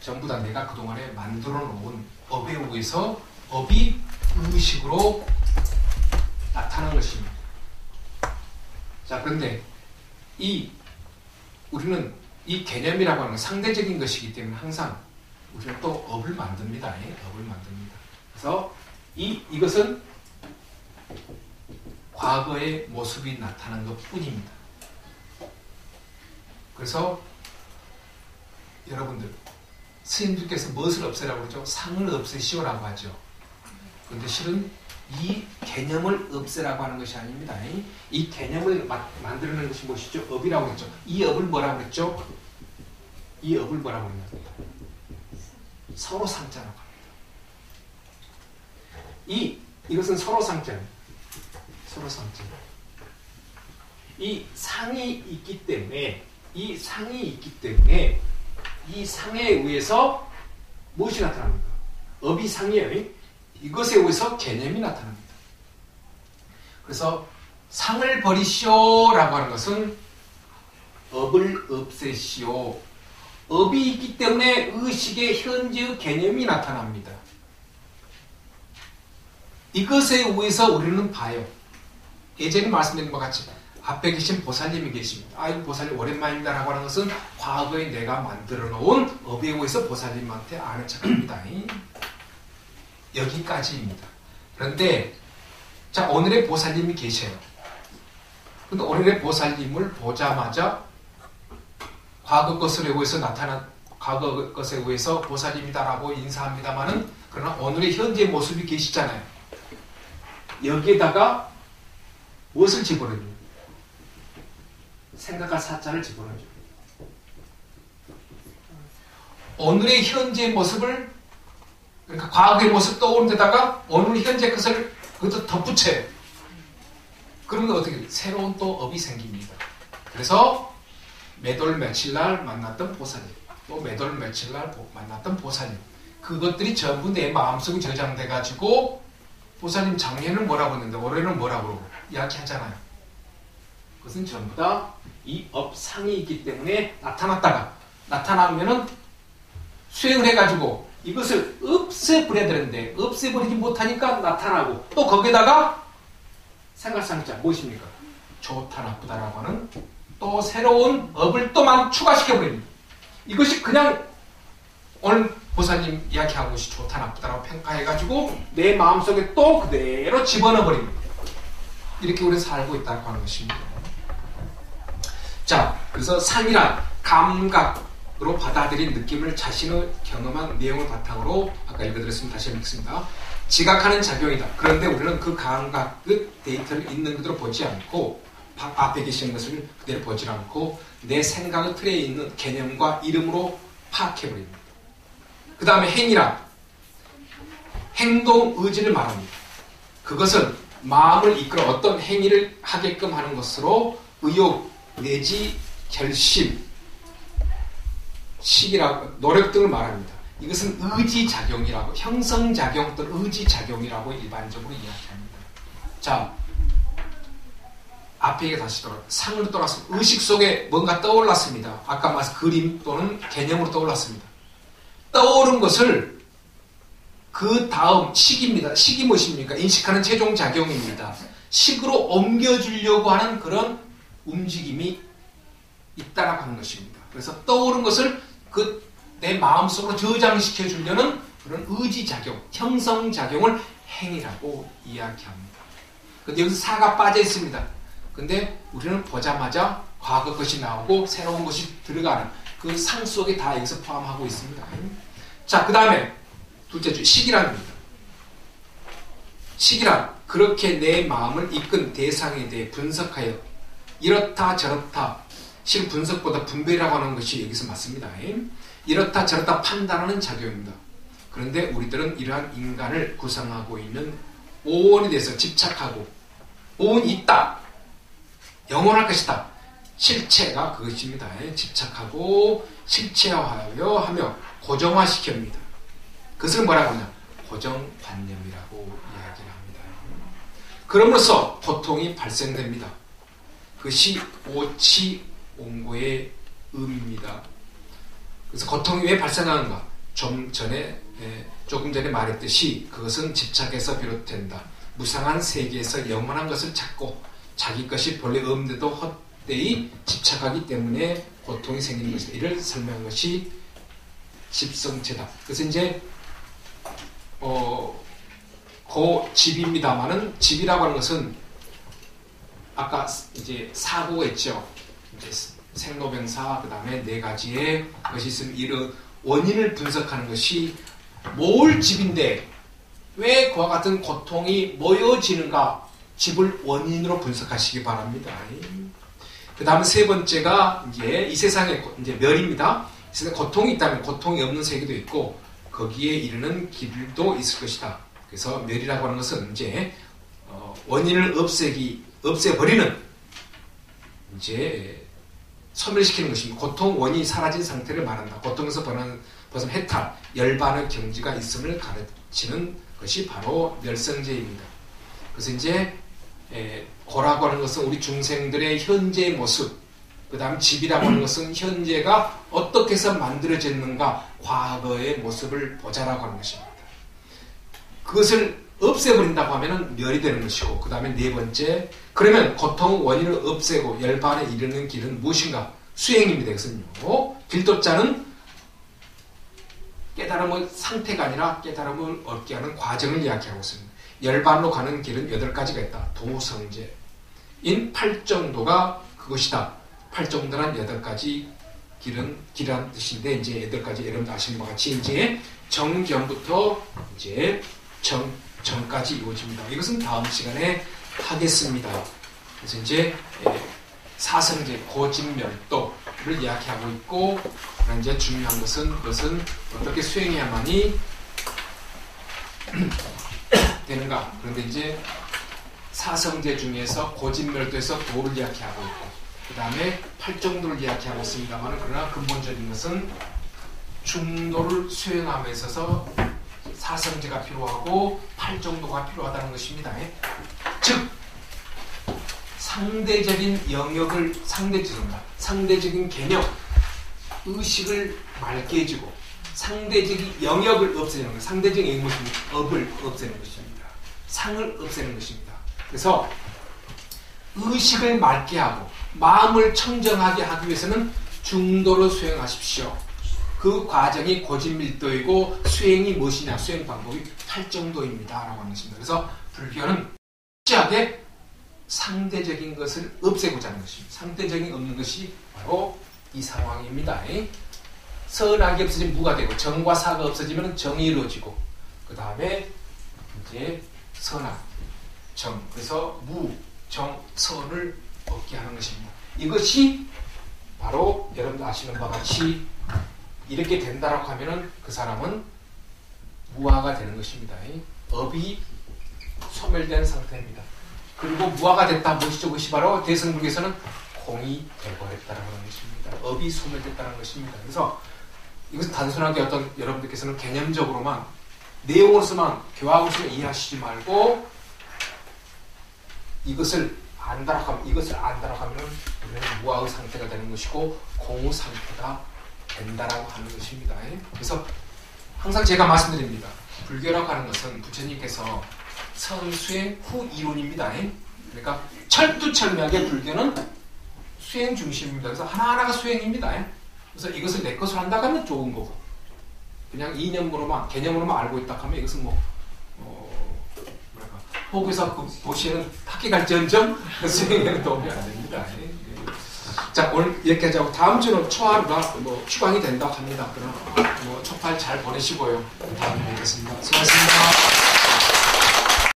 전부 다 내가 그동안에 만들어 놓은 업에 의해서 업이 의식으로 나타난 것입니다. 자, 그런데 우리는 이 개념이라고 하는 건 상대적인 것이기 때문에 항상 우리는 또 업을 만듭니다. 업을 만듭니다. 그래서 이것은 과거의 모습이 나타난 것 뿐입니다. 그래서 여러분들 스님들께서 무엇을 없애라고 그러죠? 상을 없애시오라고 하죠. 그런데 실은 이 개념을 없애라고 하는 것이 아닙니다. 이 개념을 만들어내는 것이 무엇이죠? 업이라고 했죠. 이 업을 뭐라고 했죠? 이 업을 뭐라고 했냐? 서로상자라고 합니다. 이것은 서로상자입니다. 서로상자. 이 상이 있기 때문에 이 상에 의해서 무엇이 나타납니까? 업이 상이에요. 이것에 의해서 개념이 나타납니다. 그래서 상을 버리시오라고 하는 것은 업을 없애시오. 업이 있기 때문에 의식의 현재의 개념이 나타납니다. 이것에 의해서 우리는 봐요. 예전에 말씀드린 것 같이 앞에 계신 보살님이 계십니다. 아이고 보살님 오랜만입니다 라고 하는 것은 과거에 내가 만들어 놓은 업에 의해서 보살님한테 아는 척합니다. 여기까지입니다. 그런데 자, 오늘의 보살님이 계셔요. 근데 오늘의 보살님을 보자마자 과거 것에 의해서 보살님이다라고 인사합니다만은 그러나 오늘의 현재 모습이 계시잖아요. 여기에다가 무엇을 집어넣어요? 생각할 사자를 집어넣어요. 오늘의 현재 모습을, 그러니까 과거의 모습 떠오른 데다가 오늘 현재 것을 그것도 덧붙여요. 그러면 어떻게 돼요? 새로운 또 업이 생깁니다. 그래서 매돌 며칠날 만났던 보살님, 또 매돌 며칠날 만났던 보살님, 그것들이 전부 내 마음속에 저장돼가지고 보살님 작년에는 뭐라고 했는데 올해는 뭐라고 이야기하잖아요. 그것은 전부 다 이 업상이 있기 때문에 나타나면은 수행을 해가지고 이것을 없애버려야 되는데 없애버리지 못하니까 나타나고, 또 거기에다가 생각상자 무엇입니까? 좋다 나쁘다라고 하는 또 새로운 업을 또만 추가시켜버립니다. 이것이 그냥 오늘 보살님 이야기하는 것이 좋다 나쁘다라고 평가해가지고 내 마음속에 또 그대로 집어넣어버립니다. 이렇게 우리는 살고 있다고 하는 것입니다. 자, 그래서 상이란 감각으로 받아들인 느낌을 자신의 경험한 내용을 바탕으로 아까 읽어드렸습니다. 다시 읽겠습니다. 지각하는 작용이다. 그런데 우리는 그 감각의 데이터를 있는 그대로 보지 않고 앞에 계신 것을 그대로 보지 않고 내 생각의 틀에 있는 개념과 이름으로 파악해버립니다. 그 다음에 행위란 행동 의지를 말합니다. 그것은 마음을 이끌어 어떤 행위를 하게끔 하는 것으로 의욕 내지 결심, 식이라고 노력 등을 말합니다. 이것은 의지작용이라고, 형성작용 또는 의지작용이라고 일반적으로 이야기합니다. 자, 앞에 얘기 다시 상을 떠났습니다. 의식 속에 뭔가 떠올랐습니다. 아까 말씀 그림 또는 개념으로 떠올랐습니다. 떠오른 것을 그 다음 식입니다. 식이 무엇입니까? 인식하는 최종작용입니다. 식으로 옮겨주려고 하는 그런 움직임이 있다라고 하는 것입니다. 그래서 떠오른 것을 내 마음속으로 저장시켜 주려는 그런 의지작용, 형성작용을 행위라고 이야기합니다. 근데 여기서 사가 빠져 있습니다. 근데 우리는 보자마자 과거 것이 나오고 새로운 것이 들어가는 그 상 속에 다 여기서 포함하고 있습니다. 자, 그 다음에 둘째 주 식이란입니다. 식이란 그렇게 내 마음을 이끈 대상에 대해 분석하여 이렇다 저렇다, 실 분석보다 분별이라고 하는 것이 여기서 맞습니다. 이렇다 저렇다 판단하는 작용입니다. 그런데 우리들은 이러한 인간을 구성하고 있는 오온에 대해서 집착하고 오온이 있다, 영원할 것이다, 실체가 그것입니다. 집착하고 실체화하여 하며 고정화시킵니다. 그것을 뭐라고 하냐? 고정관념이라고 이야기를 합니다. 그럼으로써 고통이 발생됩니다. 그것이 오치옹고의 의미입니다. 그래서 고통이 왜 발생하는가? 조금 전에 말했듯이 그것은 집착에서 비롯된다. 무상한 세계에서 영원한 것을 찾고 자기 것이 본래 없는데도 헛되이 집착하기 때문에 고통이 생기는 것이다. 이를 설명한 것이 집성체다. 그래서 이제 집입니다만은 집이라고 하는 것은 아까 이제 사고가 있죠. 이제 생로병사, 그 다음에 네 가지의 것이 있으면 이런 원인을 분석하는 것이 뭘 집인데 왜 그와 같은 고통이 모여지는가, 집을 원인으로 분석하시기 바랍니다. 그 다음에 세 번째가 이제 이 세상에 이제 멸입니다. 이 세상에 고통이 있다면 고통이 없는 세계도 있고 거기에 이르는 길도 있을 것이다. 그래서 멸이라고 하는 것은 이제 원인을 없애버리는 이제 소멸시키는 것입니다. 고통 원인이 사라진 상태를 말한다. 고통에서 벗은 해탈, 열반의 경지가 있음을 가르치는 것이 바로 멸성제입니다. 그래서 이제 고라고 하는 것은 우리 중생들의 현재의 모습, 그 다음 집이라고 하는 것은 현재가 어떻게 해서 만들어졌는가, 과거의 모습을 보자라고 하는 것입니다. 그것을 없애버린다고 하면 멸이 되는 것이고, 그 다음에 네 번째, 그러면 고통의 원인을 없애고 열반에 이르는 길은 무엇인가? 수행입니다. 이것은요. 길도자는 깨달음의 상태가 아니라 깨달음을 얻게 하는 과정을 이야기하고 있습니다. 열반으로 가는 길은 8가지가 있다. 도성제인 8정도가 그것이다. 8정도란 8가지 길이란 뜻인데, 이제 8가지 여러분들 아시는 것 같이 이제 정견부터 이제 정까지 이루어집니다. 이것은 다음 시간에 하겠습니다. 그래서 이제 사성제, 고집멸도를 이야기하고 있고, 이제 중요한 것은 그것은 어떻게 수행해야만이 되는가. 그런데 이제 사성제 중에서 고집멸도에서 도를 이야기하고 있고, 그 다음에 8정도를 이야기하고 있습니다만, 그러나 근본적인 것은 중도를 수행함에 있어서 사성제가 필요하고 8정도가 필요하다는 것입니다. 즉 상대적인 영역을 상대적인 개념, 의식을 맑게 해주고 상대적인 영역을 없애는 것, 상대적인 영역은 업을 없애는 것입니다. 상을 없애는 것입니다. 그래서 의식을 맑게 하고 마음을 청정하게 하기 위해서는 중도로 수행하십시오. 그 과정이 고집밀도이고 수행이 무엇이냐, 수행 방법이 8정도입니다 라고 하는 것입니다. 그래서 불교는 실제하게 상대적인 것을 없애고자 하는 것입니다. 상대적인 없는 것이 바로 이 상황입니다. 선악이 없어지면 무가 되고, 정과 사가 없어지면 정이 이루어지고, 그 다음에 이제 선악, 정, 그래서 무, 정, 선을 얻게 하는 것입니다. 이것이 바로 여러분들 아시는 바와 같이 이렇게 된다라고 하면은 그 사람은 무화가 되는 것입니다. 업이 소멸된 상태입니다. 그리고 무화가 됐다. 무엇이죠? 그것이 바로 대승불교에서는 공이 되어버렸다는 것입니다. 업이 소멸됐다는 것입니다. 그래서 이것은 단순하게 어떤 여러분들께서는 개념적으로만 내용으로서만 교학으로서만 이해하시지 말고 이것을 안다라고 하면 우리는 무아의 상태가 되는 것이고 공의 상태가 된다라고 하는 것입니다. 그래서 항상 제가 말씀드립니다. 불교라고 하는 것은 부처님께서 선수행 후 이론입니다. 그러니까 철두철미하게 불교는 수행 중심입니다. 그래서 하나하나가 수행입니다. 그래서 이것을 내 것으로 한다고 하면 좋은 거고 그냥 이념으로만 개념으로만 알고 있다 하면 이것은 호구에서 그 도시에는 학기 갈지언정 수행에는 도움이 안 됩니다. 자, 오늘 이렇게 하자고 다음 주는 초하루가 휴강이 된다고 합니다. 그럼 초팔 잘 보내시고요. 다음에 뵙겠습니다. 수고하셨습니다.